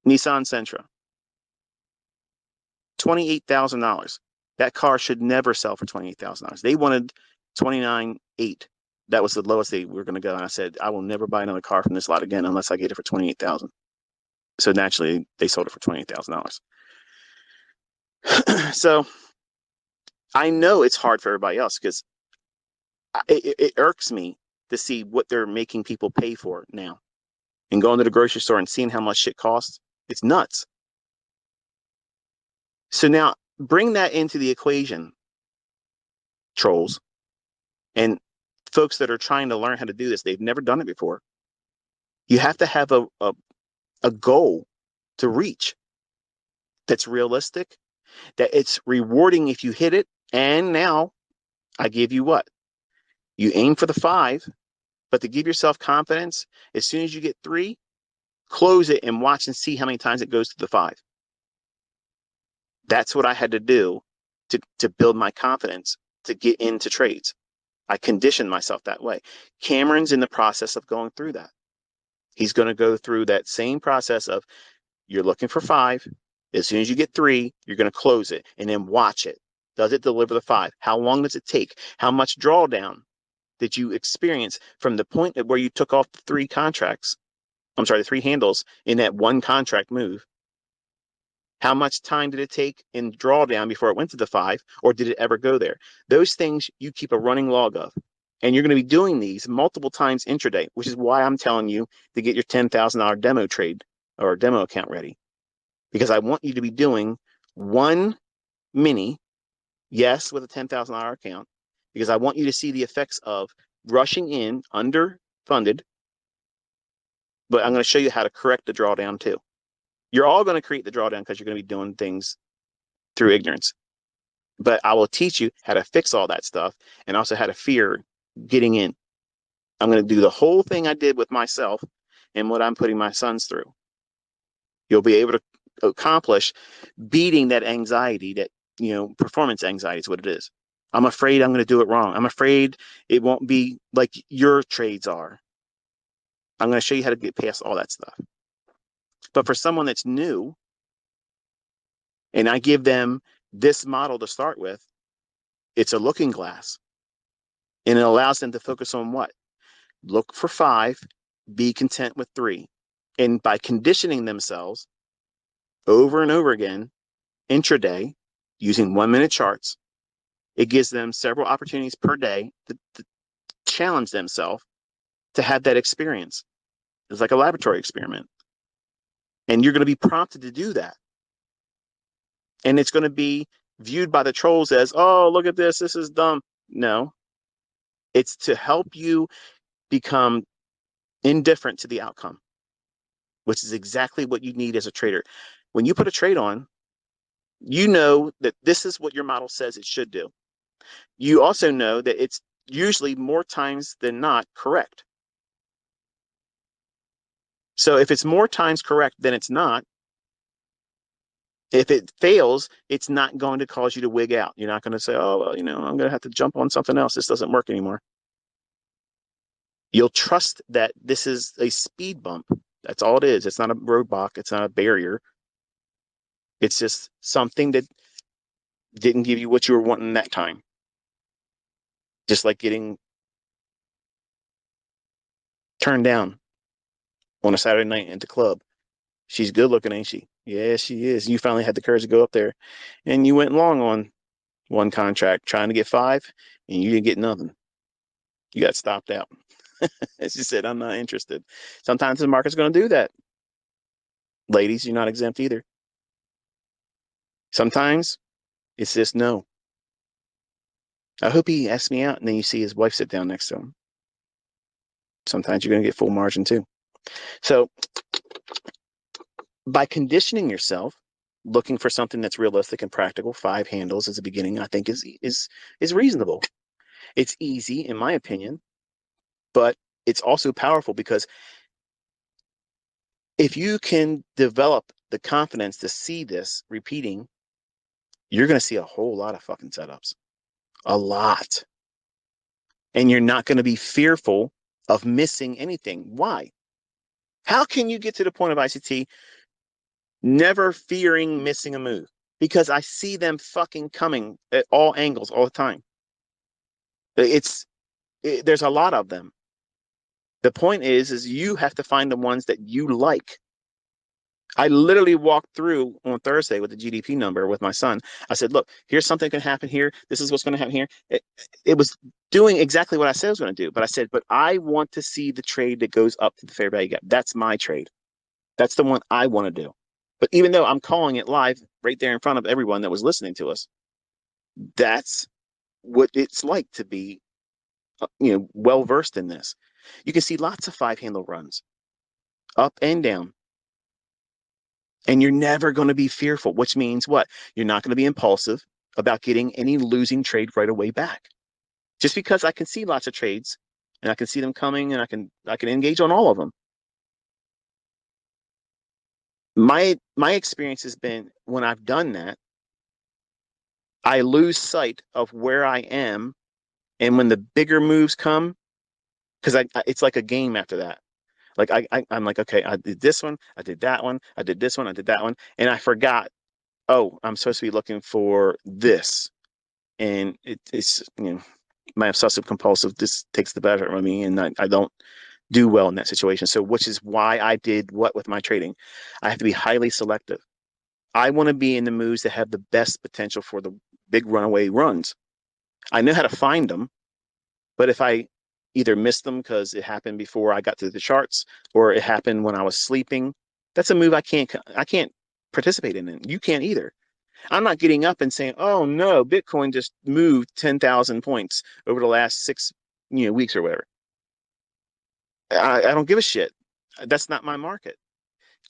Nissan Sentra, $28,000. That car should never sell for $28,000. They wanted $29,800. That was the lowest they were going to go. And I said, I will never buy another car from this lot again unless I get it for $28,000. So naturally, they sold it for $28,000. So I know it's hard for everybody else because it irks me to see what they're making people pay for now. And going to the grocery store and seeing how much shit costs, it's nuts. So now bring that into the equation, trolls, and folks that are trying to learn how to do this. They've never done it before. You have to have a goal to reach that's realistic, that it's rewarding if you hit it. And now I give you what? You aim for the 5, but to give yourself confidence, as soon as you get 3, close it and watch and see how many times it goes to the 5. That's what I had to do to build my confidence to get into trades. I conditioned myself that way. Cameron's in the process of going through that. He's going to go through that same process of you're looking for 5. As soon as you get 3, you're going to close it and then watch it. Does it deliver the 5? How long does it take? How much drawdown did you experience from the point at where you took off the 3 contracts? I'm sorry, the 3 handles in that one contract move. How much time did it take in drawdown before it went to the 5, or did it ever go there? Those things you keep a running log of. And you're going to be doing these multiple times intraday, which is why I'm telling you to get your $10,000 demo trade or demo account ready. Because I want you to be doing one mini, yes, with a $10,000 account, because I want you to see the effects of rushing in underfunded. But I'm going to show you how to correct the drawdown too. You're all going to create the drawdown because you're going to be doing things through ignorance. But I will teach you how to fix all that stuff and also how to fear getting in. I'm going to do the whole thing I did with myself and what I'm putting my sons through. You'll be able to accomplish beating that anxiety, that, performance anxiety is what it is. I'm afraid I'm going to do it wrong. I'm afraid it won't be like your trades are. I'm going to show you how to get past all that stuff. But for someone that's new, and I give them this model to start with, it's a looking glass. And it allows them to focus on what? Look for 5, be content with 3. And by conditioning themselves over and over again, intraday, using 1-minute charts, it gives them several opportunities per day to challenge themselves to have that experience. It's like a laboratory experiment. And you're going to be prompted to do that. And it's going to be viewed by the trolls as, oh, look at this. This is dumb. No, it's to help you become indifferent to the outcome, which is exactly what you need as a trader. When you put a trade on, you know that this is what your model says it should do. You also know that it's usually more times than not correct. So if it's more times correct than it's not, if it fails, it's not going to cause you to wig out. You're not going to say, oh, well, I'm going to have to jump on something else. This doesn't work anymore. You'll trust that this is a speed bump. That's all it is. It's not a roadblock. It's not a barrier. It's just something that didn't give you what you were wanting that time. Just like getting turned down on a Saturday night at the club. She's good looking, ain't she? Yeah, she is. You finally had the courage to go up there, and you went long on one contract trying to get 5, and you didn't get nothing. You got stopped out. As you said, I'm not interested. Sometimes the market's going to do that. Ladies, you're not exempt either. Sometimes it's just no. I hope he asks me out, and then you see his wife sit down next to him. Sometimes you're going to get full margin too. So by conditioning yourself, looking for something that's realistic and practical, 5 handles as a beginning, I think is reasonable. It's easy, in my opinion, but it's also powerful because if you can develop the confidence to see this repeating, you're going to see a whole lot of fucking setups. A lot. And you're not going to be fearful of missing anything. Why? How can you get to the point of ICT never fearing missing a move? Because I see them fucking coming at all angles all the time. There's a lot of them. The point is you have to find the ones that you like. I literally walked through on Thursday with the GDP number with my son. I said, look, here's something can happen here. This is what's going to happen here. It was doing exactly what I said I was going to do. But I said, but I want to see the trade that goes up to the fair value gap. That's my trade. That's the one I want to do. But even though I'm calling it live right there in front of everyone that was listening to us, that's what it's like to be, well versed in this. You can see lots of 5-handle runs, up and down. And you're never going to be fearful, which means what? You're not going to be impulsive about getting any losing trade right away back. Just because I can see lots of trades and I can see them coming and I can engage on all of them. My experience has been when I've done that, I lose sight of where I am, and when the bigger moves come, because it's like a game after that. Like I'm like, okay, I did this one, I did that one, I did this one, I did that one, and I forgot. Oh, I'm supposed to be looking for this, and it's my obsessive compulsive just takes the better of me, and I don't do well in that situation. So, which is why I did what with my trading. I have to be highly selective. I want to be in the moves that have the best potential for the big runaway runs. I know how to find them, but if I either missed them because it happened before I got to the charts or it happened when I was sleeping, that's a move I can't participate in. And you can't either. I'm not getting up and saying, "Oh no, Bitcoin just moved 10,000 points over the last 6 weeks or whatever." I don't give a shit. That's not my market.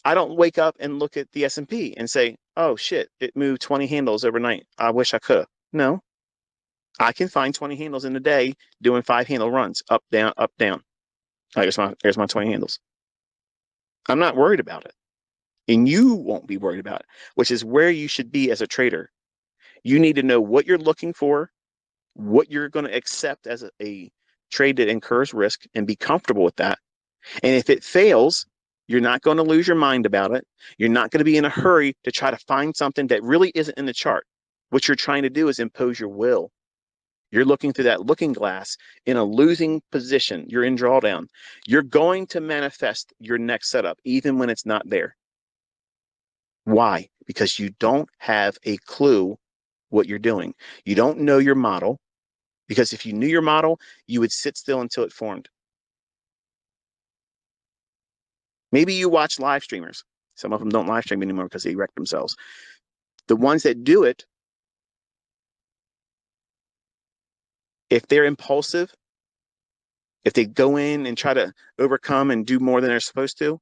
I don't wake up and look at the S&P and say, "Oh shit, it moved 20 handles overnight. I wish I could." No, I can find 20 handles in a day doing 5-handle runs, up, down, up, down. There's my 20 handles. I'm not worried about it. And you won't be worried about it, which is where you should be as a trader. You need to know what you're looking for, what you're going to accept as a trade that incurs risk and be comfortable with that. And if it fails, you're not going to lose your mind about it. You're not going to be in a hurry to try to find something that really isn't in the chart. What you're trying to do is impose your will. You're looking through that looking glass in a losing position. You're in drawdown. You're going to manifest your next setup, even when it's not there. Why? Because you don't have a clue what you're doing. You don't know your model, because if you knew your model, you would sit still until it formed. Maybe you watch live streamers. Some of them don't live stream anymore because they wreck themselves. The ones that do it, if they're impulsive, if they go in and try to overcome and do more than they're supposed to,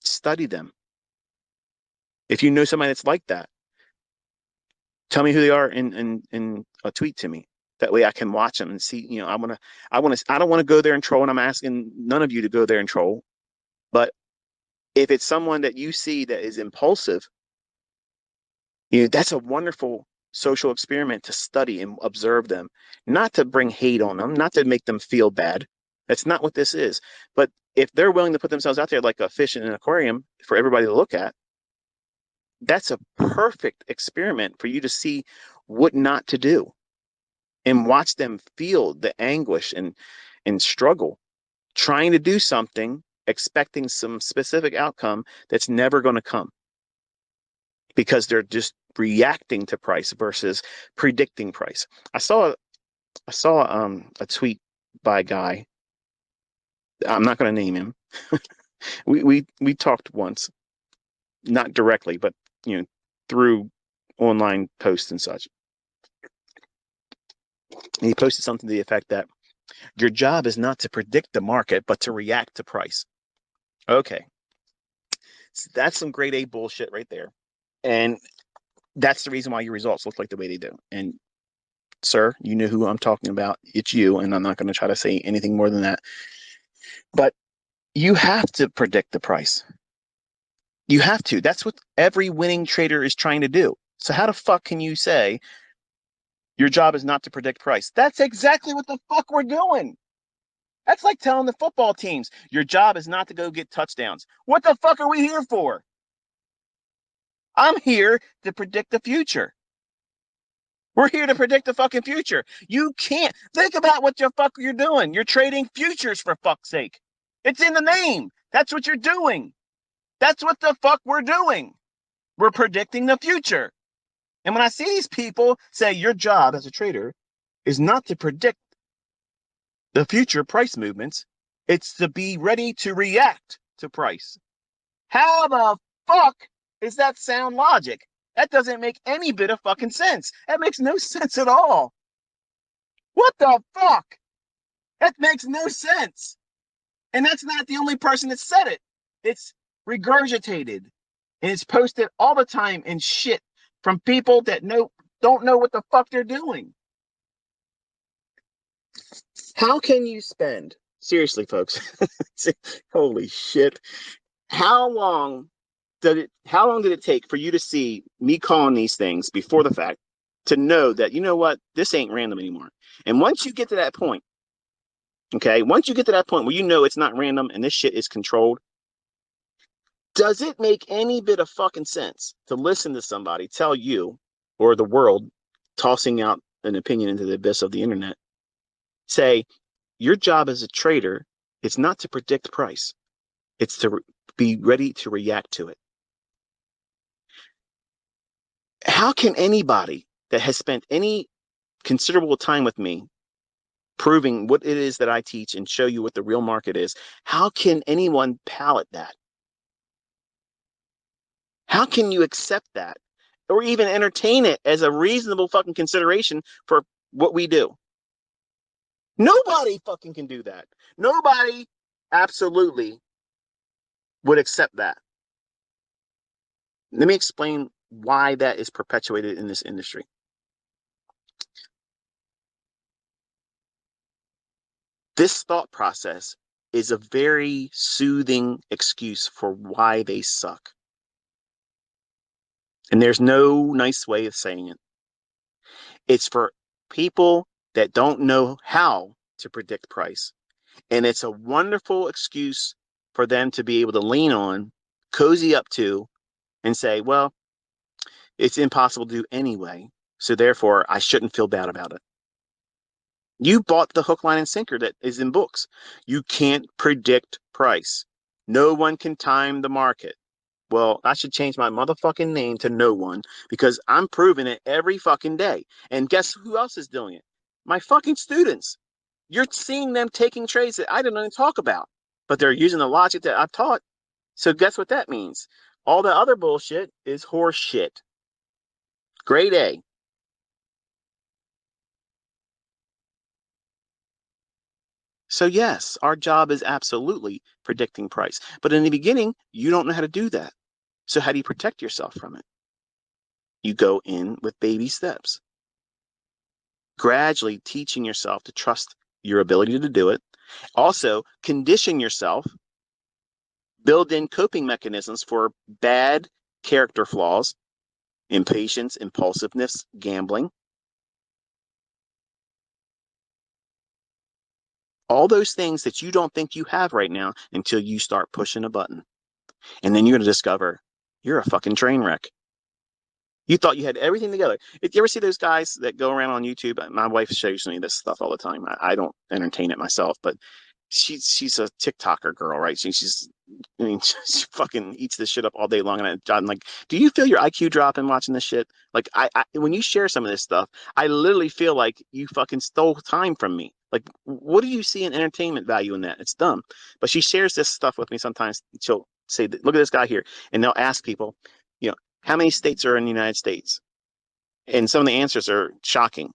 study them. If you know somebody that's like that, tell me who they are in a tweet to me. That way I can watch them and see, I don't want to go there and troll, and I'm asking none of you to go there and troll. But if it's someone that you see that is impulsive, that's a wonderful social experiment to study and observe them, not to bring hate on them, not to make them feel bad. That's not what this is. But if they're willing to put themselves out there like a fish in an aquarium for everybody to look at, that's a perfect experiment for you to see what not to do and watch them feel the anguish and struggle, trying to do something, expecting some specific outcome that's never going to come because they're just reacting to price versus predicting price. I saw a tweet by a guy. I'm not going to name him. we talked once, not directly, but through online posts and such. And he posted something to the effect that your job is not to predict the market, but to react to price. Okay. So that's some grade A bullshit right there. And that's the reason why your results look like the way they do. And sir, you know who I'm talking about. It's you. And I'm not going to try to say anything more than that. But you have to predict the price. You have to. That's what every winning trader is trying to do. So how the fuck can you say your job is not to predict price? That's exactly what the fuck we're doing. That's like telling the football teams, your job is not to go get touchdowns. What the fuck are we here for? I'm here to predict the future. We're here to predict the fucking future. You can't think about what the fuck you're doing. You're trading futures, for fuck's sake. It's in the name. That's what you're doing. That's what the fuck we're doing. We're predicting the future. And when I see these people say your job as a trader is not to predict the future price movements, it's to be ready to react to price. How the fuck is that sound logic? That doesn't make any bit of fucking sense. That makes no sense at all. What the fuck? That makes no sense. And that's not the only person that said it. It's regurgitated and it's posted all the time in shit from people that don't know what the fuck they're doing. How can you spend, seriously, folks, holy shit, how long did it take for you to see me calling these things before the fact to know that, you know what, this ain't random anymore? And once you get to that point, okay, once you get to that point where you know it's not random and this shit is controlled, does it make any bit of fucking sense to listen to somebody tell you, or the world tossing out an opinion into the abyss of the internet, say your job as a trader is not to predict price, it's to be ready to react to it? How can anybody that has spent any considerable time with me proving what it is that I teach and show you what the real market is, how can anyone palate that? How can you accept that or even entertain it as a reasonable fucking consideration for what we do? Nobody fucking can do that. Nobody absolutely would accept that. Let me explain why that is perpetuated in this industry. This thought process is a very soothing excuse for why they suck. And there's no nice way of saying it. It's for people that don't know how to predict price. And it's a wonderful excuse for them to be able to lean on, cozy up to, and say, well, it's impossible to do anyway. So therefore, I shouldn't feel bad about it. You bought the hook, line, and sinker that is in books. You can't predict price. No one can time the market. Well, I should change my motherfucking name to no one because I'm proving it every fucking day. And guess who else is doing it? My fucking students. You're seeing them taking trades that I didn't even talk about, but they're using the logic that I've taught. So guess what that means? All the other bullshit is horse shit. Grade A. So yes, our job is absolutely predicting price. But in the beginning, you don't know how to do that. So how do you protect yourself from it? You go in with baby steps, gradually teaching yourself to trust your ability to do it. Also, condition yourself, build in coping mechanisms for bad character flaws, impatience, impulsiveness, gambling. All those things that you don't think you have right now until you start pushing a button. And then you're going to discover you're a fucking train wreck. You thought you had everything together. If you ever see those guys that go around on YouTube, my wife shows me this stuff all the time. I don't entertain it myself, but she's a TikToker girl, right? She's I mean, she fucking eats this shit up all day long. And I'm like, do you feel your IQ dropping watching this shit? Like, when you share some of this stuff, I literally feel like you fucking stole time from me. Like, what do you see in entertainment value in that? It's dumb. But she shares this stuff with me sometimes. She'll say, look at this guy here. And they'll ask people, you know, how many states are in the United States? And some of the answers are shocking.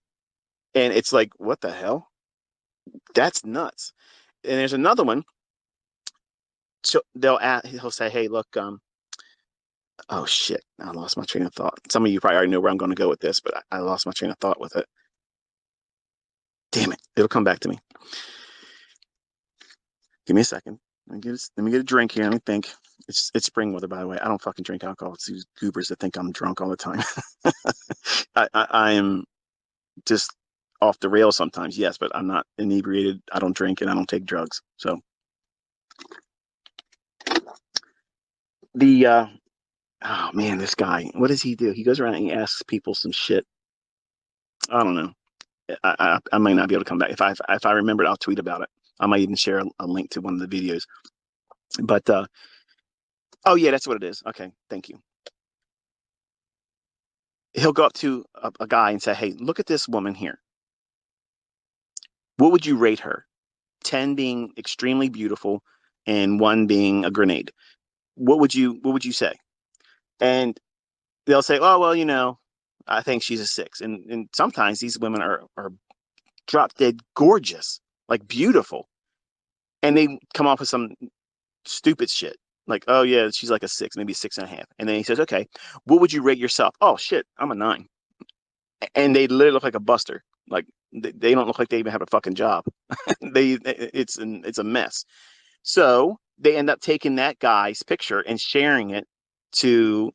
And it's like, what the hell? That's nuts. And there's another one. So he'll say, hey, look, oh shit, I lost my train of thought. Some of you probably already know where I'm going to go with this, but I lost my train of thought with it. Damn it, it'll come back to me. Give me a second. Let me get a drink here. Let me think. It's spring weather, by the way. I don't fucking drink alcohol. It's these goobers that think I'm drunk all the time. I am just off the rails sometimes, yes, but I'm not inebriated. I don't drink and I don't take drugs. So the oh man, this guy, what does he do? He goes around and he asks people some shit. I don't know. I might not be able to come back. If I remember it, I'll tweet about it. I might even share a link to one of the videos. But oh yeah, that's what it is. Okay, thank you. He'll go up to a guy and say, "Hey, look at this woman here. What would you rate her? 10 being extremely beautiful and 1 being a grenade. What would you say?" And they'll say, "Oh well, I think she's a 6." And sometimes these women are drop dead gorgeous, like beautiful, and they come off with some stupid shit. Like, oh yeah, she's like a 6, maybe 6.5. And then he says, okay, what would you rate yourself? Oh shit, I'm a 9. And they literally look like a buster. Like they don't look like they even have a fucking job. It's a mess. So they end up taking that guy's picture and sharing it to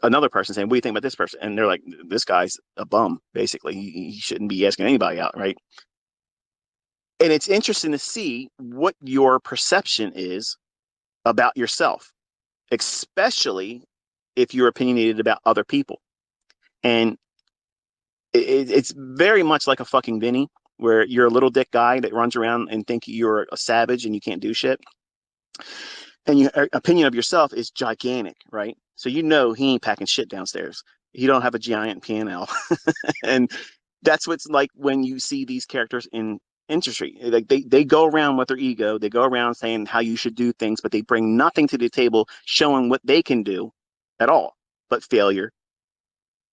another person, saying, what do you think about this person? And they're like, this guy's a bum, basically. He shouldn't be asking anybody out, right? And it's interesting to see what your perception is about yourself, especially if you're opinionated about other people. And it's very much like a fucking Vinny, where you're a little dick guy that runs around and think you're a savage and you can't do shit. And your opinion of yourself is gigantic, right? So he ain't packing shit downstairs. He don't have a giant piano. And that's what's like when you see these characters in industry. Like they go around with their ego, they go around saying how you should do things, but they bring nothing to the table showing what they can do at all but failure,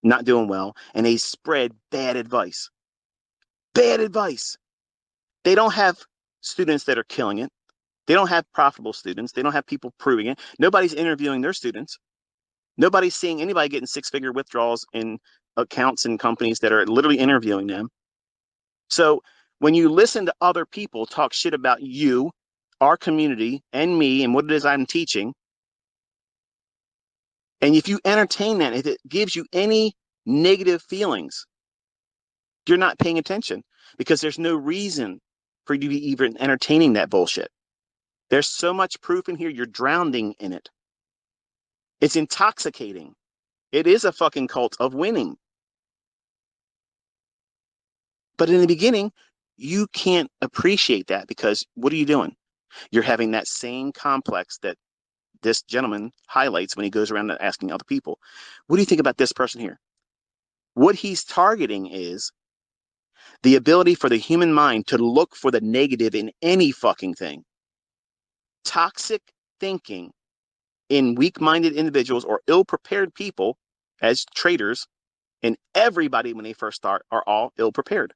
not doing well, and they spread bad advice. Bad advice. They don't have students that are killing it. They don't have profitable students. They don't have people proving it. Nobody's interviewing their students. Nobody's seeing anybody getting 6-figure withdrawals in accounts and companies that are literally interviewing them. So when you listen to other people talk shit about you, our community, and me, and what it is I'm teaching, and if you entertain that, if it gives you any negative feelings, You're not paying attention because there's no reason for you to be even entertaining that bullshit. There's so much proof in here, you're drowning in it. It's intoxicating. It is a fucking cult of winning. But in the beginning, you can't appreciate that because what are you doing? You're having that same complex that this gentleman highlights when he goes around asking other people, what do you think about this person here? What he's targeting is the ability for the human mind to look for the negative in any fucking thing. Toxic thinking in weak-minded individuals or ill-prepared people as traders, and everybody when they first start are all ill-prepared.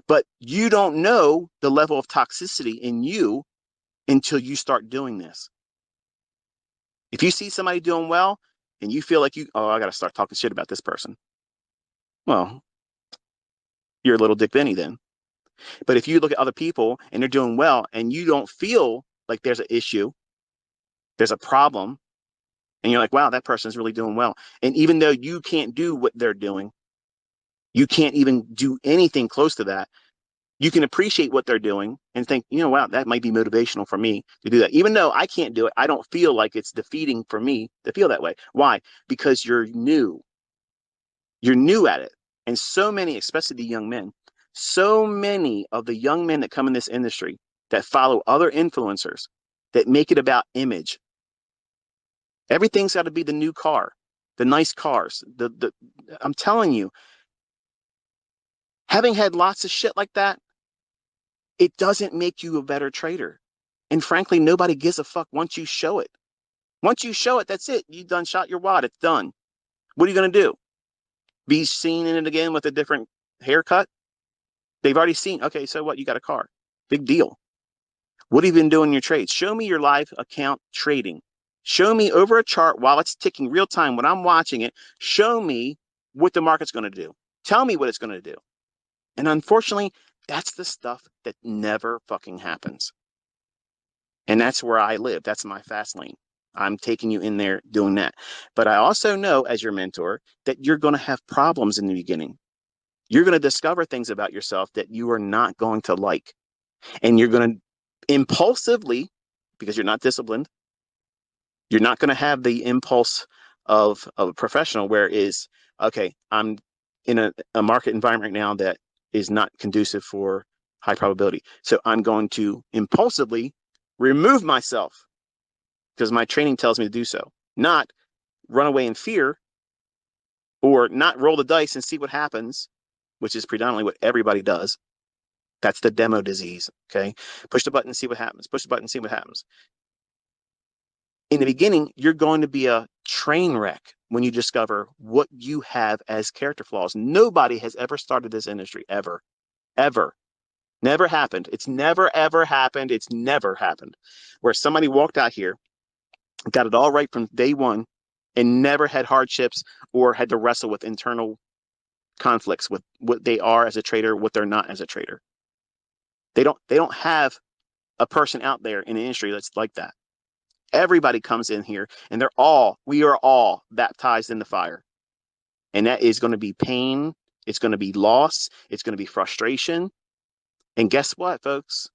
But you don't know the level of toxicity in you until you start doing this. If you see somebody doing well and you feel like I got to start talking shit about this person. Well, you're a little Dick Benny then. But if you look at other people and they're doing well and you don't feel like there's an issue, there's a problem, and you're like, wow, that person's really doing well. And even though you can't do what they're doing, you can't even do anything close to that, you can appreciate what they're doing and think, wow, that might be motivational for me to do that. Even though I can't do it, I don't feel like it's defeating for me to feel that way. Why? Because you're new. You're new at it. And so many, especially the young men, so many of the young men that come in this industry that follow other influencers that make it about image. Everything's got to be the new car, the nice cars. I'm telling you, having had lots of shit like that, it doesn't make you a better trader. And frankly, nobody gives a fuck once you show it. Once you show it, that's it. You done shot your wad. It's done. What are you going to do? Be seen in it again with a different haircut? They've already seen, okay, so what? You got a car. Big deal. What have you been doing in your trades? Show me your live account trading. Show me over a chart while it's ticking real time when I'm watching it. Show me what the market's going to do. Tell me what it's going to do. And unfortunately, that's the stuff that never fucking happens. And that's where I live. That's my fast lane. I'm taking you in there doing that. But I also know as your mentor that you're going to have problems in the beginning. You're going to discover things about yourself that you are not going to like. And you're going to impulsively, because you're not disciplined, you're not going to have the impulse of a professional where is, okay, I'm in a market environment right now that is not conducive for high probability. So I'm going to impulsively remove myself because my training tells me to do so, not run away in fear or not roll the dice and see what happens, which is predominantly what everybody does. That's the demo disease, okay? Push the button and see what happens. Push the button and see what happens. In the beginning, you're going to be a train wreck when you discover what you have as character flaws. Nobody has ever started this industry, ever, ever. Never happened. It's never, ever happened. It's never happened. Where somebody walked out here, got it all right from day one, and never had hardships or had to wrestle with internal conflicts with what they are as a trader, what they're not as a trader. They don't have a person out there in the industry that's like that. Everybody comes in here and we are all baptized in the fire. And that is going to be pain. It's going to be loss. It's going to be frustration. And guess what, folks?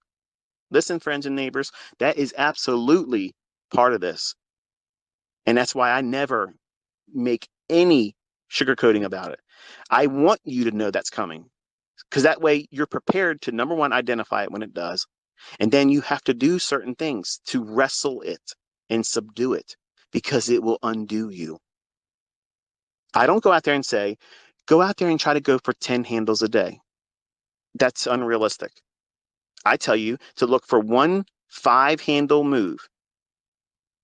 Listen, friends and neighbors, that is absolutely part of this. And that's why I never make any sugarcoating about it. I want you to know that's coming because that way you're prepared to, number one, identify it when it does. And then you have to do certain things to wrestle it and subdue it because it will undo you. I don't go out there and say, go out there and try to go for 10 handles a day. That's unrealistic. I tell you to look for one 5-handle move.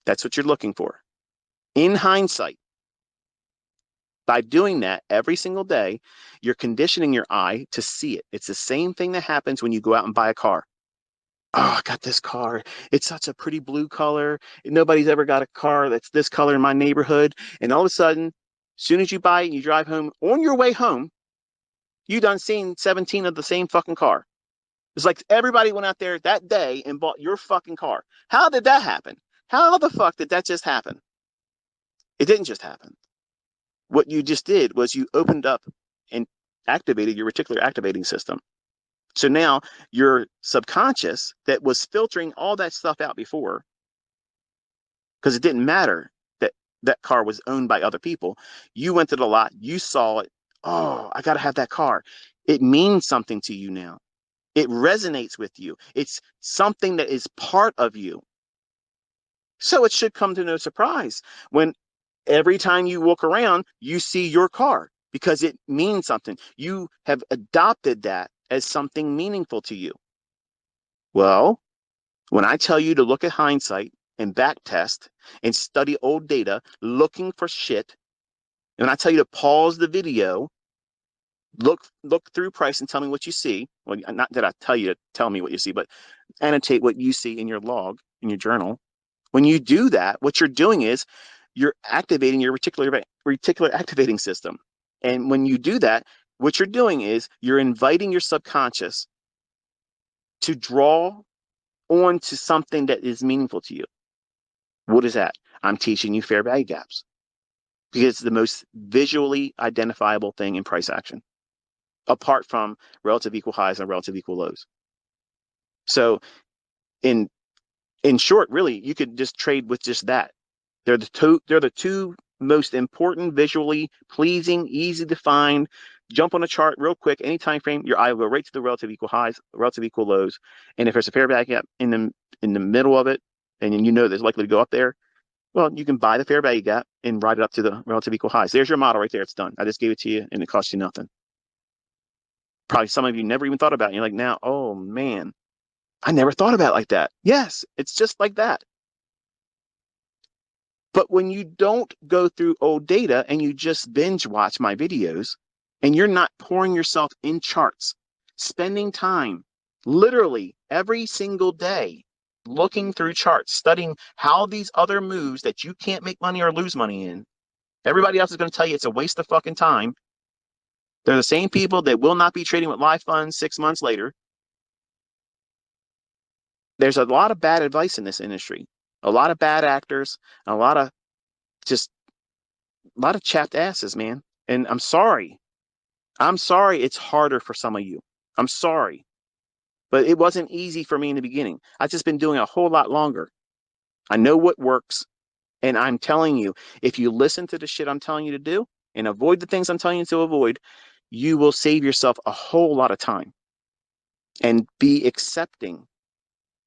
That's what you're looking for. In hindsight, by doing that every single day, you're conditioning your eye to see it. It's the same thing that happens when you go out and buy a car. Oh, I got this car. It's such a pretty blue color. Nobody's ever got a car that's this color in my neighborhood. And all of a sudden, as soon as you buy it and you drive home, on your way home, you done seen 17 of the same fucking car. It's like everybody went out there that day and bought your fucking car. How did that happen? How the fuck did that just happen? It didn't just happen. What you just did was you opened up and activated your reticular activating system. So now your subconscious that was filtering all that stuff out before, because it didn't matter that that car was owned by other people. You went to the lot, you saw it. Oh, I got to have that car. It means something to you now. It resonates with you. It's something that is part of you. So it should come to no surprise when every time you walk around, you see your car because it means something. You have adopted that as something meaningful to you. Well, when I tell you to look at hindsight and back test and study old data looking for shit, and I tell you to pause the video, look through price and tell me what you see. Well, not that I tell you to tell me what you see, but annotate what you see in your log, in your journal. When you do that, what you're doing is you're activating your reticular activating system. And when you do that, what you're doing is you're inviting your subconscious to draw on to something that is meaningful to you. What is that? I'm teaching you fair value gaps because it's the most visually identifiable thing in price action, apart from relative equal highs and relative equal lows. So in short, really, you could just trade with just that. They're the two most important, visually pleasing, easy to find. Jump on a chart real quick, any time frame, your eye will go right to the relative equal highs, relative equal lows. And if there's a fair value gap in the middle of it, and you know there's likely to go up there, well, you can buy the fair value gap and ride it up to the relative equal highs. There's your model right there. It's done. I just gave it to you and it cost you nothing. Probably some of you never even thought about it. You're like, now, oh man, I never thought about it like that. Yes, it's just like that. But when you don't go through old data and you just binge watch my videos and you're not pouring yourself in charts, spending time literally every single day looking through charts, studying how these other moves that you can't make money or lose money in, everybody else is going to tell you it's a waste of fucking time. They're the same people that will not be trading with live funds 6 months later. There's a lot of bad advice in this industry, a lot of bad actors, a lot of just a lot of chapped asses, man. And I'm sorry. I'm sorry it's harder for some of you. I'm sorry. But it wasn't easy for me in the beginning. I've just been doing a whole lot longer. I know what works. And I'm telling you, if you listen to the shit I'm telling you to do and avoid the things I'm telling you to avoid, you will save yourself a whole lot of time. And be accepting,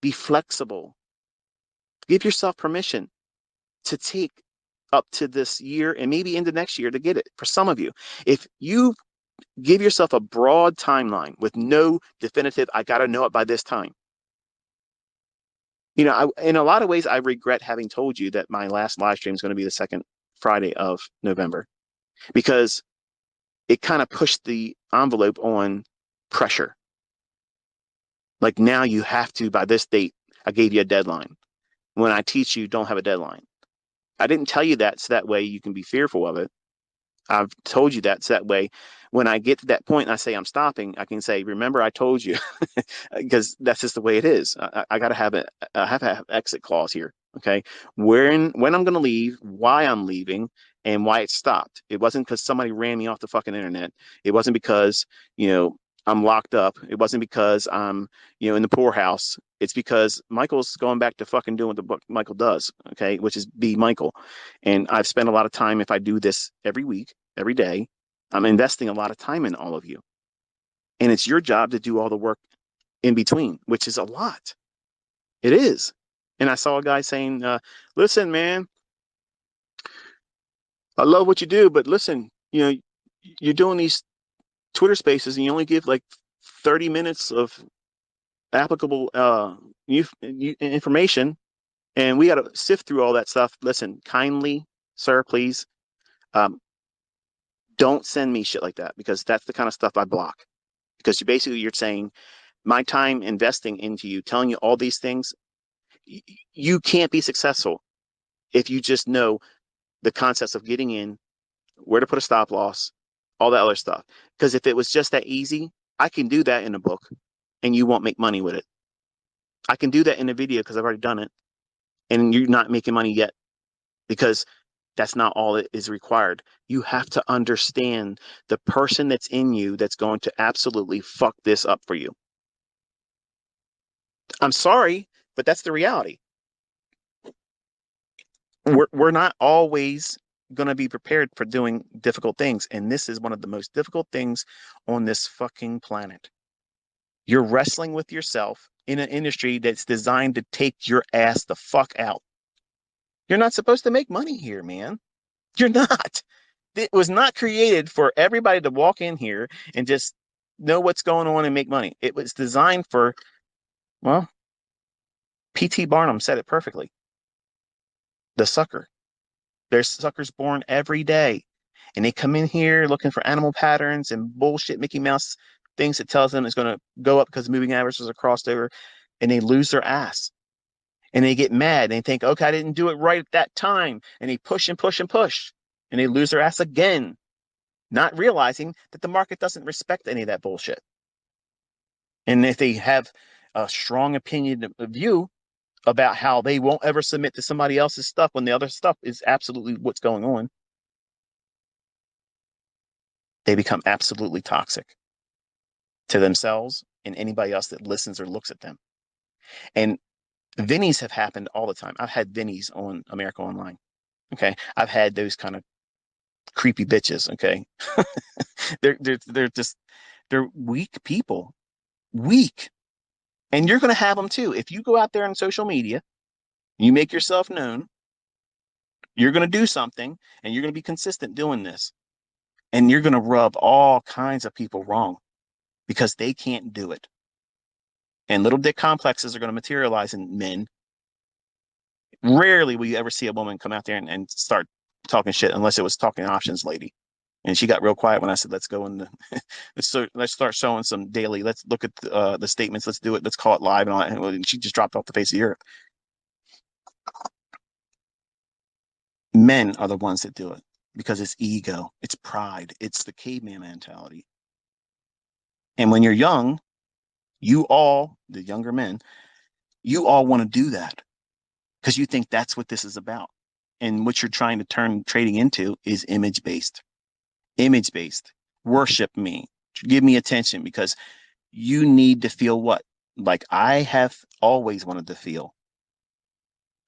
be flexible, give yourself permission to take up to this year and maybe into next year to get it. For some of you, if you give yourself a broad timeline with no definitive, I got to know it by this time. You know, in a lot of ways, I regret having told you that my last live stream is going to be the second Friday of November because it kind of pushed the envelope on pressure. Like now you have to, by this date, I gave you a deadline. When I teach you, don't have a deadline. I didn't tell you that so that way you can be fearful of it. I've told you that so that way when I get to that point and I say I'm stopping, I can say, remember I told you, because that's just the way it is. I got to have I have to have exit clause here. Okay. When I'm going to leave, why I'm leaving, and why it stopped. It wasn't because somebody ran me off the fucking internet. It wasn't because, I'm locked up. It wasn't because I'm, in the poorhouse. It's because Michael's going back to fucking doing what the book Michael does. Okay. Which is be Michael. And I've spent a lot of time, if I do this every week, every day, I'm investing a lot of time in all of you. And it's your job to do all the work in between, which is a lot. It is. And I saw a guy saying, listen, man, I love what you do, but listen, you're doing these Twitter spaces and you only give like 30 minutes of applicable information. And we got to sift through all that stuff. Listen, kindly, sir, please, don't send me shit like that because that's the kind of stuff I block. Because you're saying my time investing into you, telling you all these things, you can't be successful if you just know the concepts of getting in, where to put a stop loss, all that other stuff. Because if it was just that easy, I can do that in a book and you won't make money with it. I can do that in a video because I've already done it and you're not making money yet because That's not all that is required. You have to understand the person that's in you that's going to absolutely fuck this up for you. I'm sorry, but that's the reality. We're not always going to be prepared for doing difficult things. And this is one of the most difficult things on this fucking planet. You're wrestling with yourself in an industry that's designed to take your ass the fuck out. You're not supposed to make money here, man. You're not. It was not created for everybody to walk in here and just know what's going on and make money. It was designed for, well, P.T. Barnum said it perfectly. The sucker. There's suckers born every day. And they come in here looking for animal patterns and bullshit Mickey Mouse things that tells them it's going to go up because moving averages are crossed over, and they lose their ass. And they get mad and they think, okay, I didn't do it right at that time. And they push and push and push. And they lose their ass again, not realizing that the market doesn't respect any of that bullshit. And if they have a strong opinion of you about how they won't ever submit to somebody else's stuff when the other stuff is absolutely what's going on, they become absolutely toxic to themselves and anybody else that listens or looks at them. And Vinnies have happened all the time. I've had Vinnies on America Online. Okay. I've had those kind of creepy bitches. Okay. they're weak people. Weak. And you're going to have them too. If you go out there on social media, you make yourself known, you're going to do something and you're going to be consistent doing this. And you're going to rub all kinds of people wrong because they can't do it. And little dick complexes are going to materialize in men. Rarely will you ever see a woman come out there and start talking shit unless it was talking options lady. And she got real quiet when I said, let's go in let's start showing some daily. Let's look at the statements. Let's do it. Let's call it live. And all that. And she just dropped off the face of the earth. Men are the ones that do it because it's ego. It's pride. It's the caveman mentality. And when you're young, you all, the younger men, you all want to do that because you think that's what this is about. And what you're trying to turn trading into is image based. Image based. Worship me. Give me attention because you need to feel what? Like I have always wanted to feel.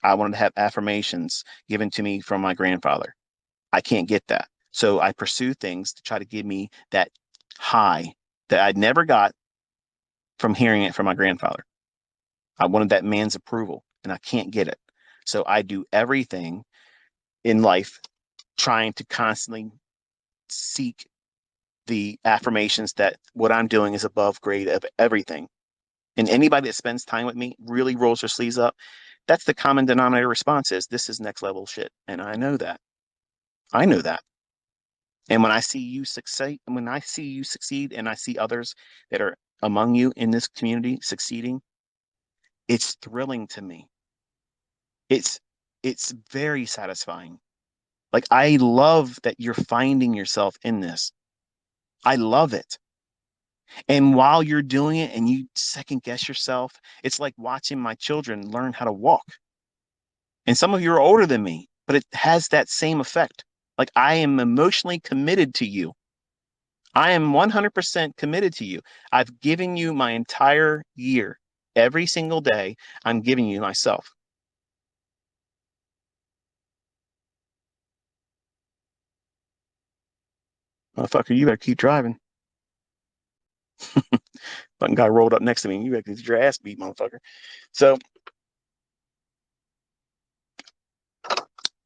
I wanted to have affirmations given to me from my grandfather. I can't get that. So I pursue things to try to give me that high that I'd never got from hearing it from my grandfather. I wanted that man's approval and I can't get it. So I do everything in life trying to constantly seek the affirmations that what I'm doing is above grade of everything. And anybody that spends time with me really rolls their sleeves up. That's the common denominator response is this is next level shit. And I know that. I know that. And when I see you succeed, and I see others that are among you in this community succeeding, it's thrilling to me. It's very satisfying. Like I love that you're finding yourself in this. I love it. And while you're doing it and you second guess yourself, it's like watching my children learn how to walk. And some of you are older than me, but it has that same effect. Like I am emotionally committed to you. I am 100% committed to you. I've given you my entire year. Every single day, I'm giving you myself. Motherfucker, you better keep driving. Fucking guy rolled up next to me. You better get your ass beat, motherfucker. So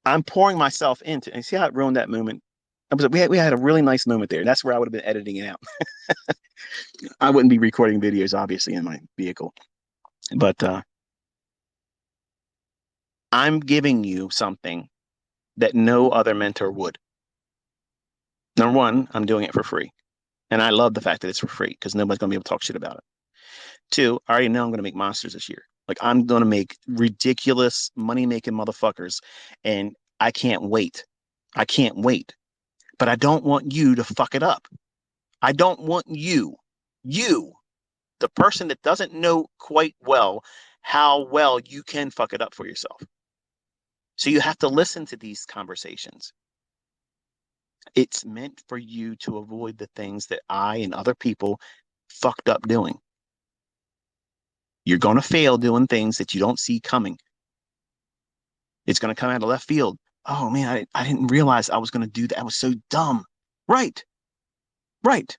I'm pouring myself into, and see how it ruined that moment. We had a really nice moment there. That's where I would have been editing it out. I wouldn't be recording videos, obviously, in my vehicle, but I'm giving you something that no other mentor would. Number one, I'm doing it for free. And I love the fact that it's for free because nobody's going to be able to talk shit about it. Two, I already know I'm going to make monsters this year. Like I'm going to make ridiculous money making motherfuckers. And I can't wait. I can't wait. But I don't want you to fuck it up. I don't want you, the person that doesn't know quite well how well you can fuck it up for yourself. So you have to listen to these conversations. It's meant for you to avoid the things that I and other people fucked up doing. You're going to fail doing things that you don't see coming. It's going to come out of left field. Oh man, I didn't realize I was going to do that. I was so dumb. Right, right.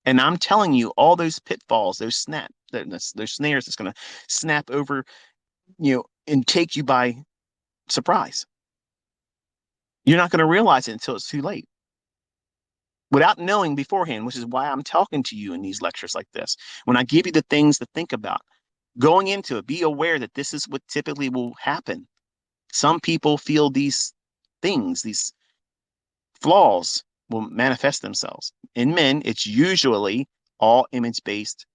And I'm telling you, all those pitfalls, those snares that's going to snap over, and take you by surprise. You're not going to realize it until it's too late. Without knowing beforehand, which is why I'm talking to you in these lectures like this. When I give you the things to think about, going into it, be aware that this is what typically will happen. Some people feel these things, these flaws will manifest themselves. In men, it's usually all image based,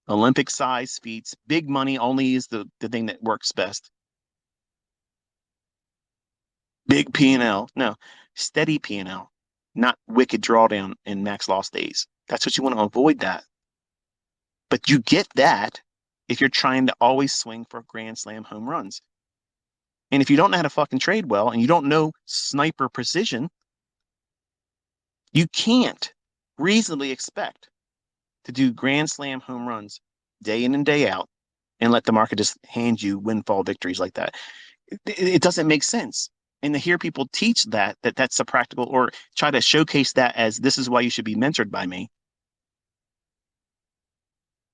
Olympic size feats, big money only is the thing that works best. Big P&L. No, steady P&L, not wicked drawdown in max loss days. That's what you want to avoid that. But you get that if you're trying to always swing for grand slam home runs. And if you don't know how to fucking trade well and you don't know sniper precision, you can't reasonably expect to do grand slam home runs day in and day out and let the market just hand you windfall victories like that. It doesn't make sense. And to hear people teach that's a practical, or try to showcase that as this is why you should be mentored by me,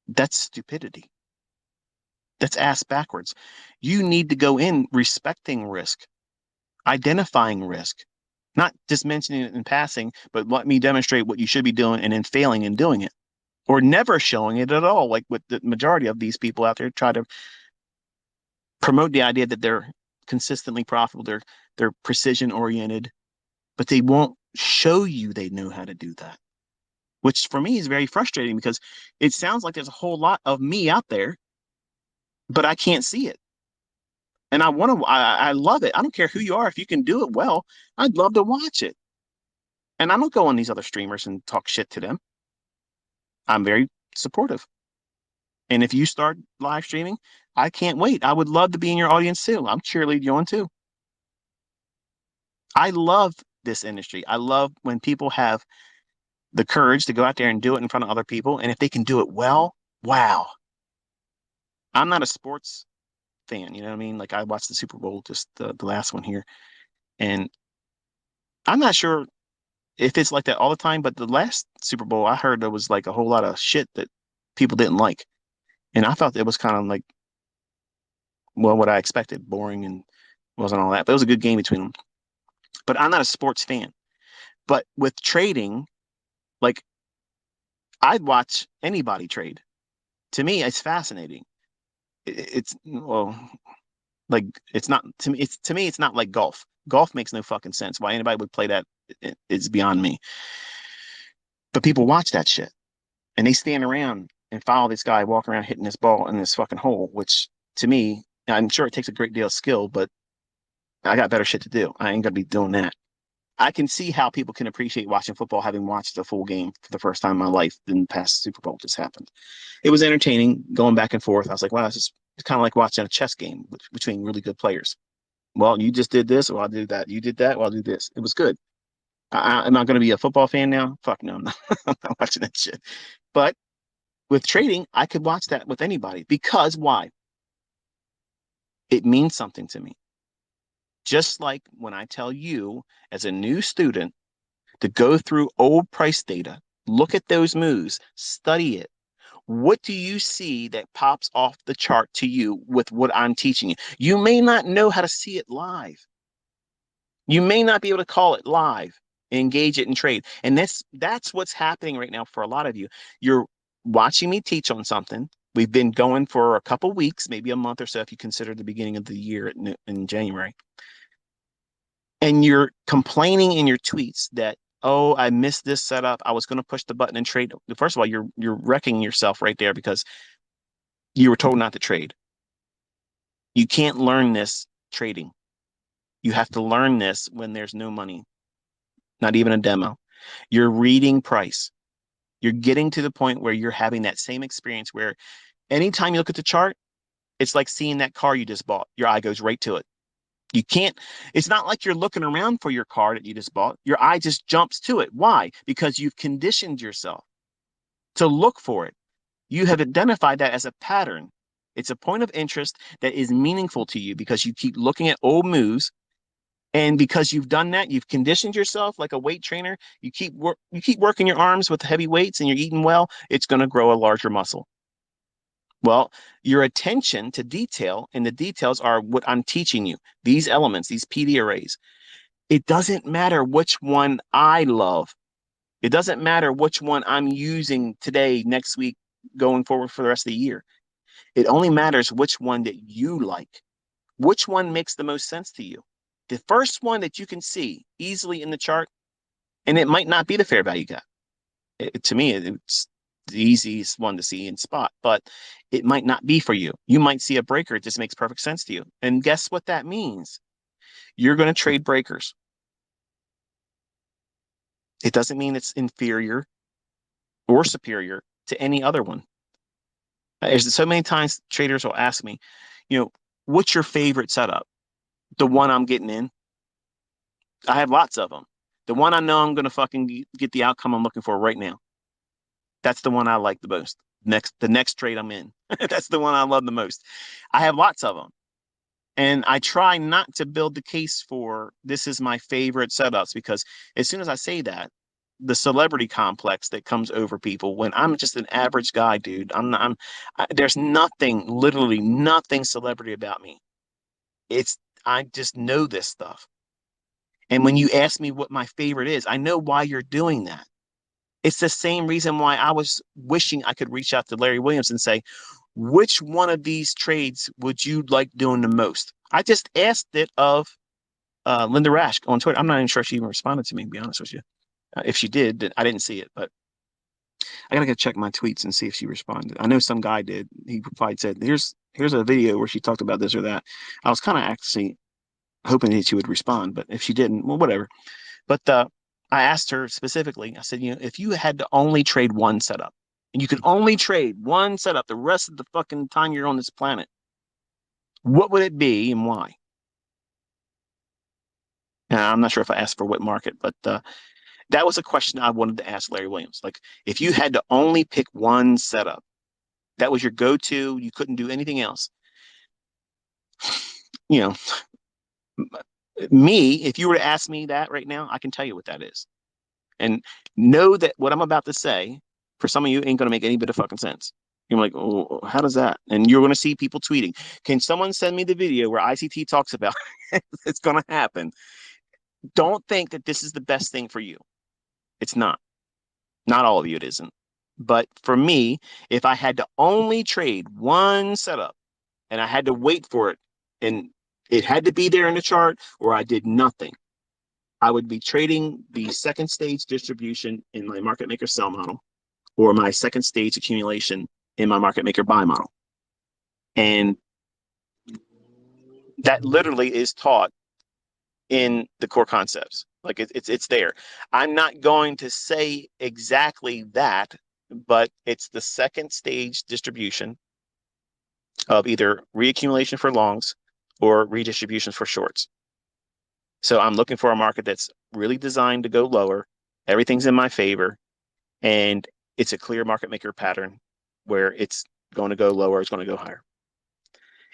that's stupidity. That's ass backwards. You need to go in respecting risk, identifying risk, not just mentioning it in passing, but let me demonstrate what you should be doing and then failing in doing it, or never showing it at all. Like what the majority of these people out there try to promote the idea that they're consistently profitable, they're precision oriented, but they won't show you they know how to do that, which for me is very frustrating because it sounds like there's a whole lot of me out there, but I can't see it. And I love it. I don't care who you are. If you can do it well, I'd love to watch it. And I don't go on these other streamers and talk shit to them. I'm very supportive. And if you start live streaming, I can't wait. I would love to be in your audience too. I'm cheerleading you on too. I love this industry. I love when people have the courage to go out there and do it in front of other people. And if they can do it well, wow. I'm not a sports fan, you know what I mean? Like I watched the Super Bowl, just the last one here. And I'm not sure if it's like that all the time, but the last Super Bowl, I heard there was like a whole lot of shit that people didn't like. And I felt it was kind of like, well, what I expected, boring and wasn't all that. But it was a good game between them. But I'm not a sports fan. But with trading, like I'd watch anybody trade. To me, it's fascinating. It's well, like it's not to me. It's not like golf. Golf makes no fucking sense. Why anybody would play that is beyond me. But people watch that shit and they stand around and follow this guy walking around hitting this ball in this fucking hole. Which to me, I'm sure it takes a great deal of skill, but I got better shit to do. I ain't gonna be doing that. I can see how people can appreciate watching football, having watched a full game for the first time in my life. In the past Super Bowl just happened. It was entertaining going back and forth. I was like, wow, it's kind of like watching a chess game between really good players. Well, you just did this, well, I'll do that. You did that, well, I'll do this. It was good. Am I going to be a football fan now? Fuck no, I'm not, I'm not watching that shit. But with trading, I could watch that with anybody because why? It means something to me. Just like when I tell you as a new student to go through old price data, look at those moves, study it. What do you see that pops off the chart to you with what I'm teaching you? You may not know how to see it live. You may not be able to call it live, engage it in trade. And that's what's happening right now for a lot of you. You're watching me teach on something. We've been going for a couple weeks, maybe a month or so if you consider the beginning of the year in January. And you're complaining in your tweets that, oh, I missed this setup. I was going to push the button and trade. First of all, you're wrecking yourself right there because you were told not to trade. You can't learn this trading. You have to learn this when there's no money, not even a demo. You're reading price. You're getting to the point where you're having that same experience where anytime you look at the chart, it's like seeing that car you just bought. Your eye goes right to it. You can't, it's not like you're looking around for your car that you just bought. Your eye just jumps to it. Why? Because you've conditioned yourself to look for it. You have identified that as a pattern. It's a point of interest that is meaningful to you because you keep looking at old moves. And because you've done that, you've conditioned yourself like a weight trainer. You keep working your arms with heavy weights and you're eating well, it's going to grow a larger muscle. Well, your attention to detail, and the details are what I'm teaching you. These elements, these PD arrays. It doesn't matter which one I love. It doesn't matter which one I'm using today, next week, going forward for the rest of the year. It only matters which one that you like. Which one makes the most sense to you? The first one that you can see easily in the chart, and it might not be the fair value gap. To me, it's the easiest one to see and spot, but it might not be for you. You might see a breaker. It just makes perfect sense to you. And guess what that means? You're going to trade breakers. It doesn't mean it's inferior or superior to any other one. There's so many times traders will ask me, what's your favorite setup? The one I'm getting in. I have lots of them. The one I know I'm going to fucking get the outcome I'm looking for right now. That's the one I like the most. The next trade I'm in. That's the one I love the most. I have lots of them. And I try not to build the case for this is my favorite setups, because as soon as I say that, the celebrity complex that comes over people when I'm just an average guy, dude. There's nothing, literally nothing celebrity about me. I just know this stuff. And when you ask me what my favorite is, I know why you're doing that. It's the same reason why I was wishing I could reach out to Larry Williams and say, which one of these trades would you like doing the most? I just asked it of Linda Rash on Twitter. I'm not even sure if she even responded to me, to be honest with you. If she did, I didn't see it, but I gotta go check my tweets and see if she responded. I know some guy did. He replied, said, here's a video where she talked about this or that. I was kind of actually hoping that she would respond, but if she didn't, well, whatever. But I asked her specifically, I said, if you had to only trade one setup, and you could only trade one setup the rest of the fucking time you're on this planet, what would it be and why? Now, I'm not sure if I asked for what market, but that was a question I wanted to ask Larry Williams. Like, if you had to only pick one setup, that was your go-to, you couldn't do anything else. Me, if you were to ask me that right now, I can tell you what that is. And know that what I'm about to say, for some of you, ain't going to make any bit of fucking sense. You're like, oh, how does that? And you're going to see people tweeting. Can someone send me the video where ICT talks about it's going to happen? Don't think that this is the best thing for you. It's not. Not all of you, it isn't. But for me, if I had to only trade one setup and I had to wait for it, and it had to be there in the chart, or I did nothing, I would be trading the second stage distribution in my market maker sell model, or my second stage accumulation in my market maker buy model. And that literally is taught in the core concepts. Like it's there. I'm not going to say exactly that, but it's the second stage distribution of either reaccumulation for longs or redistribution for shorts. So I'm looking for a market that's really designed to go lower. Everything's in my favor. And it's a clear market maker pattern where it's going to go lower, it's going to go higher.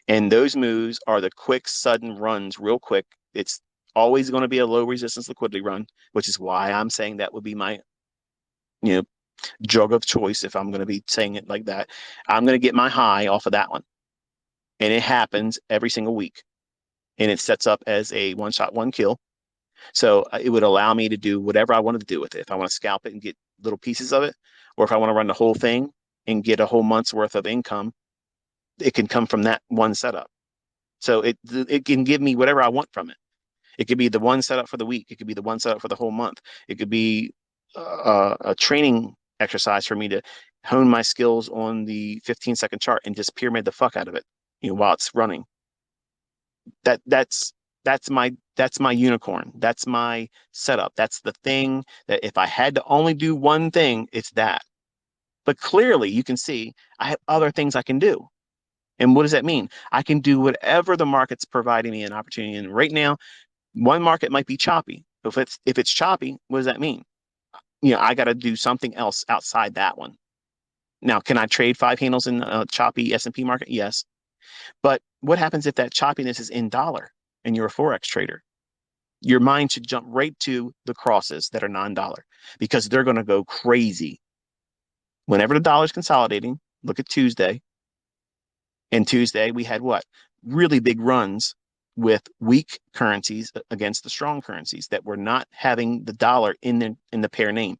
And those moves are the quick, sudden runs, real quick. It's always going to be a low resistance liquidity run, which is why I'm saying that would be my, drug of choice. If I'm going to be saying it like that, I'm going to get my high off of that one. And it happens every single week. And it sets up as a one shot, one kill. So it would allow me to do whatever I wanted to do with it. If I want to scalp it and get little pieces of it, or if I want to run the whole thing and get a whole month's worth of income, it can come from that one setup. So it can give me whatever I want from it. It could be the one setup for the week. It could be the one setup for the whole month. It could be a training exercise for me to hone my skills on the 15-second chart and just pyramid the fuck out of it, while it's running. That's my unicorn. That's my setup. That's the thing that if I had to only do one thing, it's that. But clearly you can see I have other things I can do. And what does that mean? I can do whatever the market's providing me an opportunity. And right now, one market might be choppy. If it's choppy, what does that mean? I got to do something else outside that one. Now, can I trade five handles in a choppy S&P market? Yes. But what happens if that choppiness is in dollar and you're a Forex trader? Your mind should jump right to the crosses that are non-dollar because they're going to go crazy. Whenever the dollar's consolidating, look at Tuesday. And Tuesday, we had what? Really big runs with weak currencies against the strong currencies that were not having the dollar in the pair name.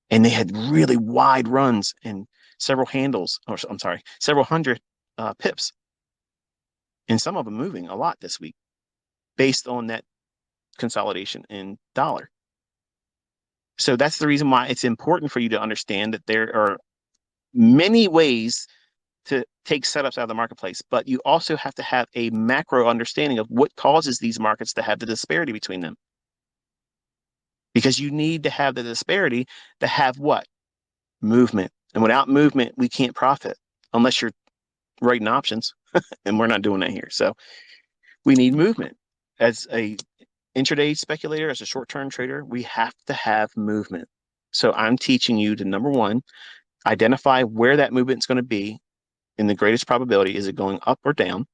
And they had really wide runs and several handles, or I'm sorry, several hundred pips. And some of them moving a lot this week based on that consolidation in dollar. So that's the reason why it's important for you to understand that there are many ways to take setups out of the marketplace, but you also have to have a macro understanding of what causes these markets to have the disparity between them. Because you need to have the disparity to have what? Movement. And without movement, we can't profit unless you're writing options. And we're not doing that here. So we need movement. As a intraday speculator, as a short-term trader, we have to have movement. So I'm teaching you to, number one, identify where that movement is going to be in the greatest probability. Is it going up or down?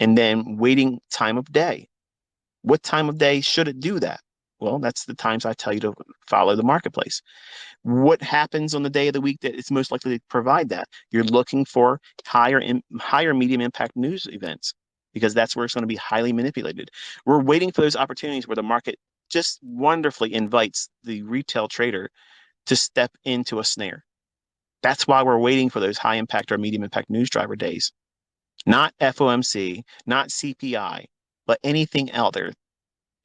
And then waiting time of day. What time of day should it do that? Well, that's the times I tell you to follow the marketplace. What happens on the day of the week that it's most likely to provide that? You're looking for higher medium impact news events because that's where it's going to be highly manipulated. We're waiting for those opportunities where the market just wonderfully invites the retail trader to step into a snare. That's why we're waiting for those high impact or medium impact news driver days. Not FOMC, not CPI, but anything out there,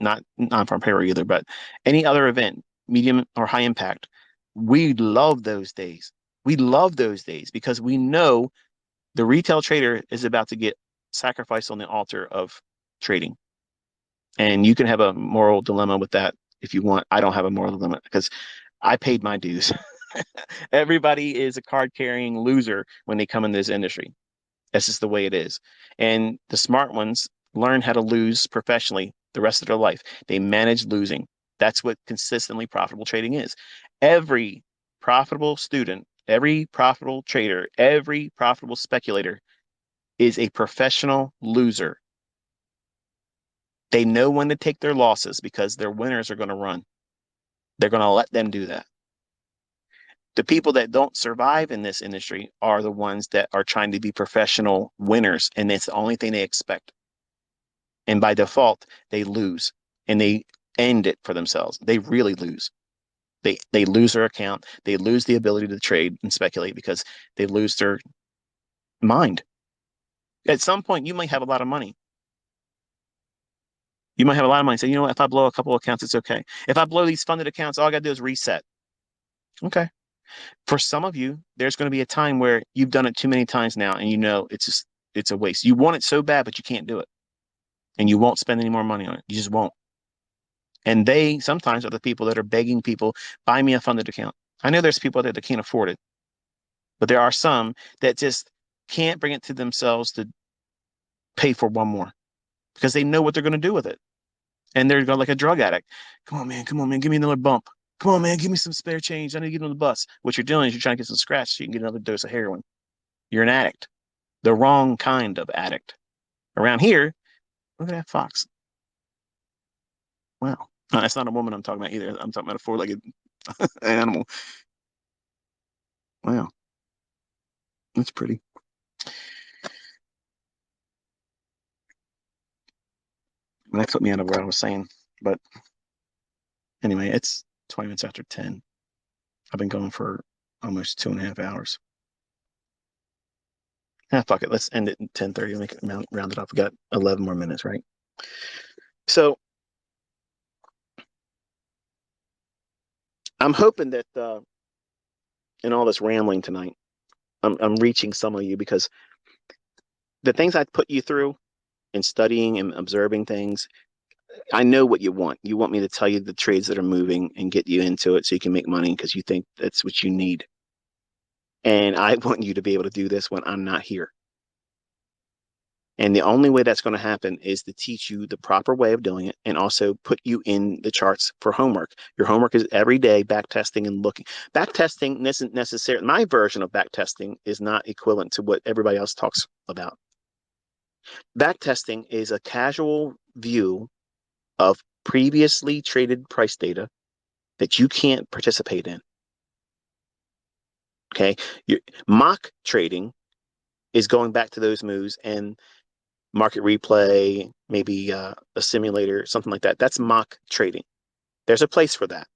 not non-farm payroll either, but any other event, medium or high impact. We love those days. We love those days because we know the retail trader is about to get sacrificed on the altar of trading. And you can have a moral dilemma with that if you want. I don't have a moral dilemma because I paid my dues. Everybody is a card carrying loser when they come in this industry. That's just the way it is. And the smart ones learn how to lose professionally the rest of their life. They manage losing. That's what consistently profitable trading is. Every profitable student, every profitable trader, every profitable speculator is a professional loser. They know when to take their losses because their winners are going to run. They're going to let them do that. The people that don't survive in this industry are the ones that are trying to be professional winners, and it's the only thing they expect. And by default, they lose, and they end it for themselves. They really lose. They lose their account. They lose the ability to trade and speculate because they lose their mind. At some point, you might have a lot of money. You might have a lot of money. Say, you know what? If I blow a couple of accounts, it's okay. If I blow these funded accounts, all I got to do is reset. Okay. For some of you, there's going to be a time where you've done it too many times now, and you know it's a waste. You want it so bad, but you can't do it, and you won't spend any more money on it. You just won't. And they sometimes are the people that are begging people, buy me a funded account. I know there's people that can't afford it, but there are some that just can't bring it to themselves to pay for one more because they know what they're going to do with it. And they're going like a drug addict. Come on, man. Come on, man. Give me another bump. Come on, man. Give me some spare change. I need to get on the bus. What you're doing is you're trying to get some scratch so you can get another dose of heroin. You're an addict, the wrong kind of addict. Around here, look at that fox. Wow. No, that's not a woman I'm talking about either. I'm talking about a four-legged animal. Wow. That's pretty. That took me out of where I was saying. But anyway, it's 20 minutes after 10. I've been going for almost 2.5 hours. Fuck it. Let's end it at 10:30. Make it round it up. We got 11 more minutes, right? So I'm hoping that in all this rambling tonight, I'm reaching some of you because the things I put you through in studying and observing things, I know what you want. You want me to tell you the trades that are moving and get you into it so you can make money because you think that's what you need. And I want you to be able to do this when I'm not here. And the only way that's going to happen is to teach you the proper way of doing it and also put you in the charts for homework. Your homework is every day back testing and looking. Back testing isn't necessarily, my version of back testing is not equivalent to what everybody else talks about. Back testing is a casual view of previously traded price data that you can't participate in. Okay. Your mock trading is going back to those moves and market replay, maybe a simulator, something like that. That's mock trading. There's a place for that.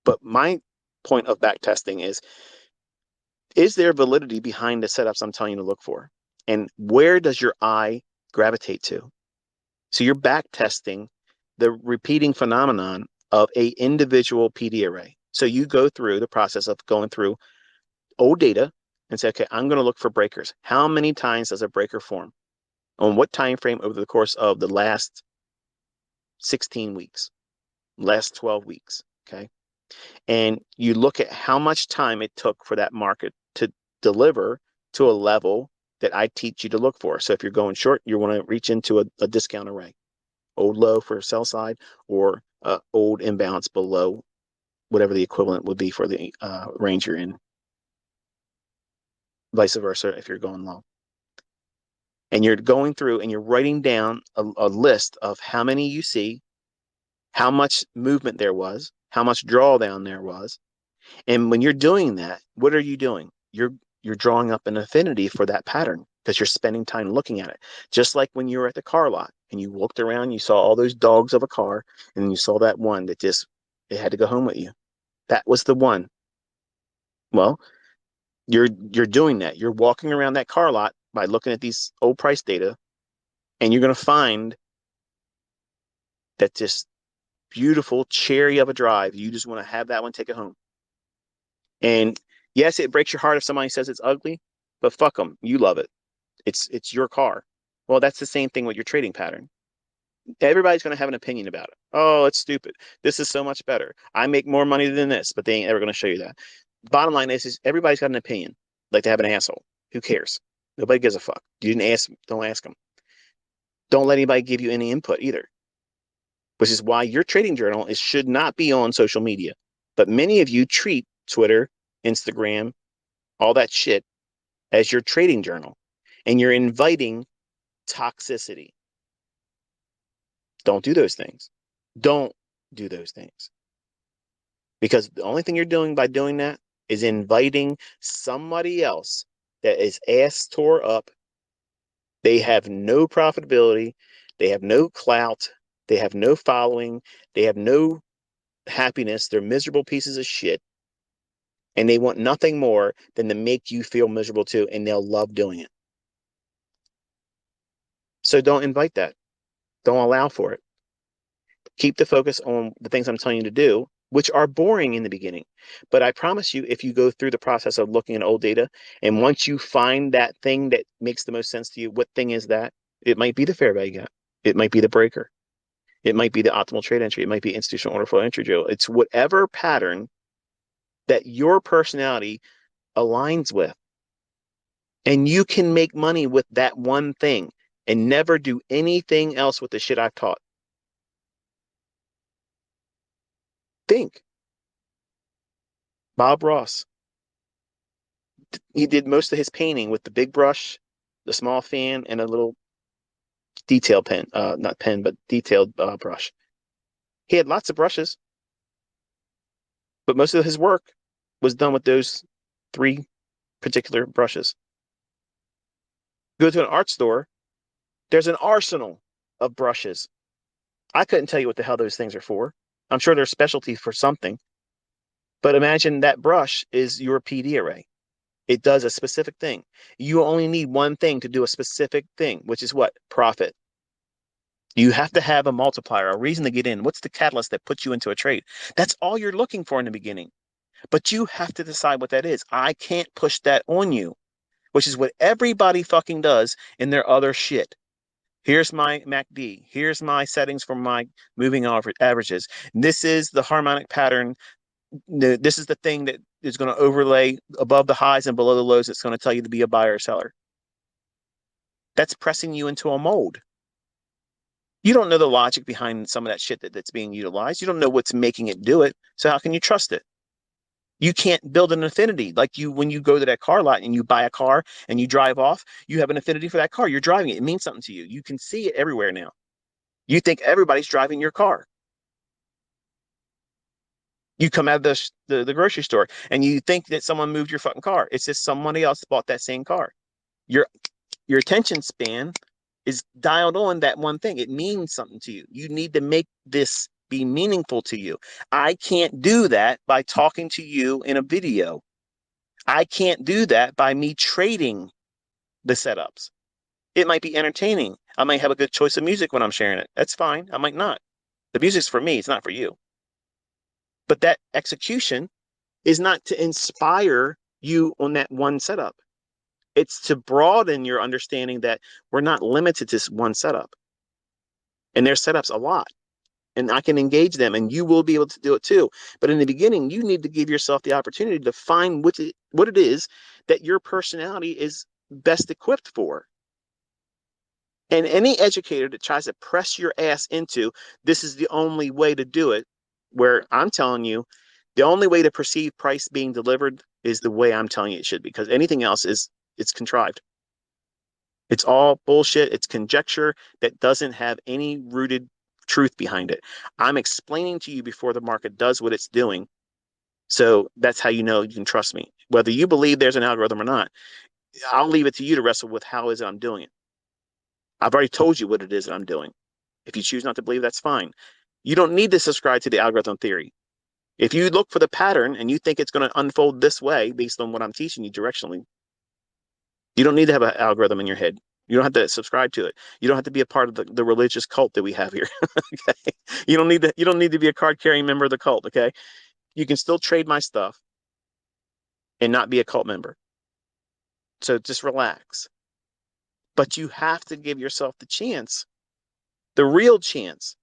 But my point of back testing is there validity behind the setups I'm telling you to look for? And where does your eye gravitate to? So you're back testing the repeating phenomenon of a individual PD array. So you go through the process of going through old data and say, okay, I'm going to look for breakers. How many times does a breaker form? On what time frame over the course of the last 16 weeks, last 12 weeks, okay? And you look at how much time it took for that market to deliver to a level that I teach you to look for. So if you're going short, you want to reach into a discount array, old low for sell side or old imbalance below whatever the equivalent would be for the range you're in. Vice versa if you're going long. And you're going through and you're writing down a list of how many you see, how much movement there was, how much drawdown there was. And when you're doing that, what are you doing? You're drawing up an affinity for that pattern because you're spending time looking at it. Just like when you were at the car lot and you looked around, you saw all those dogs of a car, and then you saw that one that just, it had to go home with you. That was the one. Well, you're doing that. You're walking around that car lot by looking at these old price data, and you're going to find that just beautiful cherry of a drive. You just want to have that one, take it home. And yes, it breaks your heart if somebody says it's ugly, but fuck them. You love it. It's your car. Well, that's the same thing with your trading pattern. Everybody's going to have an opinion about it. Oh, it's stupid. This is so much better. I make more money than this, but they ain't ever going to show you that. Bottom line is everybody's got an opinion. Like to have an asshole. Who cares? Nobody gives a fuck. You didn't ask. Don't ask them. Don't let anybody give you any input either. Which is why your trading journal should not be on social media. But many of you treat Twitter, Instagram, all that shit as your trading journal. And you're inviting toxicity. Don't do those things. Don't do those things. Because the only thing you're doing by doing that is inviting somebody else that is ass tore up. They have no profitability. They have no clout. They have no following. They have no happiness. They're miserable pieces of shit. And they want nothing more than to make you feel miserable too. And they'll love doing it. So don't invite that. Don't allow for it. Keep the focus on the things I'm telling you to do, which are boring in the beginning. But I promise you, if you go through the process of looking at old data, and once you find that thing that makes the most sense to you, what thing is that? It might be the fair value gap. It might be the breaker. It might be the optimal trade entry. It might be institutional order flow entry drill. It's whatever pattern that your personality aligns with. And you can make money with that one thing and never do anything else with the shit I've taught. Think. Bob Ross. He did most of his painting with the big brush, the small fan, and a little detail pen. Not pen, but detailed brush. He had lots of brushes, but most of his work was done with those three particular brushes. Go to an art store, there's an arsenal of brushes. I couldn't tell you what the hell those things are for. I'm sure they're specialty for something. But imagine that brush is your PD array. It does a specific thing. You only need one thing to do a specific thing, which is what? Profit. You have to have a multiplier, a reason to get in. What's the catalyst that puts you into a trade? That's all you're looking for in the beginning. But you have to decide what that is. I can't push that on you, which is what everybody fucking does in their other shit. Here's my MACD. Here's my settings for my moving averages. This is the harmonic pattern. This is the thing that is going to overlay above the highs and below the lows. It's going to tell you to be a buyer or seller. That's pressing you into a mold. You don't know the logic behind some of that shit that's being utilized. You don't know what's making it do it. So how can you trust it? You can't build an affinity like when you go to that car lot and you buy a car and you drive off, you have an affinity for that car. You're driving it. It means something to you. You can see it everywhere now. You think everybody's driving your car. You come out of the grocery store and you think that someone moved your fucking car. It's just somebody else bought that same car. Your your attention span is dialed on that one thing. It means something to you. You need to make this be meaningful to you. I can't do that by talking to you in a video. I can't do that by me trading the setups. It might be entertaining. I might have a good choice of music when I'm sharing it. That's fine. I might not. The music's for me. It's not for you. But that execution is not to inspire you on that one setup. It's to broaden your understanding that we're not limited to one setup. And there's setups a lot. And I can engage them and you will be able to do it too. But in the beginning, you need to give yourself the opportunity to find what it is that your personality is best equipped for. And any educator that tries to press your ass into this is the only way to do it, where I'm telling you, the only way to perceive price being delivered is the way I'm telling you it should be, because anything else it's contrived. It's all bullshit. It's conjecture that doesn't have any rooted truth behind it. I'm explaining to you before the market does what it's doing. So that's how you know you can trust me. Whether you believe there's an algorithm or not, I'll leave it to you to wrestle with how is it I'm doing it. I've already told you what it is that I'm doing. If you choose not to believe, that's fine. You don't need to subscribe to the algorithm theory. If you look for the pattern and you think it's going to unfold this way based on what I'm teaching you directionally, you don't need to have an algorithm in your head. You don't have to subscribe to it. You don't have to be a part of the religious cult that we have here. Okay. You don't need to be a card carrying member of the cult. Okay. You can still trade my stuff and not be a cult member. So just relax. But you have to give yourself the chance, the real chance,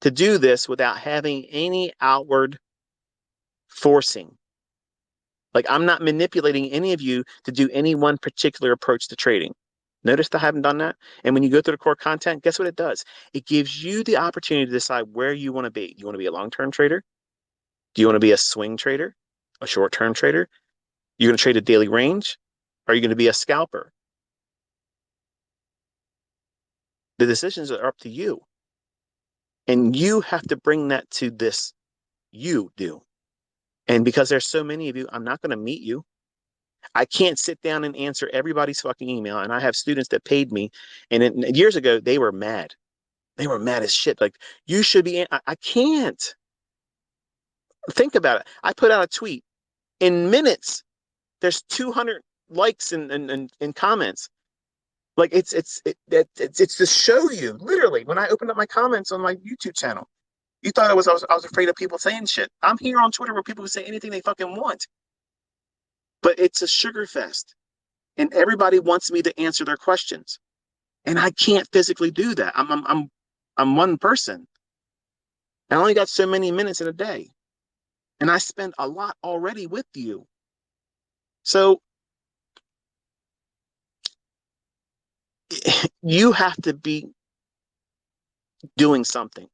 to do this without having any outward forcing. Like, I'm not manipulating any of you to do any one particular approach to trading. Notice I haven't done that. And when you go through the core content, guess what it does? It gives you the opportunity to decide where you want to be. Do you want to be a long-term trader? Do you want to be a swing trader? A short-term trader? You're going to trade a daily range? Or are you going to be a scalper? The decisions are up to you. And you have to bring that to this. You do. And because there's so many of you, I'm not going to meet you. I can't sit down and answer everybody's fucking email. And I have students that paid me. And years ago, they were mad. They were mad as shit. Like, you should be. I can't. Think about it. I put out a tweet. In minutes, there's 200 likes and comments. Like, it's to show you, literally, when I opened up my comments on my YouTube channel, you thought I was afraid of people saying shit. I'm here on Twitter where people can say anything they fucking want. But it's a sugar fest. And everybody wants me to answer their questions. And I can't physically do that. I'm one person. I only got so many minutes in a day. And I spend a lot already with you. So you have to be doing something.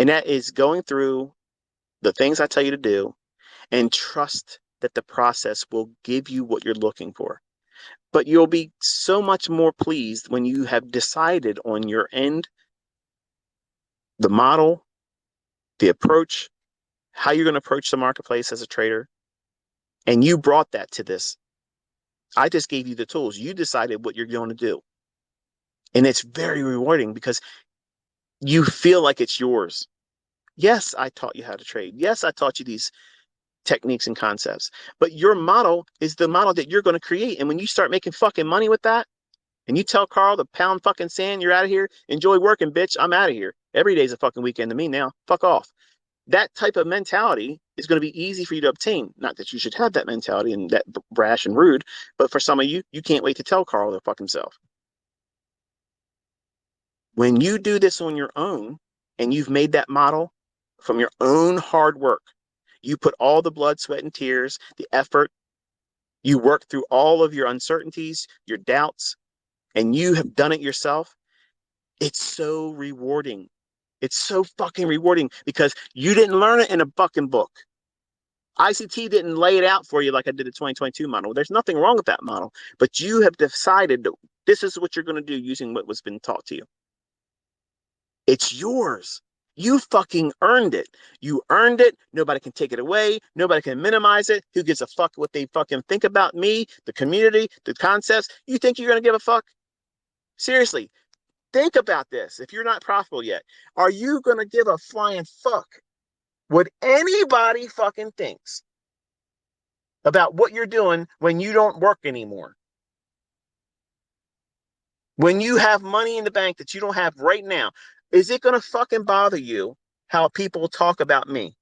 And that is going through the things I tell you to do and trust that the process will give you what you're looking for. But you'll be so much more pleased when you have decided on your end, the model, the approach, how you're going to approach the marketplace as a trader. And you brought that to this. I just gave you the tools. You decided what you're going to do. And it's very rewarding because you feel like it's yours. Yes, I taught you how to trade. Yes, I taught you these techniques and concepts. But your model is the model that you're going to create. And when you start making fucking money with that, and you tell Carl to pound fucking sand, you're out of here. Enjoy working, bitch. I'm out of here. Every day's a fucking weekend to me now. Fuck off. That type of mentality is going to be easy for you to obtain. Not that you should have that mentality and that brash and rude, but for some of you, you can't wait to tell Carl to fuck himself. When you do this on your own and you've made that model from your own hard work, You put all the blood, sweat, and tears, the effort. You work through all of your uncertainties, your doubts, and you have done it yourself. It's so rewarding. It's so fucking rewarding because you didn't learn it in a fucking book. ICT didn't lay it out for you like I did the 2022 model. There's nothing wrong with that model, but you have decided that this is what you're going to do using what was been taught to you. It's yours. You fucking earned it. You earned it. Nobody can take it away. Nobody can minimize it. Who gives a fuck what they fucking think about me, the community, the concepts? You think you're going to give a fuck? Seriously, think about this. If you're not profitable yet, are you going to give a flying fuck what anybody fucking thinks about what you're doing when you don't work anymore? When you have money in the bank that you don't have right now, is it going to fucking bother you how people talk about me?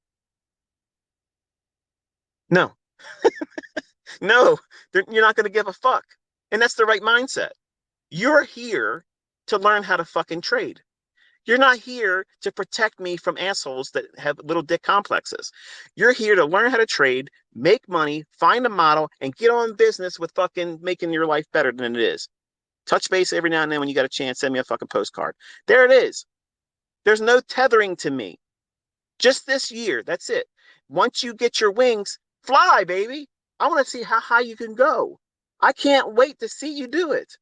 No, no, you're not going to give a fuck. And that's the right mindset. You're here to learn how to fucking trade. You're not here to protect me from assholes that have little dick complexes. You're here to learn how to trade, make money, find a model, and get on business with fucking making your life better than it is. Touch base every now and then when you got a chance. Send me a fucking postcard. There it is. There's no tethering to me. Just this year. That's it. Once you get your wings, fly, baby. I want to see how high you can go. I can't wait to see you do it.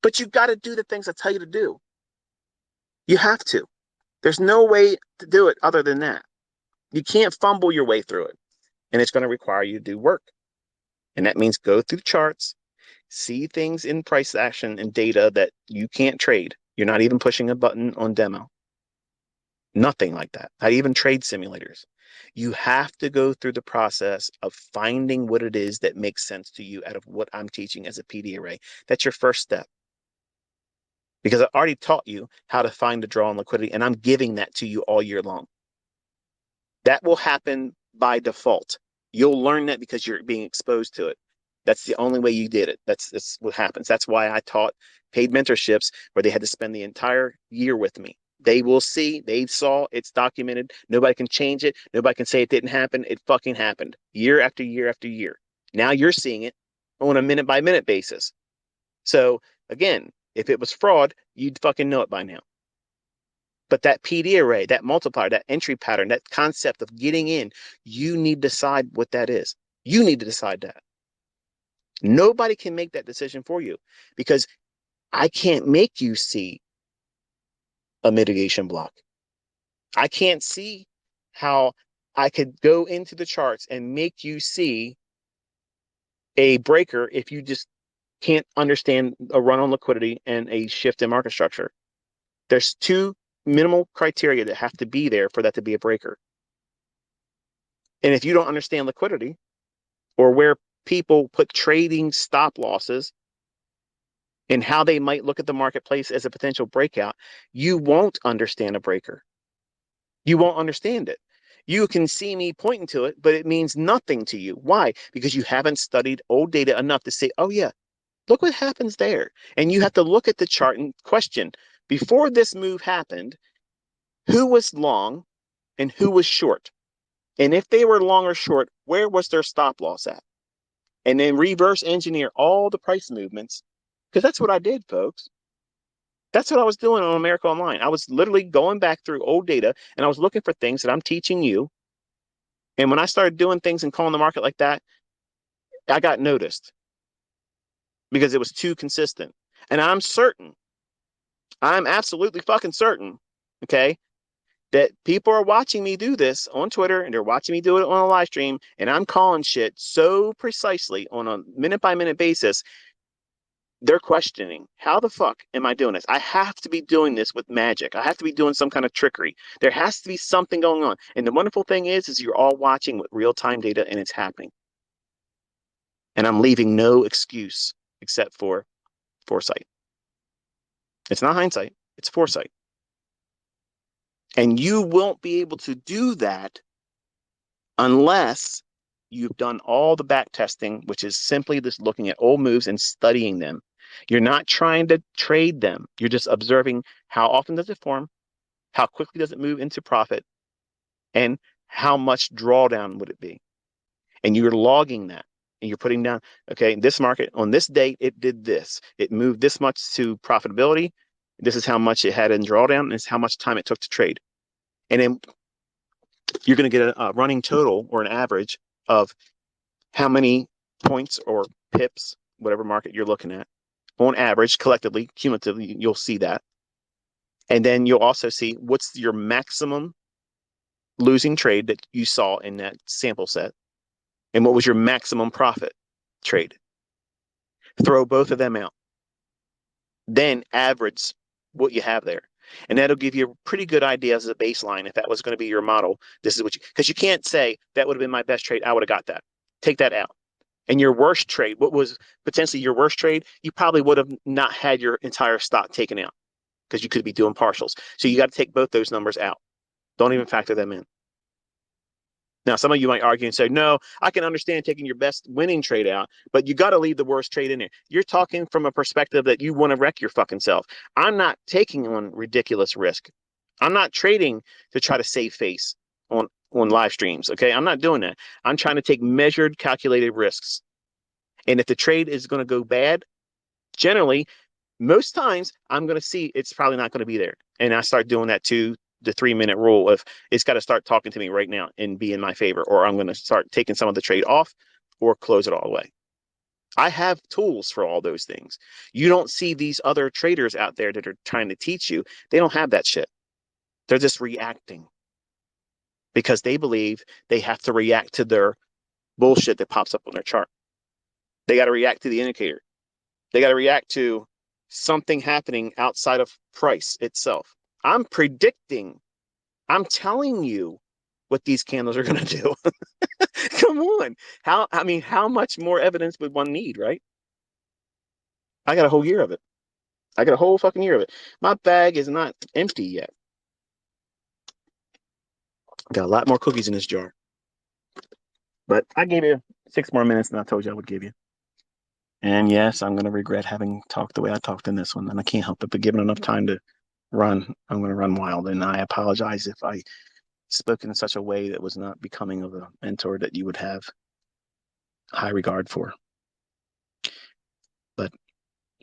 But you got to do the things I tell you to do. You have to. There's no way to do it other than that. You can't fumble your way through it. And it's going to require you to do work. And that means go through the charts, see things in price action and data that you can't trade. You're not even pushing a button on demo. Nothing like that. Not even trade simulators. You have to go through the process of finding what it is that makes sense to you out of what I'm teaching as a PD array. That's your first step. Because I already taught you how to find the draw on liquidity, and I'm giving that to you all year long. That will happen by default. You'll learn that because you're being exposed to it. That's the only way you did it. That's what happens. That's why I taught paid mentorships where they had to spend the entire year with me. They will see, they saw, it's documented. Nobody can change it. Nobody can say it didn't happen. It fucking happened year after year after year. Now you're seeing it on a minute by minute basis. So again, if it was fraud, you'd fucking know it by now. But that PD array, that multiplier, that entry pattern, that concept of getting in, you need to decide what that is. You need to decide that. Nobody can make that decision for you because I can't make you see a mitigation block. I can't see how I could go into the charts and make you see a breaker if you just can't understand a run on liquidity and a shift in market structure. There's two minimal criteria that have to be there for that to be a breaker. And if you don't understand liquidity or where people put trading stop losses and how they might look at the marketplace as a potential breakout, you won't understand a breaker. You won't understand it. You can see me pointing to it, but it means nothing to you. Why? Because you haven't studied old data enough to say, oh yeah, look what happens there. And you have to look at the chart and question, before this move happened, who was long and who was short? And if they were long or short, where was their stop loss at? And then reverse engineer all the price movements, because that's what I did, folks. That's what I was doing on America Online. I was literally going back through old data and I was looking for things that I'm teaching you. And when I started doing things and calling the market like that, I got noticed because it was too consistent. And I'm certain, I'm absolutely fucking certain, okay, that people are watching me do this on Twitter and they're watching me do it on a live stream. And I'm calling shit so precisely on a minute by minute basis. They're questioning, how the fuck am I doing this? I have to be doing this with magic. I have to be doing some kind of trickery. There has to be something going on. And the wonderful thing is you're all watching with real-time data and it's happening. And I'm leaving no excuse except for foresight. It's not hindsight, it's foresight. And you won't be able to do that unless you've done all the back testing, which is simply just looking at old moves and studying them. You're not trying to trade them. You're just observing how often does it form, how quickly does it move into profit, and how much drawdown would it be? And you're logging that and you're putting down, okay, this market on this date, it did this. It moved this much to profitability. This is how much it had in drawdown. And this is how much time it took to trade. And then you're going to get a running total or an average of how many points or pips, whatever market you're looking at, on average, collectively, cumulatively, you'll see that. And then you'll also see what's your maximum losing trade that you saw in that sample set, and what was your maximum profit trade. Throw both of them out. Then average what you have there. And that'll give you a pretty good idea as a baseline. If that was going to be your model, this is what you, because you can't say that would have been my best trade. I would have got that. Take that out. And your worst trade, what was potentially your worst trade, you probably would have not had your entire stock taken out because you could be doing partials. So you got to take both those numbers out. Don't even factor them in. Now, some of you might argue and say, no, I can understand taking your best winning trade out, but you got to leave the worst trade in there. You're talking from a perspective that you want to wreck your fucking self. I'm not taking on ridiculous risk. I'm not trading to try to save face on live streams. Okay. I'm not doing that. I'm trying to take measured, calculated risks. And if the trade is going to go bad, generally, most times I'm going to see it's probably not going to be there. And I start doing that too. The 3-minute rule of it's got to start talking to me right now and be in my favor, or I'm going to start taking some of the trade off or close it all away. I have tools for all those things. You don't see these other traders out there that are trying to teach you. They don't have that shit. They're just reacting because they believe they have to react to their bullshit that pops up on their chart. They got to react to the indicator. They got to react to something happening outside of price itself. I'm predicting, I'm telling you what these candles are going to do. Come on. How much more evidence would one need, right? I got a whole year of it. I got a whole fucking year of it. My bag is not empty yet. Got a lot more cookies in this jar. But I gave you 6 more minutes than I told you I would give you. And yes, I'm going to regret having talked the way I talked in this one. And I can't help it, but given enough time to run, I'm going to run wild. And I apologize if I spoke in such a way that was not becoming of a mentor that you would have high regard for. But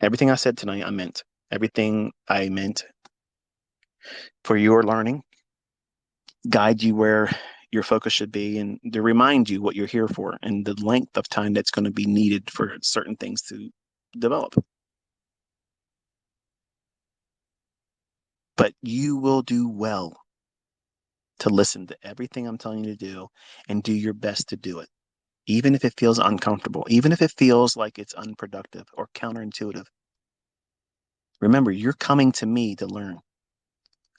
everything I said tonight, I meant. Everything I meant for your learning, guide you where your focus should be, and to remind you what you're here for and the length of time that's going to be needed for certain things to develop. But you will do well to listen to everything I'm telling you to do and do your best to do it, even if it feels uncomfortable, even if it feels like it's unproductive or counterintuitive. Remember, you're coming to me to learn.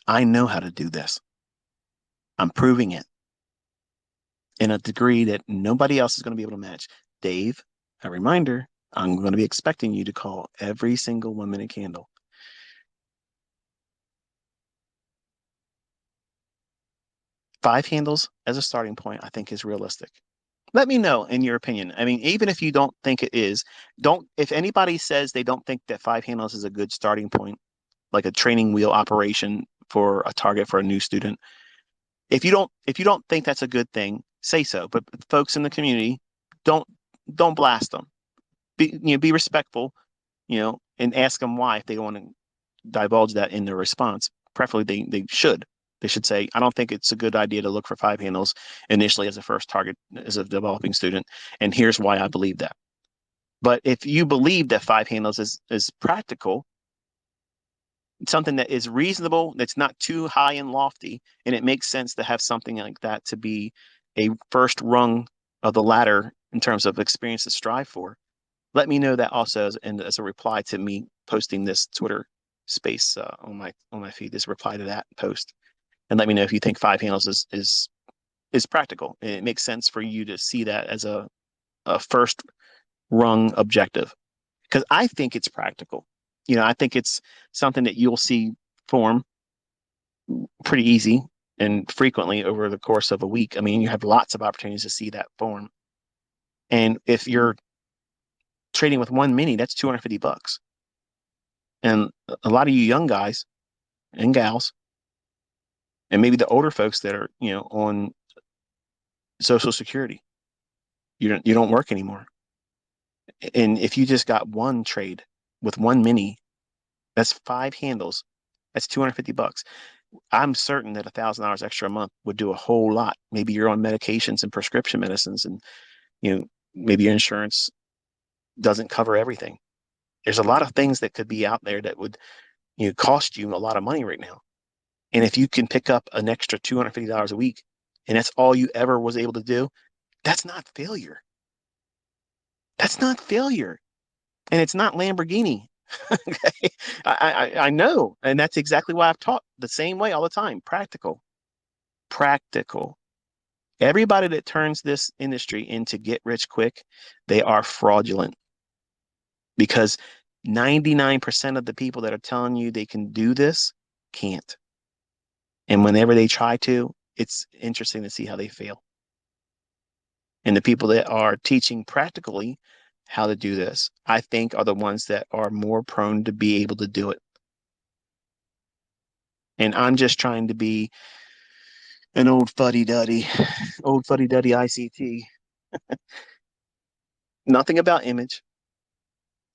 I know how to do this. I'm proving it in a degree that nobody else is going to be able to match. Dave, a reminder, I'm going to be expecting you to call every single 1-minute candle. Five handles as a starting point, I think, is realistic. Let me know in your opinion. I mean, even if you don't think it is, if anybody says they don't think that 5 handles is a good starting point, like a training wheel operation for a target for a new student, if you don't think that's a good thing, say so. But folks in the community, don't blast them. Be respectful, and ask them why if they want to divulge that in their response. Preferably, they should. They should say, I don't think it's a good idea to look for 5 handles initially as a first target as a developing student, and here's why I believe that. But if you believe that 5 handles is practical, something that is reasonable, that's not too high and lofty, and it makes sense to have something like that to be a first rung of the ladder in terms of experience to strive for, let me know that also as a reply to me posting this Twitter space on my feed, this reply to that post. And let me know if you think 5 handles is practical. And it makes sense for you to see that as a first rung objective. Because I think it's practical. I think it's something that you'll see form pretty easy and frequently over the course of a week. I mean, you have lots of opportunities to see that form. And if you're trading with 1 mini, that's $250. And a lot of you young guys and gals, and maybe the older folks that are, on Social Security. You don't work anymore. And if you just got one trade with one mini, that's 5 handles. That's $250. I'm certain that $1,000 extra a month would do a whole lot. Maybe you're on medications and prescription medicines, and you know maybe your insurance doesn't cover everything. There's a lot of things that could be out there that would cost you a lot of money right now. And if you can pick up an extra $250 a week, and that's all you ever was able to do, that's not failure. That's not failure, and it's not Lamborghini. Okay, I know, and that's exactly why I've taught the same way all the time. Practical, practical. Everybody that turns this industry into get rich quick, they are fraudulent, because 99% of the people that are telling you they can do this can't. And whenever they try to, it's interesting to see how they fail. And the people that are teaching practically how to do this, I think, are the ones that are more prone to be able to do it. And I'm just trying to be an old fuddy-duddy, old fuddy-duddy ICT. Nothing about image,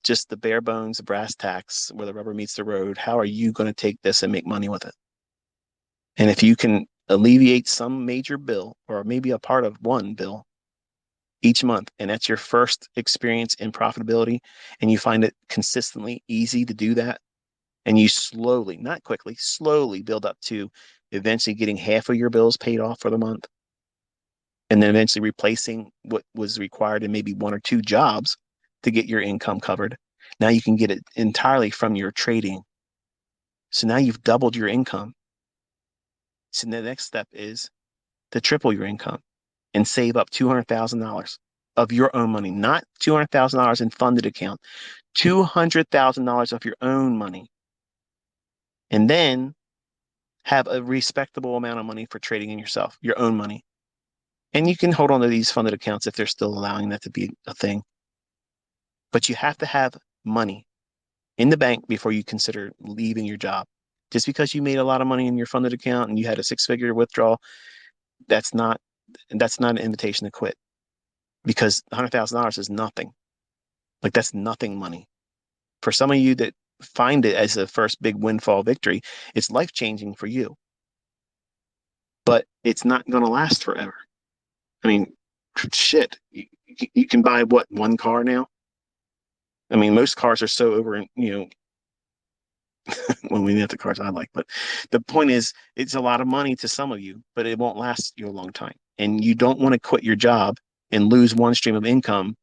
just the bare bones, brass tacks, where the rubber meets the road. How are you going to take this and make money with it? And if you can alleviate some major bill, or maybe a part of one bill each month, and that's your first experience in profitability, and you find it consistently easy to do that, and you slowly, not quickly, slowly build up to eventually getting half of your bills paid off for the month, and then eventually replacing what was required in maybe one or two jobs to get your income covered. Now you can get it entirely from your trading. So now you've doubled your income. So the next step is to triple your income and save up $200,000 of your own money, not $200,000 in funded account, $200,000 of your own money. And then have a respectable amount of money for trading in yourself, your own money. And you can hold on to these funded accounts if they're still allowing that to be a thing. But you have to have money in the bank before you consider leaving your job. Just because you made a lot of money in your funded account and you had a six-figure withdrawal, that's not an invitation to quit, because $100,000 is nothing. Like, that's nothing money. For some of you that find it as a first big windfall victory, it's life-changing for you. But it's not going to last forever. I mean, shit, you can buy what, one car now? I mean, most cars are so over, when we get the cars I like. But the point is, it's a lot of money to some of you, but it won't last you a long time. And you don't want to quit your job and lose one stream of income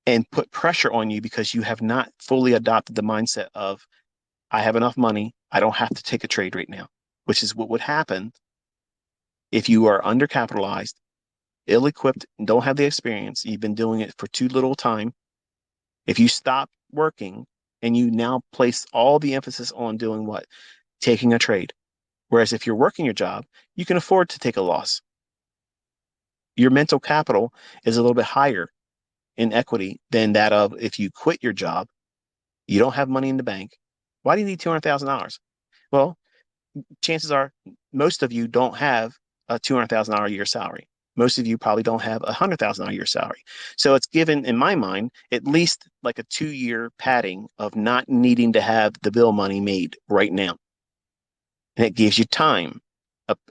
and put pressure on you because you have not fully adopted the mindset of, I have enough money, I don't have to take a trade right now, which is what would happen if you are undercapitalized, ill-equipped, and don't have the experience. You've been doing it for too little time. If you stop working and you now place all the emphasis on doing what? Taking a trade. Whereas if you're working your job, you can afford to take a loss. Your mental capital is a little bit higher in equity than that of if you quit your job, you don't have money in the bank. Why do you need $200,000? Well, chances are most of you don't have a $200,000 a year salary. Most of you probably don't have a $100,000 a year salary. So it's given, in my mind, at least like a 2-year padding of not needing to have the bill money made right now. And it gives you time.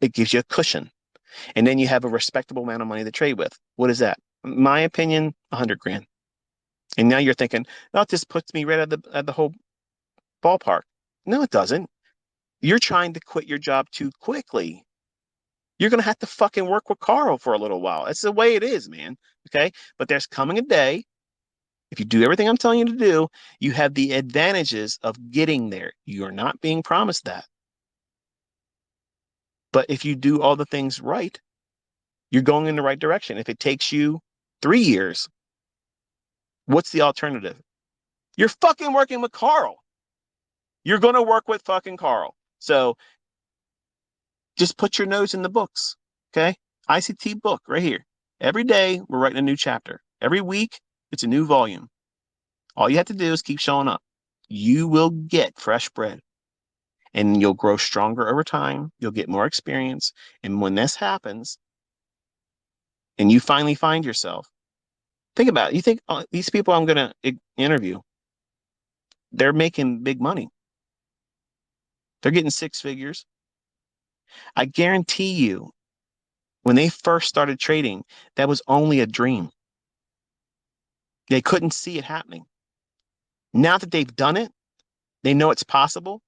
It gives you a cushion. And then you have a respectable amount of money to trade with. What is that? My opinion, 100 grand. And now you're thinking, no, this puts me right at the whole ballpark. No, it doesn't. You're trying to quit your job too quickly. You're going to have to fucking work with Carl for a little while. That's the way it is, man. Okay. But there's coming a day, if you do everything I'm telling you to do, you have the advantages of getting there. You're not being promised that. But if you do all the things right, you're going in the right direction. If it takes you 3 years, what's the alternative? You're fucking working with Carl. You're going to work with fucking Carl. So just put your nose in the books. Okay. ICT book right here. Every day we're writing a new chapter. Every week it's a new volume. All you have to do is keep showing up. You will get fresh bread, and you'll grow stronger over time. You'll get more experience. And when this happens, and you finally find yourself, think about it. You think these people I'm going to interview, they're making big money. They're getting six figures. I guarantee you, when they first started trading, that was only a dream. They couldn't see it happening. Now that they've done it, they know it's possible.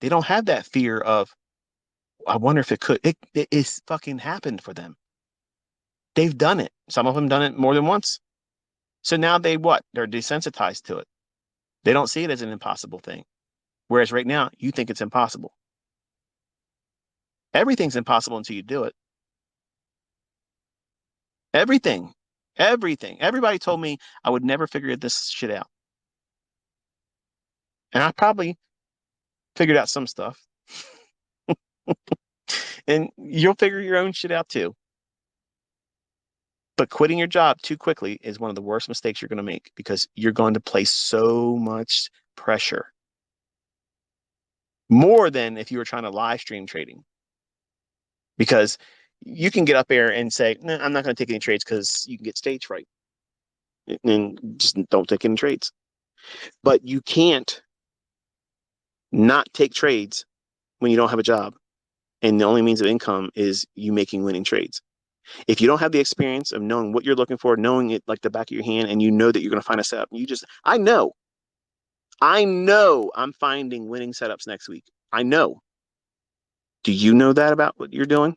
They don't have that fear of, I wonder if it could. It is fucking happened for them. They've done it. Some of them done it more than once. So now they what? They're desensitized to it. They don't see it as an impossible thing. Whereas right now, you think it's impossible. Everything's impossible until you do it. Everything. Everything. Everybody told me I would never figure this shit out. And I probably figured out some stuff. And you'll figure your own shit out too. But quitting your job too quickly is one of the worst mistakes you're going to make because you're going to place so much pressure. More than if you were trying to live stream trading. Because you can get up there and say, no, I'm not going to take any trades because you can get stage fright. And just don't take any trades. But you can't not take trades when you don't have a job. And the only means of income is you making winning trades. If you don't have the experience of knowing what you're looking for, knowing it like the back of your hand, and you know that you're going to find a setup, I know I'm finding winning setups next week. I know. Do you know that about what you're doing?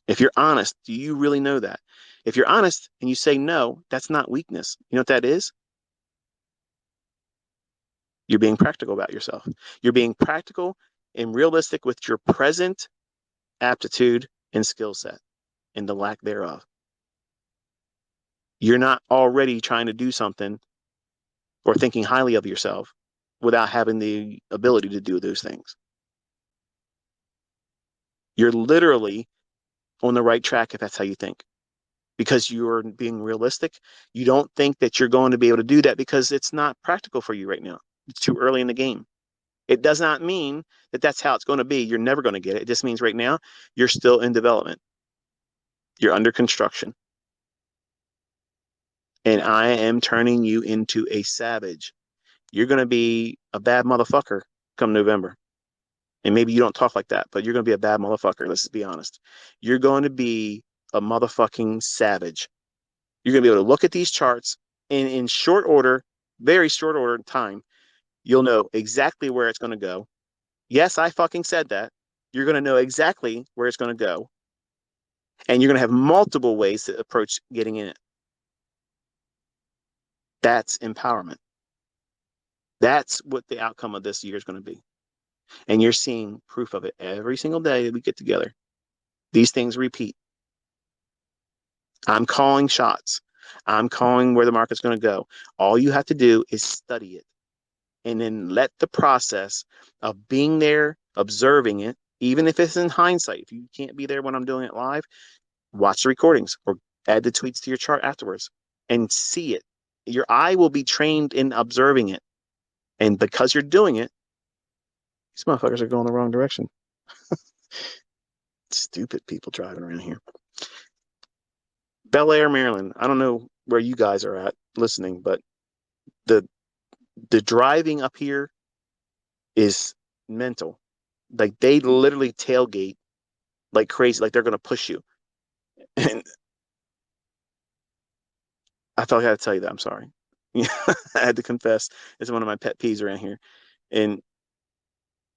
If you're honest, do you really know that? If you're honest and you say no, that's not weakness. You know what that is? You're being practical about yourself. You're being practical and realistic with your present aptitude and skill set and the lack thereof. You're not already trying to do something or thinking highly of yourself without having the ability to do those things. You're literally on the right track if that's how you think. Because you're being realistic, you don't think that you're going to be able to do that because it's not practical for you right now. It's too early in the game. It does not mean that that's how it's going to be. You're never going to get it. It just means right now you're still in development. You're under construction. And I am turning you into a savage. You're going to be a bad motherfucker come November. And maybe you don't talk like that, but you're going to be a bad motherfucker. Let's just be honest. You're going to be a motherfucking savage. You're going to be able to look at these charts and in short order, very short order time, you'll know exactly where it's going to go. Yes, I fucking said that. You're going to know exactly where it's going to go. And you're going to have multiple ways to approach getting in it. That's empowerment. That's what the outcome of this year is going to be. And you're seeing proof of it every single day that we get together. These things repeat. I'm calling shots. I'm calling where the market's going to go. All you have to do is study it and then let the process of being there, observing it, even if it's in hindsight, if you can't be there when I'm doing it live, watch the recordings or add the tweets to your chart afterwards and see it. Your eye will be trained in observing it. And because you're doing it, these motherfuckers are going the wrong direction. Stupid people driving around here. Bel Air, Maryland. I don't know where you guys are at listening, but the driving up here is mental. Like they literally tailgate like crazy, like they're gonna push you. And I felt like I had to tell you that. I'm sorry. I had to confess. It's one of my pet peeves around here. And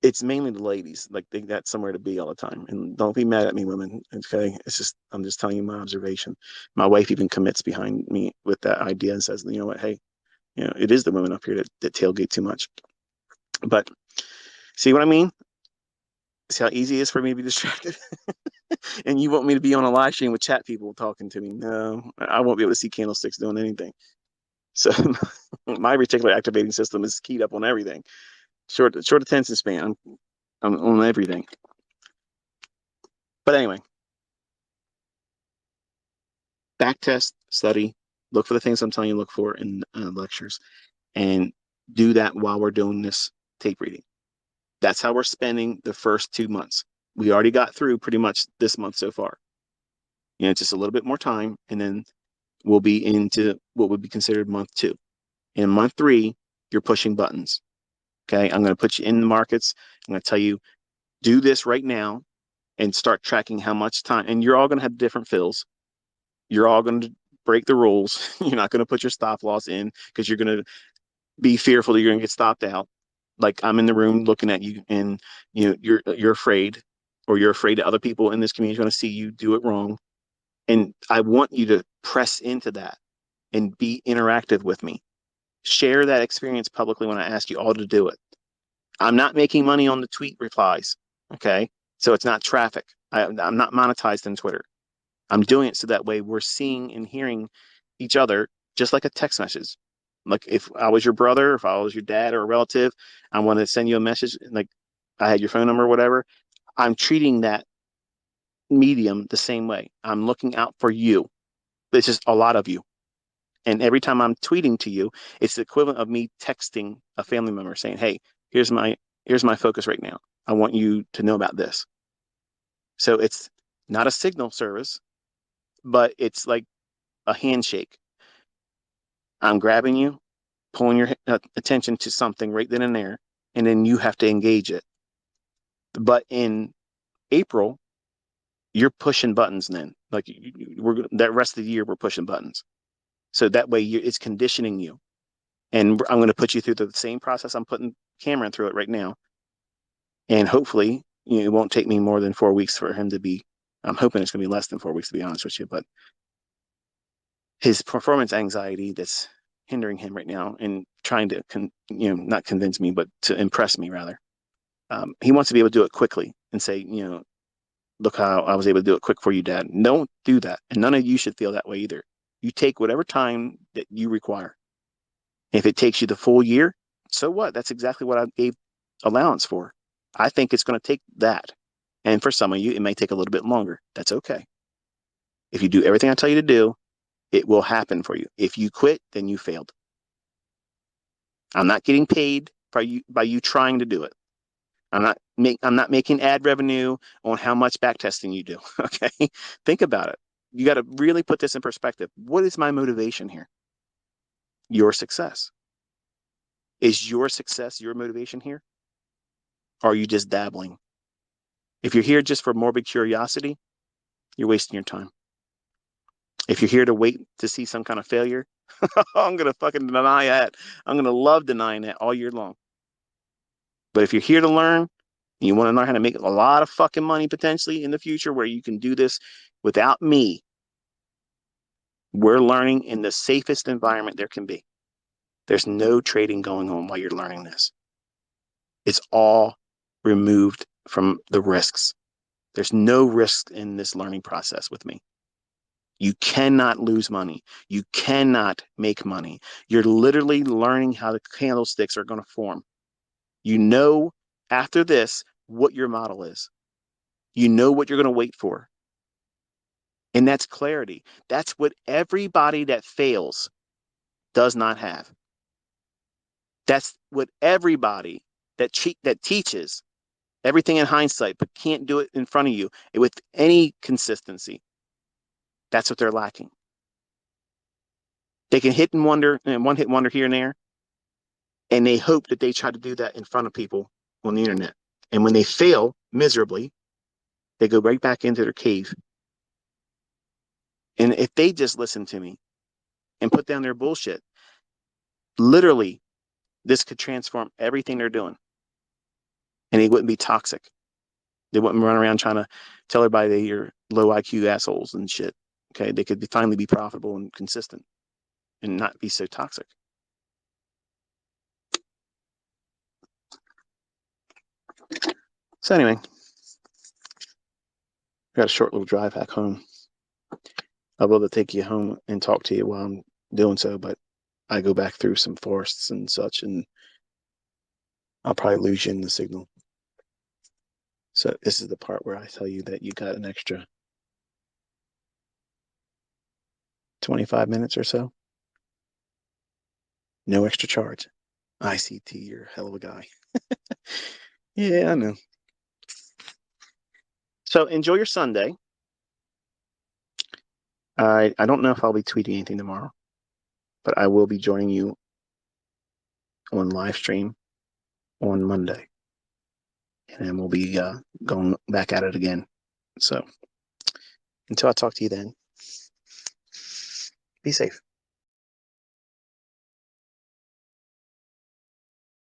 it's mainly the ladies. Like they got somewhere to be all the time. And don't be mad at me, women. Okay. It's just I'm just telling you my observation. My wife even commits behind me with that idea and says, you know what, hey, it is the women up here that tailgate too much. But see what I mean? See how easy it is for me to be distracted? And you want me to be on a live stream with chat people talking to me? No, I won't be able to see candlesticks doing anything. So my reticular activating system is keyed up on everything. Short attention span. I'm on everything. But anyway, back test, study, look for the things I'm telling you to look for in lectures, and do that while we're doing this tape reading. That's how we're spending the first 2 months. We already got through pretty much this month so far. You know, just a little bit more time, and then we'll be into what would be considered month 2. In month 3, you're pushing buttons. Okay, I'm going to put you in the markets. I'm going to tell you, do this right now and start tracking how much time. And you're all going to have different fills. You're all going to break the rules. You're not going to put your stop loss in because you're going to be fearful that you're going to get stopped out. Like I'm in the room looking at you, and you're afraid, or you're afraid that other people in this community are going to see you do it wrong. And I want you to press into that and be interactive with me. Share that experience publicly when I ask you all to do it. I'm not making money on the tweet replies. Okay. So it's not traffic. I'm not monetized in Twitter. I'm doing it so that way we're seeing and hearing each other just like a text message. Like if I was your brother, if I was your dad or a relative, I want to send you a message, like I had your phone number or whatever. I'm treating that medium the same way. I'm looking out for you. There's just a lot of you. And every time I'm tweeting to you, it's the equivalent of me texting a family member saying, "Hey, here's my focus right now. I want you to know about this." So it's not a signal service, but it's like a handshake. I'm grabbing you, pulling your attention to something right then and there, and then you have to engage it. But in April, you're pushing buttons then. Like we're that rest of the year, we're pushing buttons. So that way it's conditioning you. And I'm going to put you through the same process I'm putting Cameron through it right now. And hopefully, it won't take me more than 4 weeks for him to be. I'm hoping it's going to be less than 4 weeks, to be honest with you. But his performance anxiety that's hindering him right now and trying to, not convince me, but to impress me rather. He wants to be able to do it quickly and say, look how I was able to do it quick for you, Dad. Don't do that. And none of you should feel that way either. You take whatever time that you require. If it takes you the full year, so what? That's exactly what I gave allowance for. I think it's going to take that. And for some of you, it may take a little bit longer. That's okay. If you do everything I tell you to do, it will happen for you. If you quit, then you failed. I'm not getting paid by you trying to do it. I'm not making ad revenue on how much back testing you do. Okay. Think about it. You got to really put this in perspective. What is my motivation here? Your success. Is your success your motivation here? Or are you just dabbling? If you're here just for morbid curiosity, you're wasting your time. If you're here to wait to see some kind of failure, I'm going to fucking deny that. I'm going to love denying that all year long. But if you're here to learn, and you want to learn how to make a lot of fucking money potentially in the future where you can do this without me, we're learning in the safest environment there can be. There's no trading going on while you're learning this. It's all removed from the risks. There's no risk in this learning process with me. You cannot lose money. You cannot make money. You're literally learning how the candlesticks are going to form. You know, after this, what your model is. You know what you're going to wait for. And that's clarity. That's what everybody that fails does not have. That's what everybody that teaches everything in hindsight, but can't do it in front of you with any consistency. That's what they're lacking. They can hit and wonder, and one hit wonder here and there, and they hope that they try to do that in front of people on the internet. And when they fail miserably, they go right back into their cave. And if they just listen to me and put down their bullshit, literally, this could transform everything they're doing. And they wouldn't be toxic. They wouldn't run around trying to tell everybody they're low IQ assholes and shit. Okay, they could finally be profitable and consistent and not be so toxic. So anyway, I got a short little drive back home. I'll be able to take you home and talk to you while I'm doing so, but I go back through some forests and such, and I'll probably lose you in the signal. So this is the part where I tell you that you got an extra 25 minutes or so. No extra charge. ICT, you're a hell of a guy. Yeah, I know. So enjoy your Sunday. I don't know if I'll be tweeting anything tomorrow, but I will be joining you on live stream on Monday, and then we'll be going back at it again. So until I talk to you then, be safe.